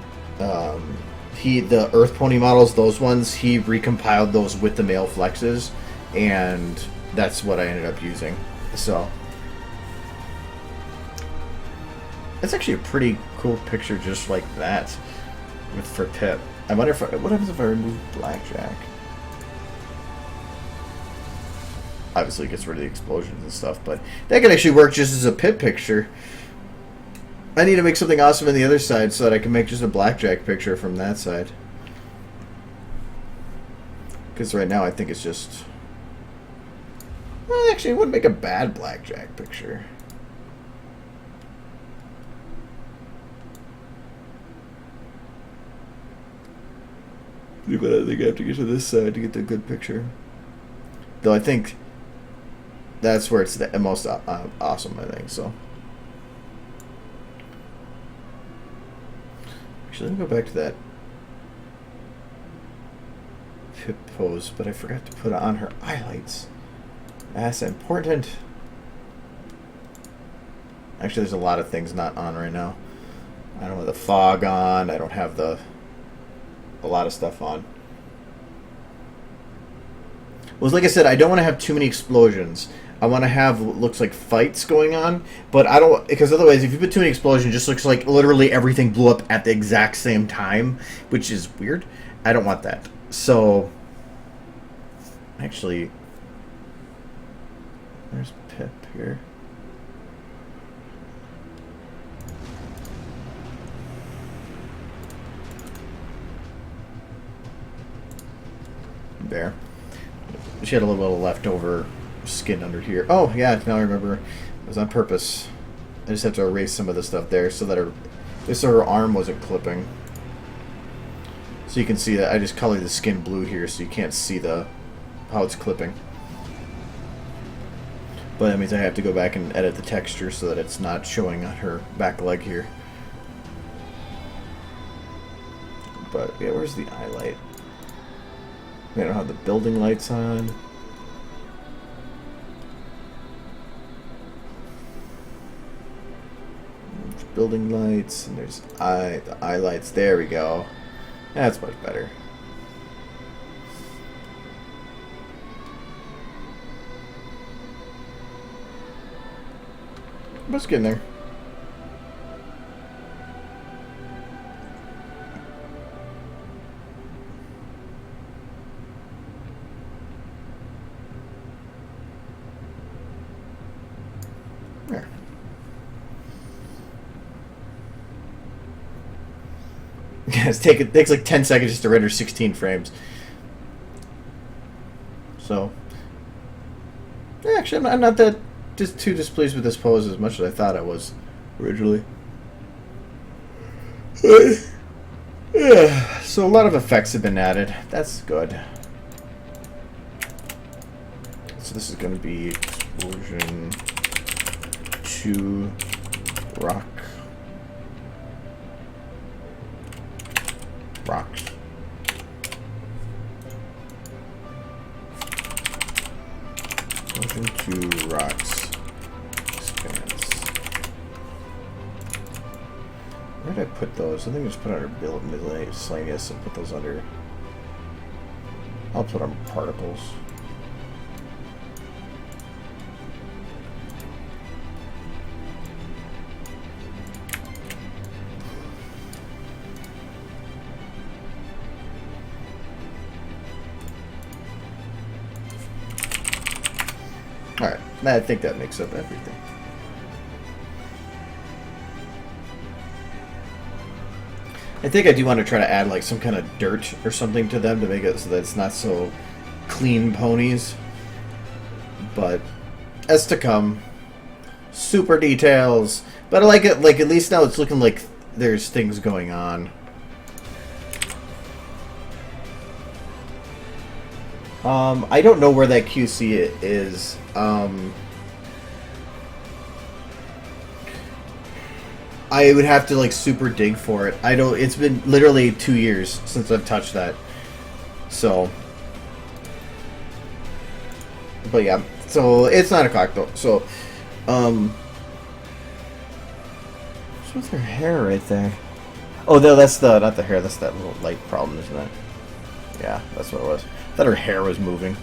the Earth Pony models, those ones, he recompiled those with the male flexes, and that's what I ended up using. So it's actually a pretty cool picture, just like that, for Pip. I wonder if what happens if I remove Blackjack. Obviously, it gets rid of the explosions and stuff, but that could actually work just as a Pip picture. I need to make something awesome on the other side so that I can make just a Blackjack picture from that side. Because right now I think it's just... Well, actually, it wouldn't make a bad Blackjack picture. But I think I have to get to this side to get the good picture. Though I think that's where it's the most awesome, I think, so. Actually, let me go back to that Pip pose, but I forgot to put on her highlights. That's important. Actually, there's a lot of things not on right now. I don't have the fog on. I don't have a lot of stuff on. Well, like I said, I don't want to have too many explosions. I want to have what looks like fights going on, but I don't, because otherwise, if you put too many explosions, it just looks like literally everything blew up at the exact same time, which is weird. I don't want that. So, actually, there's Pip here. There. She had a little bit of leftover skin under here. Oh, yeah, now I remember. It was on purpose. I just have to erase some of the stuff there so that her arm wasn't clipping. So you can see that I just colored the skin blue here so you can't see how it's clipping. But that means I have to go back and edit the texture so that it's not showing on her back leg here. But, yeah, where's the eye light? I don't have the building lights on. There's building lights, and there's the eye lights. There we go. That's much better. Let's get in there. It takes like 10 seconds just to render 16 frames. So, actually, I'm not that too displeased with this pose as much as I thought I was originally. Yeah, so a lot of effects have been added. That's good. So this is going to be Explosion 2 Rock. Rocks. Explosion 2 Rocks. Expanse. Where did I put those? I think I just put under Build Miscellaneous and put those under. I'll put on Particles. Alright, I think that makes up everything. I think I do want to try to add like some kind of dirt or something to them to make it so that it's not so clean ponies. But as to come. Super details. But I like it, like at least now it's looking like there's things going on. I don't know where that QC is. I would have to like super dig for it. I don't. It's been literally 2 years since I've touched that. So, but yeah. So it's 9 o'clock though. So, what's with her hair right there? Oh no, that's the not the hair. That's that little light problem, isn't it? Yeah, that's what it was. I thought her hair was moving.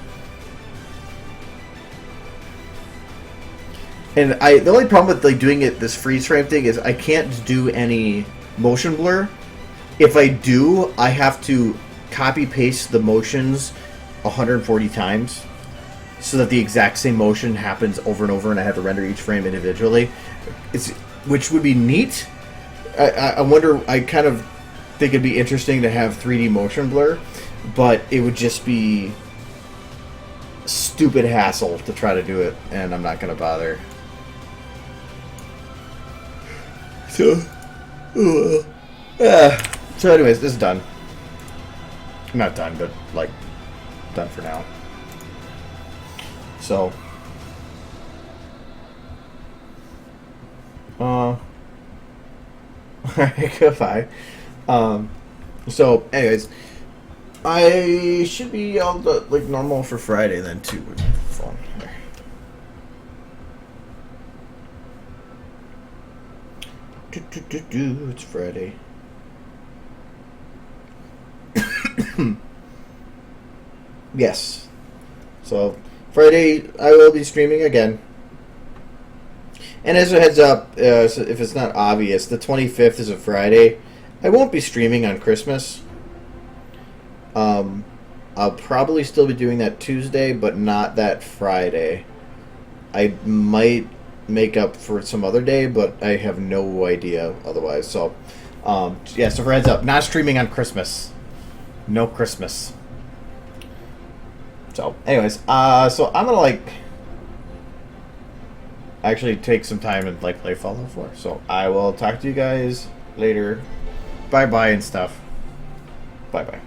And the only problem with like doing it this freeze frame thing is I can't do any motion blur. If I do, I have to copy paste the motions 140 times so that the exact same motion happens over and over, and I have to render each frame individually. Which would be neat. I wonder. I kind of think it'd be interesting to have 3D motion blur, but it would just be stupid hassle to try to do it, and I'm not going to bother. So, so anyways, this is done. Not done, but like done for now. So, alright, goodbye. So, anyways, I should be all like normal for Friday then too. Fun. It's Friday. Yes. So, Friday I will be streaming again. And as a heads up, so if it's not obvious, the 25th is a Friday. I won't be streaming on Christmas. I'll probably still be doing that Tuesday, but not that Friday. I might make up for some other day, but I have no idea otherwise. So, yeah, so for heads up, not streaming on Christmas. No Christmas. So, anyways, so I'm gonna, like, actually take some time and, like, play Fallout 4. So, I will talk to you guys later. Bye-bye and stuff. Bye-bye.